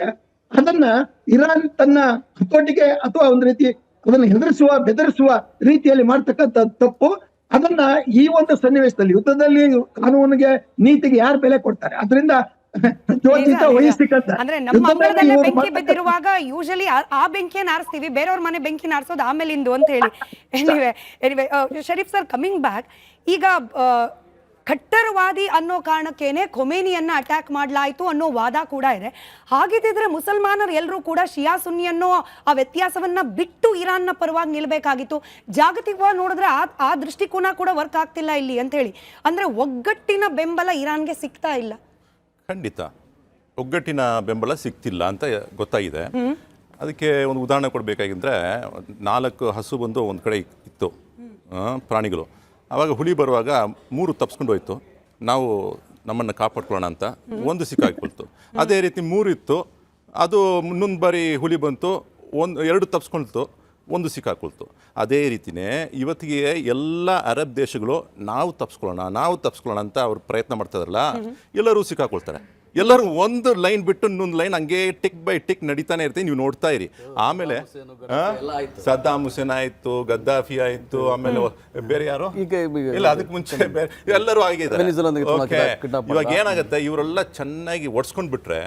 C: ಅದನ್ನ ಇರಾನ್ ತನ್ನ ಹತೋಟಿಗೆ ಅಥವಾ ಒಂದು ರೀತಿ ಅದನ್ನ ಬೆದರಿಸುವ ರೀತಿಯಲ್ಲಿ ಮಾಡ್ತಕ್ಕಂಥ ತಪ್ಪು. ಅದನ್ನ ಈ ಒಂದು ಸನ್ನಿವೇಶದಲ್ಲಿ, ಯುದ್ಧದಲ್ಲಿ ಕಾನೂನಿಗೆ ನೀತಿಗೆ ಯಾರು ಬೆಲೆ ಕೊಡ್ತಾರೆ? ಅದರಿಂದ
D: ಅಂದ್ರೆ ನಮ್ಮ ಅಂಗಳದಲ್ಲೇ ಬೆಂಕಿ ಬಿದ್ದಿರುವಾಗ ಯೂಶಲಿ ಆ ಬೆಂಕಿಯನ್ನು ಆರಿಸ್ತೀವಿ, ಬೇರೆಯವ್ರ ಮನೆ ಬೆಂಕಿನ ಆರಿಸೋದು ಆಮೇಲಿಂದು ಅಂತ ಹೇಳಿ. Anyway Sharif sir, coming back, ಈಗ ಖಟ್ಟರ್ವಾದಿ ಅನ್ನೋ ಕಾರಣಕ್ಕೇನೆ ಖೊಮೇನಿಯನ್ನ ಅಟ್ಯಾಕ್ ಮಾಡಲಾಯಿತು ಅನ್ನೋ ವಾದ ಕೂಡ ಇದೆ. ಹಾಗಿದ್ದಿದ್ರೆ ಮುಸಲ್ಮಾನರು ಎಲ್ಲರೂ ಕೂಡ ಶಿಯಾ ಸುನ್ನಿ ಅನ್ನೋ ಆ ವ್ಯತ್ಯಾಸವನ್ನ ಬಿಟ್ಟು ಇರಾನ್ನ ಪರವಾಗಿ ನಿಲ್ಬೇಕಾಗಿತ್ತು. ಜಾಗತಿಕವಾಗಿ ನೋಡಿದ್ರೆ ಆ ದೃಷ್ಟಿಕೋನ ಕೂಡ ವರ್ಕ್ ಆಗ್ತಿಲ್ಲ ಇಲ್ಲಿ ಅಂತ ಹೇಳಿ. ಅಂದ್ರೆ ಒಗ್ಗಟ್ಟಿನ ಬೆಂಬಲ ಇರಾನ್ಗೆ ಸಿಗ್ತಾ ಇಲ್ಲ.
F: ಖಂಡಿತ ಒಗ್ಗಟ್ಟಿನ ಬೆಂಬಲ ಸಿಗ್ತಿಲ್ಲ ಅಂತ ಗೊತ್ತಾಗಿದೆ. ಅದಕ್ಕೆ ಒಂದು ಉದಾಹರಣೆ ಕೊಡಬೇಕಾಗಿದ್ರೆ, 4 ಹಸು ಬಂದು ಒಂದು ಕಡೆ ಇತ್ತು ಪ್ರಾಣಿಗಳು. ಆವಾಗ ಹುಲಿ ಬರುವಾಗ 3 ತಪ್ಸ್ಕೊಂಡು ಹೋಯ್ತು, ನಾವು ನಮ್ಮನ್ನು ಕಾಪಾಡ್ಕೊಳ್ಳೋಣ ಅಂತ. 1 ಸಿಕ್ಕಾಕೊಳ್ತು. ಅದೇ ರೀತಿ 3 ಇತ್ತು, ಅದು ಮುನ್ನೊಂದು ಬಾರಿ ಹುಲಿ ಬಂತು, 2 ತಪ್ಸ್ಕೊಳ್ತು, 1 ಸಿಕ್ಕಾಕೊಳ್ತು. ಅದೇ ರೀತಿಯೇ ಇವತ್ತಿಗೆ ಎಲ್ಲ ಅರಬ್ ದೇಶಗಳು ನಾವು ತಪ್ಸ್ಕೊಳ್ಳೋಣ ಅಂತ ಅವ್ರು ಪ್ರಯತ್ನ ಮಾಡ್ತಾ ಇದಾರಲ್ಲ, ಎಲ್ಲರೂ ಸಿಕ್ಕಾಕೊಳ್ತಾರೆ. ಎಲ್ಲರೂ ಒಂದು ಲೈನ್ ಬಿಟ್ಟು ಇನ್ನೊಂದು ಲೈನ್ ಹಂಗೆ ಟಿಕ್ ಬೈ ಟಿಕ್ ನಡೀತಾನೆ ಇರ್ತೀವಿ, ನೀವು ನೋಡ್ತಾ ಇರಿ. ಆಮೇಲೆ ಸದ್ದಾಮ್ ಹುಸೇನ್ ಆಯ್ತು, ಗದ್ದಾಫಿ ಆಯ್ತು, ಆಮೇಲೆ ಬೇರೆ ಯಾರು ಇಲ್ಲ, ಅದಕ್ಕೆ ಮುಂಚೆ ಎಲ್ಲರೂ ಆಗಿದ್ದಾರೆ. ಇವಾಗ ಏನಾಗುತ್ತೆ, ಇವರೆಲ್ಲ ಚೆನ್ನಾಗಿ ಒಡ್ಸ್ಕೊಂಡ್ ಬಿಟ್ರೆ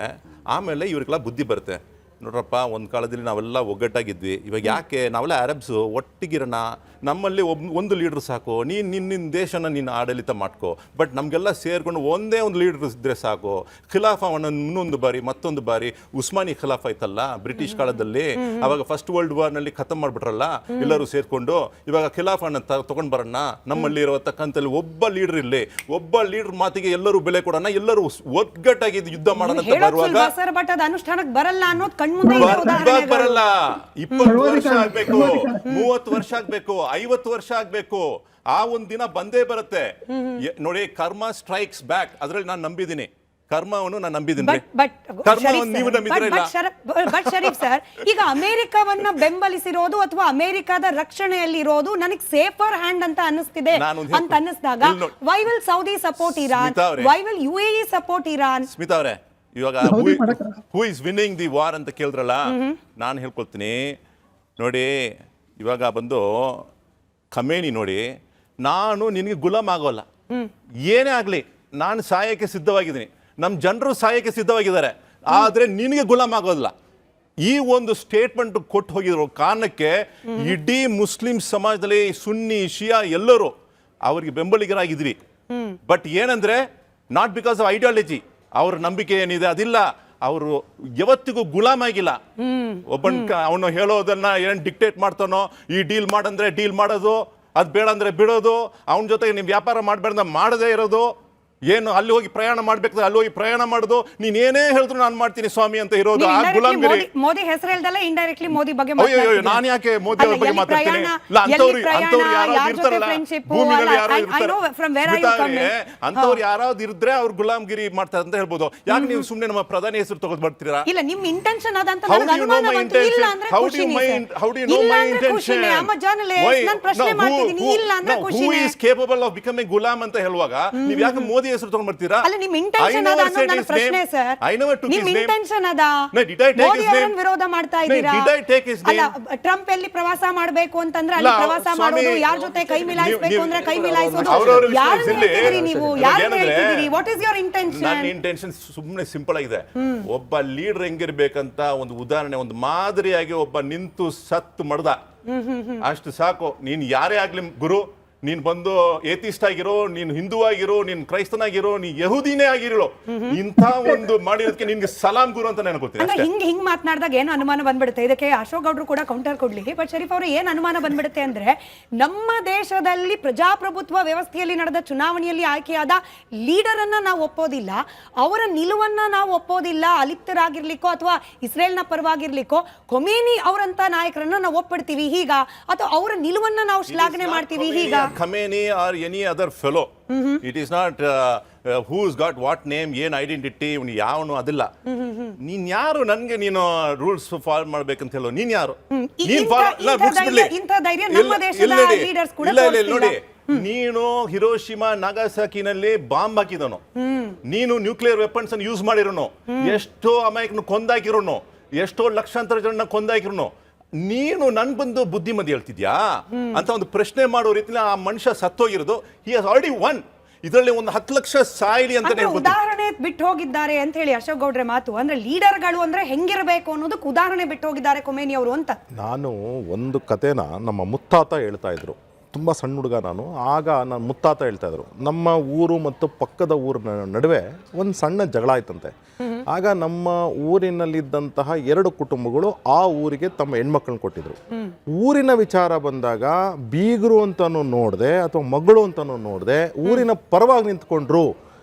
F: ಆಮೇಲೆ ಇವ್ರಿಗೆಲ್ಲ ಬುದ್ಧಿ ಬರುತ್ತೆ. ನೋಡ್ರಪ್ಪ, ಒಂದು ಕಾಲದಲ್ಲಿ ನಾವೆಲ್ಲ ಒಗ್ಗಟ್ಟಾಗಿದ್ವಿ, ಇವಾಗ ಯಾಕೆ ನಾವೆಲ್ಲ ಅರಬ್ಸು ಒಟ್ಟಿಗಿರೋಣ, ನಮ್ಮಲ್ಲಿ ಒಂದು ಲೀಡ್ರ್ ಸಾಕು, ನಿನ್ನ ದೇಶನ ನೀನು ಆಡಳಿತ ಮಾಡ್ಕೋ, ಬಟ್ ನಮಗೆಲ್ಲ ಸೇರ್ಕೊಂಡು ಒಂದೇ ಒಂದು ಲೀಡ್ರ್ ಇದ್ದರೆ ಸಾಕು. ಖಿಲಾಫವನ್ನು ಇನ್ನೊಂದು ಬಾರಿ ಮತ್ತೊಂದು ಬಾರಿ ಉಸ್ಮಾನಿ ಖಿಲಾಫ ಐತಲ್ಲ ಬ್ರಿಟಿಷ್ ಕಾಲದಲ್ಲಿ, ಅವಾಗ ಫಸ್ಟ್ ವರ್ಲ್ಡ್ ವಾರ್ನಲ್ಲಿ ಖತಮ್ ಮಾಡಿಬಿಟ್ರಲ್ಲ ಎಲ್ಲರೂ ಸೇರ್ಕೊಂಡು, ಇವಾಗ ಖಿಲಾಫನ್ನು ತಗೊಂಡು ಬರೋಣ, ನಮ್ಮಲ್ಲಿ ಇರತಕ್ಕಂಥಲ್ಲಿ ಒಬ್ಬ ಲೀಡ್ರ್ ಇರಲಿ, ಒಬ್ಬ ಲೀಡ್ರ್ ಮಾತಿಗೆ ಎಲ್ಲರೂ ಬೆಲೆ ಕೊಡೋಣ, ಎಲ್ಲರೂ ಒಗ್ಗಟ್ಟಾಗಿ ಯುದ್ಧ ಮಾಡೋಣ ಅಂತ ಬರುವಾಗ
D: ಅನುಷ್ಠಾನಕ್ಕೆ ಬರಲ್ಲ ಅನ್ನೋದು
F: ಬರಲ್ಲ. 20 ವರ್ಷ ಆಗ್ಬೇಕು, 30 ವರ್ಷ ಆಗ್ಬೇಕು, 50 ವರ್ಷ ಆಗ್ಬೇಕು, ಆ ಒಂದ್ ದಿನ ಬಂದೇ ಬರುತ್ತೆ ನೋಡಿ. ಕರ್ಮ ಸ್ಟ್ರೈಕ್ಸ್ ಬ್ಯಾಕ್, ಅದ್ರಲ್ಲಿ ನಾನು ನಂಬಿದ್ದೀನಿ, ಕರ್ಮವನ್ನು ನಾನು ನಂಬಿದ್ದೀನಿ. ನೀವು ನಂಬಿದ್ರಲ್ಲ.
D: ಬಟ್ ಶರೀಫ್ ಸರ್, ಈಗ ಅಮೆರಿಕವನ್ನ ಬೆಂಬಲಿಸಿರೋದು ಅಥವಾ ಅಮೆರಿಕದ ರಕ್ಷಣೆಯಲ್ಲಿ ಇರೋದು ನನಗೆ ಸೇಫರ್ ಹ್ಯಾಂಡ್ ಅಂತ ಅನ್ನಿಸ್ತಿದೆ ಅಂತ ಅನ್ನಿಸಿದಾಗ, why will Saudi support Iran, why will UAE support Iran?
F: Smita ಅವರೇ, ಇವಾಗ who is winning the war ಅಂತ ಕೇಳಿದ್ರಲ್ಲ, ನಾನು ಹೇಳ್ಕೊಳ್ತೀನಿ ನೋಡಿ. ಇವಾಗ ಬಂದು ಖಮೇನಿ ನೋಡಿ, ನಾನು ನಿನಗೆ ಗುಲಾಮ್ ಆಗೋಲ್ಲ, ಏನೇ ಆಗಲಿ ನಾನು ಸಾಯಕ್ಕೆ ಸಿದ್ಧವಾಗಿದ್ದೀನಿ, ನಮ್ಮ ಜನರು ಸಾಯಕ್ಕೆ ಸಿದ್ಧವಾಗಿದ್ದಾರೆ, ಆದರೆ ನಿನಗೆ ಗುಲಾಮ್ ಆಗೋಲ್ಲ. ಈ ಒಂದು ಸ್ಟೇಟ್ಮೆಂಟ್ ಕೊಟ್ಟು ಹೋಗಿರೋ ಕಾರಣಕ್ಕೆ ಇಡೀ ಮುಸ್ಲಿಂ ಸಮಾಜದಲ್ಲಿ ಸುನ್ನಿ ಶಿಯಾ ಎಲ್ಲರೂ ಅವರಿಗೆ ಬೆಂಬಲಿಗರಾಗಿದ್ವಿ. ಬಟ್ ಏನಂದ್ರೆ, ನಾಟ್ ಬಿಕಾಸ್ ಆಫ್ ಐಡಿಯಾಲಜಿ, ಅವ್ರ ನಂಬಿಕೆ ಏನಿದೆ ಅದಿಲ್ಲ, ಅವರು ಯಾವತ್ತಿಗೂ ಗುಲಾಮ್ ಆಗಿಲ್ಲ. ಅವನು ಹೇಳೋದನ್ನ ಏನ್ ಡಿಕ್ಟೇಟ್ ಮಾಡ್ತಾನೋ, ಈ ಡೀಲ್ ಮಾಡಂದ್ರೆ ಡೀಲ್ ಮಾಡೋದು, ಅದ್ ಬೇಡ ಅಂದ್ರೆ ಬಿಡೋದು, ಅವನ ಜೊತೆಗೆ ನೀವು ವ್ಯಾಪಾರ ಮಾಡಬೇಡ ಮಾಡದೇ ಇರೋದು, ಏನು ಅಲ್ಲಿ ಹೋಗಿ ಪ್ರಯಾಣ ಮಾಡ್ಬೇಕಾದ್ರೆ ಅಲ್ಲಿ ಹೋಗಿ ಪ್ರಯಾಣ ಮಾಡೋದು, ನೀನ್ ಏನೇ ಹೇಳಿದ್ರು ನಾನು ಮಾಡ್ತೀನಿ ಸ್ವಾಮಿ ಅಂತ ಇರೋದು
D: ನೀವು
F: ಆ
D: indirectly
F: ಗುಲಾಮ್ಗಿರಿ.
D: ಮೋದಿ ಹೆಸರು ಹೇಳ್ದಲ್ಲ ಇಂಡೈರೆಕ್ಟ್ಲಿ ಮೋದಿ ಬಗ್ಗೆ
F: ಅಯ್ಯೋ ನಾನು ಯಾಕೆ ಮೋದಿ ಅವ್ರ ಬಗ್ಗೆ ಮಾತಾಡ್ತೀನಿ? ಇಲ್ಲ, ಅಂತವ್ರು ಯಾರಾದ್ರು ಇರ್ತಾರಲ್ಲ ಭೂಮಿನಲ್ಲಿ ಯಾರೋ ಇರ್ತಾರೆ, ಅಂತವ್ರು ಯಾರಾದ್ರು ಇದ್ರೆ ಅವ್ರು ಗುಲಾಮ್ಗಿರಿ ಮಾಡ್ತಾರೆ ಅಂತ ಹೇಳ್ಬೋದು. ಯಾಕೆ ನೀವು ಸುಮ್ನೆ ನಮ್ಮ ಪ್ರಧಾನಿ ಹೆಸರು ತಗೊಂಡ್ ಬರ್ತೀರಾ?
D: ಇಲ್ಲ, ನಿಮ್ ಇಂಟೆನ್ಷನ್ ಅದಂತ
F: How
D: ನನಗೆ
F: do you know
D: ಅನುಮಾನ
F: my
D: ಬಂತು. ಇಲ್ಲ
F: intention?
D: ಅಂದ್ರೆ
F: How do you
D: ಖುಷಿನೇ
F: mind?
D: Sir.
F: How do you know
D: ಇಲ್ಲ
F: my
D: ಅಂದ್ರೆ
F: intention?
D: ಖುಷಿನೇ. I'm a journalist.
F: Why?
D: ನಾನು ಪ್ರಶ್ನೆ
F: No,
D: ಮಾಡ್ತಿದ್ದೀನಿ. ಇಲ್ಲ ಅಂದ್ರೆ
F: who
D: ಖುಷಿನೇ.
F: is capable of becoming Ghulam ಅಂತ ಹೇಳುವಾಗ ನೀವು ಯಾಕೆ ಮೋದಿ ಹೆಸರು ತಗೊಂಡ್ ಬರ್ತೀರಾ?
D: ಅಲ್ಲ, ನಿಮ್ intention ಅದ ಅನ್ನೋದು ನನ್ನ ಪ್ರಶ್ನೆ sir.
F: I never took his
D: ನಿಮ್
F: name.
D: intention ಅದ.
F: No, did I take
D: Modi
F: his name?
D: ಅವರನ್ನ ವಿರೋಧ ಮಾಡ್ತಾ
F: No,
D: ಇದ್ದೀರಾ?
F: did I take his
D: ಅಲ್ಲ,
F: name?
D: ಟ್ರಂಪ್ ಎಲ್ಲಿ ಪ್ರವಾಸ ಮಾಡಬೇಕು ಅಂತಂದ್ರೆ ಅಲ್ಲಿ
F: ಇಲ್ಲ,
D: ಪ್ರವಾಸ
F: ಸ್ವಾಮಿ,
D: ಮಾಡೋದು, ಯಾರ ಜೊತೆ ಕೈ ಮಿಲಾಯಿಸಬೇಕು ಅಂದ್ರೆ ಕೈ ಮಿಲಾಯಿಸೋದು.
F: ಅವ್ರವ್ರ
D: ಯಾರನ್ನ
F: ವಿಷಯದಲ್ಲಿ
D: ಹೇಳ್ತಿದ್ದೀರಿ ನೀವು? ಯಾರನ್ನ
F: ಏನಂದ್ರೆ,
D: ಹೇಳ್ತಿದ್ದೀರಿ? What is your intention?
F: ನನ್ನ ಇಂಟೆನ್ಷನ್ ಸುಮ್ಮನೆ ಸಿಂಪಲ್ ಆಗಿದೆ. ಒಬ್ಬ ಲೀಡರ್ ಹೆಂಗಿರ್ಬೇಕಂತ ಒಂದು ಉದಾಹರಣೆ, ಒಂದು ಮಾದರಿಯಾಗಿ ಒಬ್ಬ ನಿಂತು ಸತ್ತು ಮಡ್ದ, ಅಷ್ಟು ಸಾಕು. ನೀನ್ ಯಾರೇ ಆಗ್ಲಿ ಗುರು, ನೀನ್ ಬಂದು ಏತಿಸ್ಟ್ ಆಗಿರೋ, ನೀನ್ ಹಿಂದೂ ಆಗಿರೋ, ನೀನ್ ಕ್ರೈಸ್ತನಾಗಿರೋ, ನೀ ಯಹೂದಿನೇ ಆಗಿರೋ, ಇಂಥ ಒಂದು ಮಾಡಿರೋದಕ್ಕೆ ನಿನ್ಗೆ ಸಲಾಂ ಗುರು ಅಂತ ನನಗೆ ಗೊತ್ತಿದೆ
D: ಅಂದ್ರೆ
F: ಅಷ್ಟೇ.
D: ಹಿಂಗ್ ಮಾತನಾಡಿದಾಗ ಏನು ಅನುಮಾನ ಬಂದ್ಬಿಡುತ್ತೆ. ಇದಕ್ಕೆ ಅಶೋಕ್ ಗೌಡ್ರು ಕೂಡ ಕೌಂಟರ್ ಕೊಡ್ಲಿ. ಬಟ್ ಶರೀಫ್ ಅವರು ಏನ್ ಅನುಮಾನ ಬಂದ್ಬಿಡುತ್ತೆ ಅಂದ್ರೆ, ನಮ್ಮ ದೇಶದಲ್ಲಿ ಪ್ರಜಾಪ್ರಭುತ್ವ ವ್ಯವಸ್ಥೆಯಲ್ಲಿ ನಡೆದ ಚುನಾವಣೆಯಲ್ಲಿ ಆಯ್ಕೆಯಾದ ಲೀಡರ್ ಅನ್ನ ನಾವು ಒಪ್ಪೋದಿಲ್ಲ, ಅವರ ನಿಲುವನ್ನ ನಾವು ಒಪ್ಪೋದಿಲ್ಲ. ಅಲಿಪ್ತರಾಗಿರ್ಲಿಕ್ಕೋ ಅಥವಾ ಇಸ್ರೇಲ್ನ ಪರವಾಗಿರ್ಲಿಕ್ಕೋ ಖೊಮೇನಿ ಅವರಂತ ನಾಯಕರನ್ನ ನಾವು ಒಪ್ಪಿಡ್ತೀವಿ ಹೀಗ, ಅಥವಾ ಅವರ ನಿಲುವನ್ನ ನಾವು ಶ್ಲಾಘನೆ ಮಾಡ್ತೀವಿ ಹೀಗ.
F: Khamenei or any other fellow. It is not who's got what name, ಏನ್ ಐಡೆಂಟಿಟಿ, ಯಾವನು ಅದಿಲ್ಲ. ನೀನ್ ಯಾರು ನನ್ಗೆ ನೀನು ರೂಲ್ಸ್ ಫಾಲೋ ಮಾಡ್ಬೇಕಂತ ಹೇಳೋ? ನೀನ್ ಯಾರು? ನೋಡಿ, ನೀನು ಹಿರೋಶಿಮಾ ನಾಗಾಸಾಕಿನಲ್ಲಿ ಬಾಂಬ್ ಹಾಕಿದನು, ನೀನು ನ್ಯೂಕ್ಲಿಯರ್ ವೆಪನ್ಸ್ ಅನ್ನು ಯೂಸ್ ಮಾಡಿರೋನು, ಎಷ್ಟೋ ಅಮಾಯಕನ ಕೊಂದಾಕಿರೋನು, ಎಷ್ಟೋ ಲಕ್ಷಾಂತರ ಜನ ಕೊಂದಾಕಿರೋನು, ನೀನು ನನ್ ಬಂದು ಬುದ್ಧಿಮತಿ ಹೇಳ್ತಿದ್ಯಾ ಅಂತ ಒಂದು ಪ್ರಶ್ನೆ ಮಾಡೋ ರೀತಿಯಲ್ಲಿ ಆ ಮನುಷ್ಯ ಸತ್ತೋಗಿರೋದು. ಹಿ ಹಸ್ ಆಲ್ರೆಡಿ ಒನ್. ಇದರಲ್ಲಿ ಒಂದು 10 ಲಕ್ಷ ಸಾಯಿಲಿ ಅಂತ
D: ಉದಾಹರಣೆ ಬಿಟ್ಟು ಹೋಗಿದ್ದಾರೆ ಅಂತ ಹೇಳಿ ಅಶೋಕ್ ಗೌಡ್ರೆ ಮಾತು. ಅಂದ್ರೆ ಲೀಡರ್ಗಳು ಅಂದ್ರೆ ಹೆಂಗಿರಬೇಕು ಅನ್ನೋದಕ್ಕೆ ಉದಾಹರಣೆ ಬಿಟ್ಟು ಹೋಗಿದ್ದಾರೆ ಖೊಮೇನಿ ಅವರು ಅಂತ.
H: ನಾನು ಒಂದು ಕತೆನ ನಮ್ಮ ಮುತ್ತಾತ ಹೇಳ್ತಾ ಇದ್ರು, ತುಂಬ ಸಣ್ಣ ಹುಡುಗ ನಾನು. ಆಗ ನನ್ನ ಮುತ್ತಾತ ಹೇಳ್ತಾ ಇದ್ರು, ನಮ್ಮ ಊರು ಮತ್ತು ಪಕ್ಕದ ಊರಿನ ನಡುವೆ ಒಂದು ಸಣ್ಣ ಜಗಳ ಆಯ್ತಂತೆ. ಆಗ ನಮ್ಮ ಊರಿನಲ್ಲಿದ್ದಂತಹ 2 ಕುಟುಂಬಗಳು ಆ ಊರಿಗೆ ತಮ್ಮ ಹೆಣ್ಮಕ್ಳನ್ನ ಕೊಟ್ಟಿದ್ರು. ಊರಿನ ವಿಚಾರ ಬಂದಾಗ ಬೀಗರು ಅಂತನೂ ನೋಡದೆ ಅಥವಾ ಮಗಳು ಅಂತನೂ ನೋಡದೆ ಊರಿನ ಪರವಾಗಿ ನಿಂತ್ಕೊಂಡ್ರು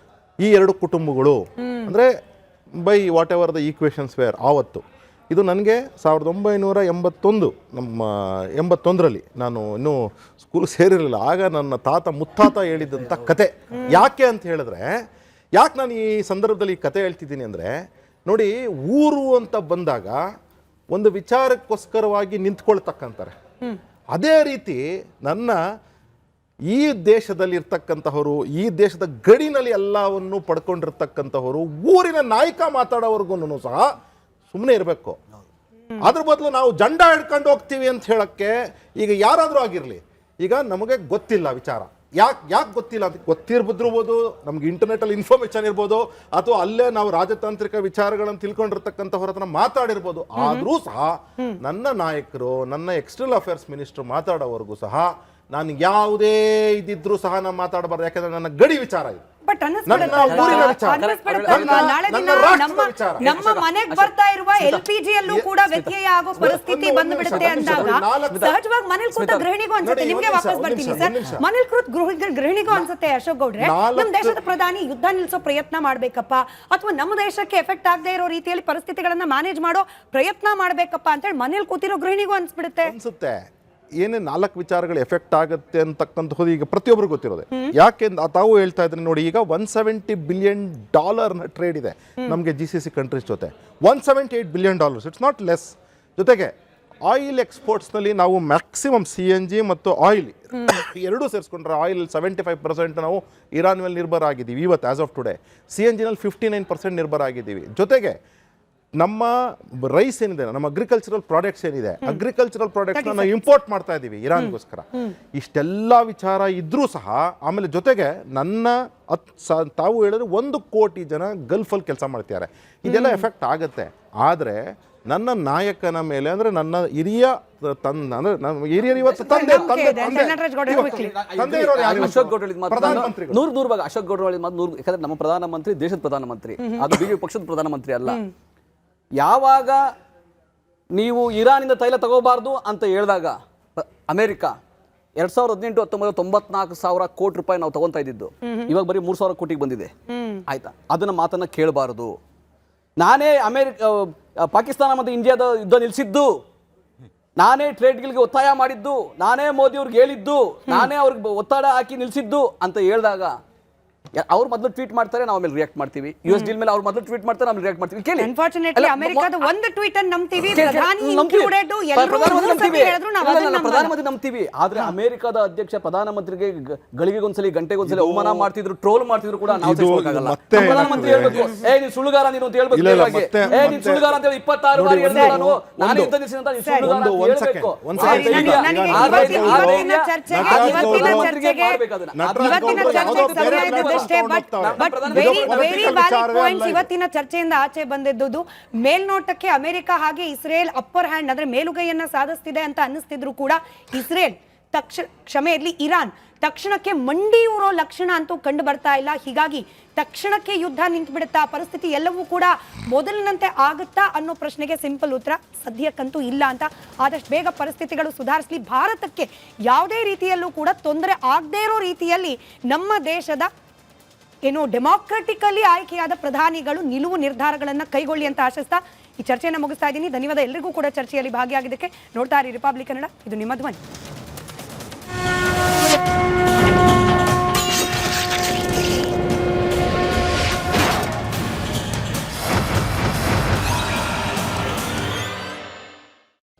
H: ಈ 2 ಕುಟುಂಬಗಳು. ಅಂದರೆ by whatever the equations were ಆವತ್ತು. ಇದು ನನಗೆ 1981 ನಮ್ಮ 81ರಲ್ಲಿ ನಾನು ಇನ್ನೂ ಸ್ಕೂಲ್ ಸೇರಿರಲಿಲ್ಲ. ಆಗ ನನ್ನ ಮುತ್ತಾತ ಹೇಳಿದಂಥ ಕತೆ. ಯಾಕೆ ಅಂತ ಹೇಳಿದ್ರೆ, ಯಾಕೆ ನಾನು ಈ ಸಂದರ್ಭದಲ್ಲಿ ಈ ಕತೆ ಹೇಳ್ತಿದ್ದೀನಿ ಅಂದರೆ, ನೋಡಿ, ಊರು ಅಂತ ಬಂದಾಗ ಒಂದು ವಿಚಾರಕ್ಕೋಸ್ಕರವಾಗಿ ನಿಂತ್ಕೊಳ್ತಕ್ಕಂತಾರೆ. ಅದೇ ರೀತಿ ನನ್ನ ಈ ದೇಶದಲ್ಲಿ ಇರ್ತಕ್ಕಂತಹವರು, ಈ ದೇಶದ ಗಡಿನಲ್ಲಿ ಎಲ್ಲವನ್ನು ಪಡ್ಕೊಂಡಿರ್ತಕ್ಕಂಥವರು, ಊರಿನ ನಾಯಕ ಮಾತಾಡೋವರೆಗೂ ಸಹ ಸುಮ್ಮನೆ ಇರಬೇಕು. ಅದ್ರ ಬದಲು ನಾವು ಜಂಡ ಹಿಡ್ಕೊಂಡು ಹೋಗ್ತೀವಿ ಅಂತ ಹೇಳಕ್ಕೆ ಈಗ ಯಾರಾದರೂ ಆಗಿರಲಿ, ಈಗ ನಮಗೆ ಗೊತ್ತಿಲ್ಲ ವಿಚಾರ. ಯಾಕೆ ಗೊತ್ತಿಲ್ಲ ಅಂತ ಗೊತ್ತಿರ್ಬೋದು, ನಮ್ಗೆ ಇಂಟರ್ನೆಟಲ್ಲಿ ಇನ್ಫಾರ್ಮೇಷನ್ ಇರ್ಬೋದು, ಅಥವಾ ಅಲ್ಲೇ ನಾವು ರಾಜತಾಂತ್ರಿಕ ವಿಚಾರಗಳನ್ನು ತಿಳ್ಕೊಂಡಿರ್ತಕ್ಕಂಥವ್ರ ಹತ್ರ ಮಾತಾಡಿರ್ಬೋದು. ಆದರೂ ಸಹ ನನ್ನ ನಾಯಕರು, ನನ್ನ ಎಕ್ಸ್ಟರ್ನಲ್ ಅಫೇರ್ಸ್ ಮಿನಿಸ್ಟರ್ ಮಾತಾಡೋವರೆಗೂ ಸಹ ನಾನು ಯಾವುದೇ ಇದ್ದಿದ್ರು ಸಹ ನಾನು ಮಾತಾಡಬಾರ್ದು. ಯಾಕಂದ್ರೆ ನನ್ನ ಗಡಿ ವಿಚಾರ ಇದು.
D: ಬಟ್ ನಮ್ಮ ಮನೆಗೆ ಬರ್ತಾ ಇರುವ LPG ಯಲ್ಲೂ ಕೂಡ ವ್ಯತ್ಯಯ ಆಗೋ ಪರಿಸ್ಥಿತಿ ಬಂದ್ಬಿಡುತ್ತೆ ಅಂದಾಗ ಸಹಜವಾಗಿ ಮನೇಲಿ ಕೂತ ಗೃಹಿಣಿಗೂ ಅನ್ಸುತ್ತೆ. ನಿಮ್ಗೆ ವಾಪಸ್ ಬರ್ತೀನಿ ಸರ್. ಮನೇಲಿ ಕೂತ್ ಗೃಹಿಣಿಗೂ ಅನ್ಸುತ್ತೆ ಅಶೋಕ್ ಗೌಡ್ರೆ, ನಮ್ಮ ದೇಶದ ಪ್ರಧಾನಿ ಯುದ್ಧ ನಿಲ್ಸೋ ಪ್ರಯತ್ನ ಮಾಡ್ಬೇಕಪ್ಪ, ಅಥವಾ ನಮ್ಮ ದೇಶಕ್ಕೆ ಎಫೆಕ್ಟ್ ಆಗದೆ ಇರೋ ರೀತಿಯಲ್ಲಿ ಪರಿಸ್ಥಿತಿಗಳನ್ನ ಮ್ಯಾನೇಜ್ ಮಾಡೋ ಪ್ರಯತ್ನ ಮಾಡ್ಬೇಕಪ್ಪ ಅಂತ ಹೇಳಿ ಮನೇಲಿ ಕೂತಿರೋ ಗೃಹಿಣಿಗೂ ಅನ್ಸುತ್ತೆ.
H: ಏನೇ 4 ವಿಚಾರಗಳು ಎಫೆಕ್ಟ್ ಆಗುತ್ತೆ ಅಂತಕ್ಕಂಥದ್ದು ಈಗ ಪ್ರತಿಯೊಬ್ಬರು ಗೊತ್ತಿರೋದೆ. ಯಾಕೆ ತಾವು ಹೇಳ್ತಾ ಇದ್ರೆ ನೋಡಿ, ಈಗ $170 ಬಿಲಿಯನ್ ಟ್ರೇಡ್ ಇದೆ ನಮಗೆ GCC ಕಂಟ್ರೀಸ್ ಜೊತೆ. $178 ಬಿಲಿಯನ್, ಇಟ್ಸ್ ನಾಟ್ ಲೆಸ್. ಜೊತೆಗೆ ಆಯಿಲ್ ಎಕ್ಸ್ಪೋರ್ಟ್ಸ್ನಲ್ಲಿ ನಾವು ಮ್ಯಾಕ್ಸಿಮಮ್ CNG ಮತ್ತು ಆಯಿಲ್ ಎರಡೂ ಸೇರಿಸ್ಕೊಂಡ್ರೆ ಆಯಿಲ್ 75% ನಾವು ಇರಾನ್ ಮೇಲೆ ನಿರ್ಭರ ಆಗಿದ್ದೀವಿ ಇವತ್ತು ಆಸ್ ಆಫ್ ಟುಡೇ. CNGನಲ್ಲಿ 59% ನಿರ್ಭರ ಆಗಿದ್ದೀವಿ. ಜೊತೆಗೆ ನಮ್ಮ ರೈಸ್ ಏನಿದೆ, ನಮ್ಮ ಅಗ್ರಿಕಲ್ಚರಲ್ ಪ್ರಾಡಕ್ಟ್ಸ್ ಏನಿದೆ, ಅಗ್ರಿಕಲ್ಚರಲ್ ಪ್ರಾಡಕ್ಟ್ಸ್ನ ನಾವು ಇಂಪೋರ್ಟ್ ಮಾಡ್ತಾ ಇದ್ದೀವಿ ಇರಾನ್ಗೋಸ್ಕರ. ಇಷ್ಟೆಲ್ಲ ವಿಚಾರ ಇದ್ರೂ ಸಹ, ಆಮೇಲೆ ಜೊತೆಗೆ ನನ್ನ ತಾವು ಹೇಳಿದ್ರೆ 1 ಕೋಟಿ ಜನ ಗಲ್ಫಲ್ಲಿ ಕೆಲಸ ಮಾಡ್ತಿದ್ದಾರೆ. ಇದೆಲ್ಲ ಎಫೆಕ್ಟ್ ಆಗುತ್ತೆ. ಆದರೆ ನನ್ನ ನಾಯಕನ ಮೇಲೆ, ಅಂದರೆ ನನ್ನ ಹಿರಿಯ ಹಿರಿಯರು ಇವತ್ತು
I: ಅಶೋಕ್ ಗೌಡ್ರು ನೂರು ಭಾಗ ಅಶೋಕ್ ಗೌಡ್ರು ಹೇಳಿದ ಮಾತು 100. ಯಾಕಂದ್ರೆ ನಮ್ಮ ಪ್ರಧಾನಮಂತ್ರಿ ದೇಶದ ಪ್ರಧಾನಮಂತ್ರಿ, ಅದು BJP ಪಕ್ಷದ ಪ್ರಧಾನಮಂತ್ರಿ ಅಲ್ಲ. ಯಾವಾಗ ನೀವು ಇರಾನಿಂದ ತೈಲ ತಗೋಬಾರ್ದು ಅಂತ ಹೇಳಿದಾಗ ಅಮೆರಿಕ 2018-19 94,000 ಕೋಟಿ ರೂಪಾಯಿ ನಾವು ತಗೊಂತಾ ಇದ್ದಿದ್ದು, ಇವಾಗ ಬರೀ 3,000 ಕೋಟಿಗೆ ಬಂದಿದೆ. ಆಯ್ತಾ, ಅದನ್ನ ಮಾತನ್ನ ಕೇಳಬಾರದು. ನಾನೇ ಪಾಕಿಸ್ತಾನ ಮತ್ತು ಇಂಡಿಯಾದ ಯುದ್ಧ ನಿಲ್ಲಿಸಿದ್ದು, ನಾನೇ ಟ್ರೇಡ್ಗಳಿಗೆ ಒತ್ತಾಯ ಮಾಡಿದ್ದು, ನಾನೇ ಮೋದಿ ಅವ್ರಿಗೆ ಹೇಳಿದ್ದು, ನಾನೇ ಅವ್ರಿಗೆ ಒತ್ತಡ ಹಾಕಿ ನಿಲ್ಲಿಸಿದ್ದು ಅಂತ ಹೇಳಿದಾಗ ಅವ್ರು ಮೊದಲು ಟ್ವೀಟ್ ಮಾಡ್ತಾರೆ, ನಾವು ಆಮೇಲೆ ರಿಯಾಕ್ಟ್ ಮಾಡ್ತೀವಿ. US ಡೀಲ್ ಮೇಲೆ ಅವ್ರು ಮೊದಲು ಟ್ವೀಟ್ ಮಾಡ್ತಾರೆ, ಆಮೇಲೆ ರಿಯಾಕ್ಟ್ ಮಾಡ್ತೀವಿ. ಕೇಳಿ,
D: ಅನ್ಫಾರ್ಚುನೇಟ್ಲಿ ಅಮೆರಿಕದ ಒಂದು ಟ್ವೀಟ್ ಅನ್ನು ನಂಬ್ತೀವಿ, ಪ್ರಧಾನಿ ಇನ್ಕ್ಲೂಡೆಡ್, ಎಲ್ಲರೂ ಹೇಳಿದ್ರು ನಾವು ಅದನ್ನ ನಂಬಲ್ಲ.
I: ಪ್ರಧಾನಮಂತ್ರಿ ನಂಬ್ತೀವಿ. ಆದ್ರೆ ಅಮೆರಿಕದ ಅಧ್ಯಕ್ಷ ಪ್ರಧಾನಮಂತ್ರಿಗೆ ಗಳಿಗೆಗೊಂದ್ಸಲಿ ಗಂಟೆಗೊಂದ್ಸಲಿ ಅವಮಾನ ಮಾಡ್ತಿದ್ರು, ಟ್ರೋಲ್ ಮಾಡ್ತಿದ್ರು ಕೂಡ ನಾವು ಸಹಿಸೋಕ್ಕಾಗಲ್ಲ. ಪ್ರಧಾನಮಂತ್ರಿ ಹೇಳ್ಬೇಕು, ನೀನು ಸುಳ್ಳುಗಾರ ನೀನು ಅಂತ ಹೇಳ್ಬೇಕು. ನೀನು ಸುಳ್ಳುಗಾರ ಅಂತ ಹೇಳಿ 26 ಬಾರಿ ಹೇಳಿದೆ ನಾನು, ನಾನೇ ಯುದ್ಧ ನಿಲ್ಲಿಸಿದ ಅಂತ ನೀನು ಸುಳ್ಳುಗಾರ ಅಂತ ಹೇಳ್ಬೇಕು.
D: ಇವತ್ತಿನ ಚರ್ಚೆಯಿಂದ ಆಚೆ ಬಂದಿದ್ದು ಮೇಲ್ನೋಟಕ್ಕೆ ಅಮೆರಿಕ ಹಾಗೆ ಇಸ್ರೇಲ್ ಅಪ್ಪರ್ ಹ್ಯಾಂಡ್ ಅಂದ್ರೆ ಮೇಲುಗೈಯನ್ನ ಸಾಧಿಸ್ತಿದೆ ಅಂತ ಅನ್ನಿಸ್ತಿದ್ರು ಕೂಡ ಇಸ್ರೇಲ್ ಕ್ಷಮೆಯಲ್ಲಿ ಇರಾನ್ ತಕ್ಷಣಕ್ಕೆ ಮಂಡಿಯೂರೋ ಲಕ್ಷಣ ಅಂತೂ ಕಂಡು ಬರ್ತಾ ಇಲ್ಲ. ಹೀಗಾಗಿ ತಕ್ಷಣಕ್ಕೆ ಯುದ್ಧ ನಿಂತು ಬಿಡುತ್ತಾ, ಪರಿಸ್ಥಿತಿ ಎಲ್ಲವೂ ಕೂಡ ಮೊದಲಿನಂತೆ ಆಗುತ್ತಾ ಅನ್ನೋ ಪ್ರಶ್ನೆಗೆ ಸಿಂಪಲ್ ಉತ್ತರ ಸದ್ಯಕ್ಕಂತೂ ಇಲ್ಲ ಅಂತ. ಆದಷ್ಟು ಬೇಗ ಪರಿಸ್ಥಿತಿಗಳು ಸುಧಾರಿಸಲಿ, ಭಾರತಕ್ಕೆ ಯಾವುದೇ ರೀತಿಯಲ್ಲೂ ಕೂಡ ತೊಂದರೆ ಆಗದೇ ಇರೋ ರೀತಿಯಲ್ಲಿ ನಮ್ಮ ದೇಶದ ಡೆಮಾಕ್ರೆಟಿಕಲಿ ಆಯ್ಕೆಯಾದ ಪ್ರಧಾನಿಗಳು ನಿಲುವು ನಿರ್ಧಾರಗಳನ್ನು ಕೈಗೊಳ್ಳಿ ಅಂತ ಆಶಿಸ್ತಾ ಈ ಚರ್ಚೆಯನ್ನು ಮುಗಿಸ್ತಾ ಇದ್ದೀನಿ. ಧನ್ಯವಾದ ಎಲ್ಲರಿಗೂ ಕೂಡ ಚರ್ಚೆಯಲ್ಲಿ ಭಾಗಿಯಾಗಿದ್ದಕ್ಕೆ. ನೋಡ್ತಾ ಇರಿ ರಿಪಬ್ಲಿಕ್ ಕನ್ನಡ, ಇದು ನಿಮ್ಮ ಧ್ವನಿ.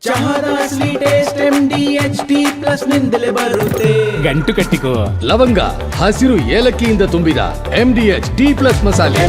K: ಚಹಾದ ಅಸಲಿ ಟೇಸ್ಟ್ MDHD+ ನಿಂದಲೇ ಬರುತ್ತೆ.
L: ಗಂಟು ಕಟ್ಟಿಕೋ ಲವಂಗ, ಹಸಿರು ಏಲಕ್ಕಿಯಿಂದ ತುಂಬಿದ MDHD+ ಮಸಾಲೆ.